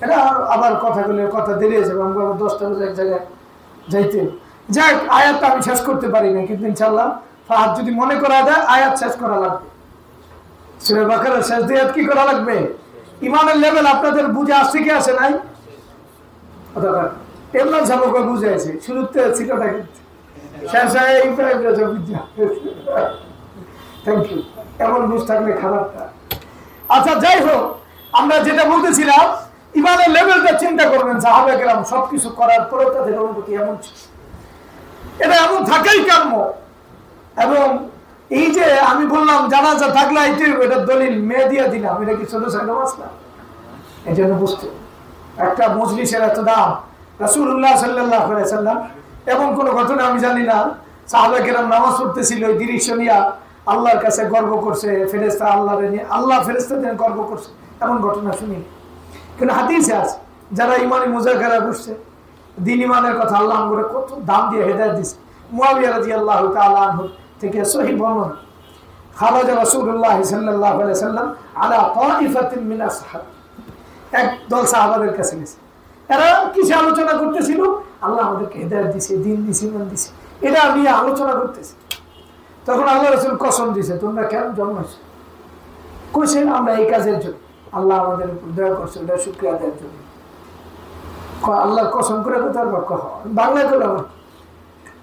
[SPEAKER 1] এটা আবার কথা দেরিয়ে যাবে। আমরা 10টা বাজে এক জায়গায় যাইতে। যাক, আয়াতটা আমি শেষ করতে পারি না, কিন্তু ইনশাল্লাহ ফাহাদ যদি মনে করা যায় আয়াত শেষ করা লাগবে। সূরা বাকারার শেষ দিয়ে কি করা লাগবে? ইমানের লেভেল আপনাদের বুঝে আসছে কি আসে নাই? এমন সবকে বুঝাইছে, শুরুতে ছিল না কিন্তু শেষ হয় এই থ্যাংক ইউ। এমন বুঝ থাকলে খারাপটা। আচ্ছা, যাই হোক, আমরা যেটা বলতেছিলাম, ইমানের লেভেলটা চিন্তা করবেন। সাহাবায়ে কেরাম সবকিছু করার পরেও তাদের অনুভূতি এমন ছিল। এটা এমন থাকাই কাম্য। এবং এই যে আমি বললাম জানাজা থাকলে এটা দলিল মেয়ে দিয়ে দিলাম, এটা কি ছোট ছোট মাসলা? এই জন্য বুঝতে একটা মজলিসের এত দাম। রাসূলুল্লাহ সাল্লাল্লাহু আলাইহি ওয়াসাল্লাম এমন কোন ঘটনা আমি জানি না সাহাবায়ে কেরাম নামাজ পড়তেছিল, ওই দৃশ্য নিয়ে আল্লাহর কাছে গর্ব করছে, ফেরেশতা আল্লাহর নিয়ে, আল্লাহ ফেরেশতাদের গর্ব করছে, এমন ঘটনা শুনি। কিন্তু হাদিসে আছে যারা ইমানি মুজাকারা করছে, দ্বীন ইমানের কথা আল্লাহ করে কত দাম দিয়ে হেদায়েত দিয়েছে। মুআবিয়া রাদিয়াল্লাহু তাআলা আনহু থেকে সহিহ বর্ণনা, খারাজা রাসূলুল্লাহ সাল্লাল্লাহু আলাইহি ওয়াসাল্লাম আলা তাইফাতিন মিন আসহাব। একদল সাহাবাদের কাছে গেছে, এরা কিসে আলোচনা করতেছিল? আল্লাহ আমাদেরকে হেদায়েত দিয়েছে, দ্বীন দিয়েছে, ইমান দিয়েছে, এটা নিয়ে আলোচনা করতেছে। তখন আল্লাহ রাসূল কসম দিয়েছে, তোমরা কেন জন্মাইছো? কইছে আমরা এই কাজের জন্য, আল্লাহ আমাদের উপর দয়া করছে, এটা শুকরিয়া আদায়ের জন্য। আল্লাহর কসম করে তার বাংলায় করলাম,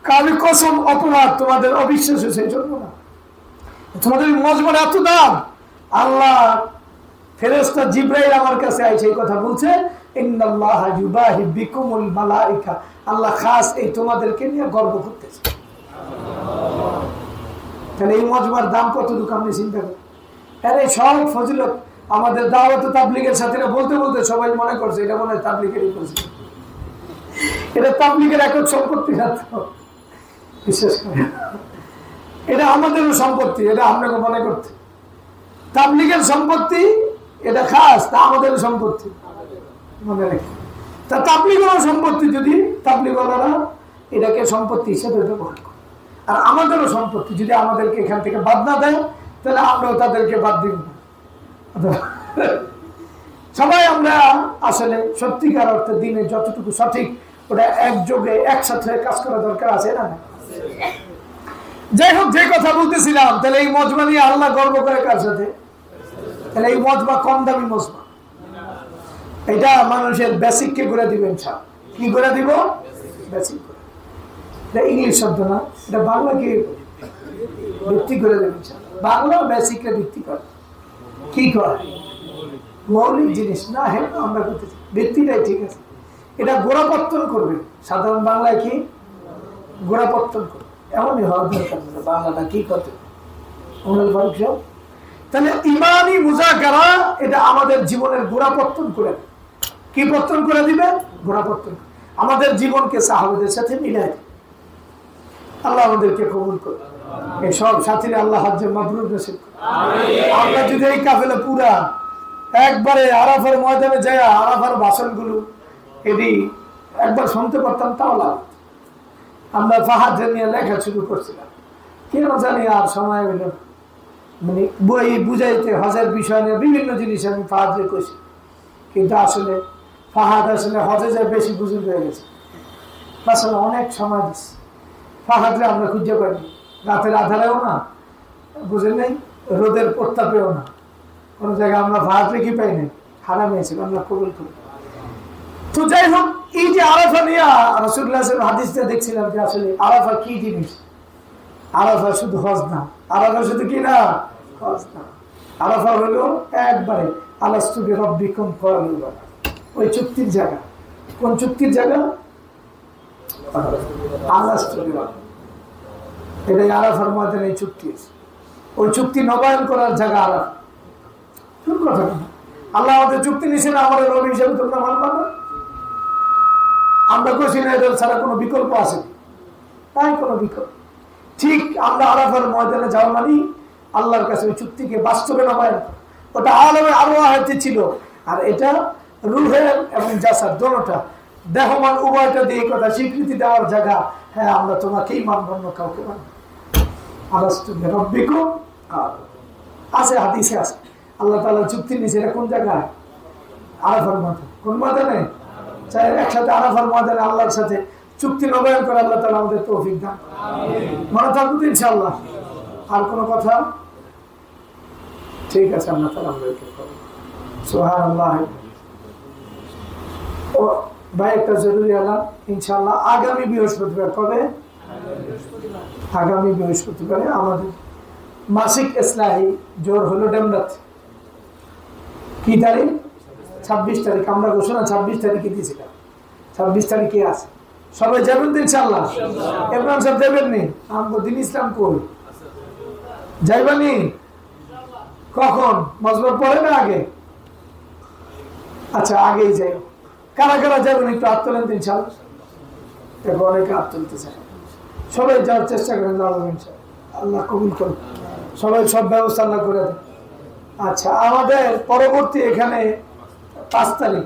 [SPEAKER 1] কালি কসম অপরাধ, তোমাদের অবিশ্বাস হয়েছে এই জন্য না, তোমাদের মজবুর এত দাম। আল্লাহ ফেরেশতা জিবরাইল আমার কাছে আইছে এই কথা বলছে, ইন্নাল্লাহা ইউবাহি বিকুমুল মালাইকা, আল্লাহ খাস এই তোমাদেরকে নিয়ে গর্ব করতেছে। তাহলে এই মজমার দাম কতটুকু আপনি চিন্তা করেন। আরে সব ফজিলত আমাদের দাওয়াত তাবলীগের সাথীরা বলতে বলতে সবাই মনে করছে এটা মনে হয় তাবলীগেরই করছে, এটা তাবলীগের একক সম্পত্তি না তো, বিশেষ করে এটা আমাদেরও সম্পত্তি, এটা আপনাকে মনে করতে তাবলীগের সম্পত্তি, এটা খাস, তা আমাদের সম্পত্তি মনে রেখে। তা তাবলীগেরও সম্পত্তি, যদি তাবলীগওয়ালারা এটাকে সম্পত্তি হিসেবে ব্যবহার করে, আর আমাদেরও সম্পত্তি, যদি আমাদেরকে এখান থেকে বাদ না দেয় তাহলে আমরাও তাদেরকে বাদ দিব না। সবাই আমরা আসলে সত্যিকার অর্থে দিনে যতটুকু সঠিক ওটা একযোগে একসাথে কাজ করা দরকার আছে না? যাই হোক, যে কথা বলতেছিলাম, তাহলে এই মজমা নিয়ে আল্লাহ গর্ব করে কার সাথে? তাহলে এই মজমা কম দামি মজমা, এটা মানুষের বেসিককে করে দিবেন। কি করে দিব? বেসিক করে। এটা ইংলিশ শব্দ না, এটা বাংলাকে ভিত্তি করে দেবেন। বাংলা বেসিককে ভিত্তি করে কি করে? মৌলিক জিনিস না, হ্যাঁ আমরা করতেছি, ভিত্তিটাই ঠিক আছে, এটা গোড়াপত্তন করবে। সাধারণ বাংলায় কি গোড়াপত্তন করবে, এমনই হওয়ার দরকার। বাংলাটা কি করতে? তাহলে ইমানি মুজাকারা এটা আমাদের জীবনের গোড়াপত্তন করে, কি পত্তন করে দিবে? গোড়াপত্তন। আমাদের জীবনকে সাহাবাদের সাথে মিলাই দিবে। আল্লাহ আমাদেরকে কবুল করবে। এই সব সাথীরা আল্লাহ হজ্জে মাবরুর নসিব করুন। আমরা যদি এই কাফেলা পুরা একবারে আরাফার ময়দানে যায়, আরাফার ভাষণগুলো এটি একবার শুনতে পারতাম, তাও লাগতো। আমরা ফাহাদ নিয়ে লেখা শুরু করছিলাম, কেন জানি আর সময় হইল, মানে বই বুঝাইতে হজের বিষয় নিয়ে বিভিন্ন জিনিস আমি ফাহাদে কইছি, কিন্তু আসলে ফাহাদ আসলে হজে যায় বেশি বুঝুন হয়ে গেছে। আসলে অনেক সময় দিচ্ছে ফাহাদে, আমরা খুঁজে পাইনি, রাতের আধারেও না, বুঝে নেই, রোদের প্রত্তাপেও না, কোনো জায়গায় আমরা ফাহাদে কি পাই নাই, হারাম হয়েছিল, আমরা কবুল করি। তো যাই হোক, এই যে আরাফা নিয়ে রাসূলুল্লাহ হাদিসটা দেখছিলাম যে আসলে আরাফা কি জিনিস। আরাফা শুধু হজ না, আরাফা শুধু কি না, হজ না। আরাফা হলো একবারে আলাস্তু বিরাব্বিকুম ক্বালু বালা, ওই চুক্তির জায়গা। কোন চুক্তির জায়গা? আলাস্তু বিরাব্বিকুম, এটাই আরাফার ময়দানে এই চুক্তি আছে। ওই চুক্তি নবায়ন করার জায়গা আরাফা। কোন কথা না, আল্লাহ আমাদের চুক্তি নিছে না, আমাদের নবী হিসেবে তোমরা মানবা না। আমরা কইছি না এদের ছাড়া কোনো বিকল্প আছে, তাই কোনো বিকল্প। ঠিক আমরা আরাফার ময়দানে যাওয়া মানে আল্লাহর কাছে ওই চুক্তিকে বাস্তবে নবায়ন। ওটা আলমে আরওয়াহতে ছিল, আর এটা রুহের এবং জাসাদ দোনোটা দেহমান উভয়টা দিয়ে কথা স্বীকৃতি দেওয়ার জায়গা। হ্যাঁ, আমরা তোমাকেই মানব, অন্য কাউকে মানব। আলাস্তু বিরাব্বিকুম আছে, হাদিসে আছে আল্লাহ তাআলা চুক্তি নিয়েছে। এটা কোন জায়গায়? আরাফার ময়দানে। কোন ময়দানে? চাই একসাথে আরাফার ময়দানে আল্লাহর সাথে চুক্তি নবায়ন করে আল্লাহ তাআলা আমাদের তৌফিক দান। মনে থাকবে ইনশাআল্লাহ। আর কোনো কথা? ঠিক আছে, আল্লাহ তাআলা আমাদেরকে সুবহানাল্লাহ। ও ভাই, একটা জরুরি আলাপ ইনশাআল্লাহ আগামী বৃহস্পতিবার। কবে? আগামী বৃহস্পতিবারে আমাদের মাসিক ইসলাহি জোর হলো ডেমরাতে। কি তারিখ? 26 তারিখ। আমরা ঘোষণা 26 তারিখে দিয়েছিলাম। 26 তারিখে আছে, সবাই যাবেন তো ইনশাআল্লাহ। ইমরান সাহেব দেবেন নি? দিন ইসলাম কই যাইবানি? কখন? মজবর পরে না আগে? আচ্ছা, আগেই যাই। কারা কারা যাবেন একটু হাত তোলেন তো ইনশাআল্লাহ। দেখো অনেকে হাত তুলতে চায়। সবাই যাওয়ার চেষ্টা করেন, আল্লাহ কবুল করুন। সবাই সব ব্যবস্থা আল্লাহ করে দেন। আচ্ছা, আমাদের পরবর্তী এখানে 5 তারিখ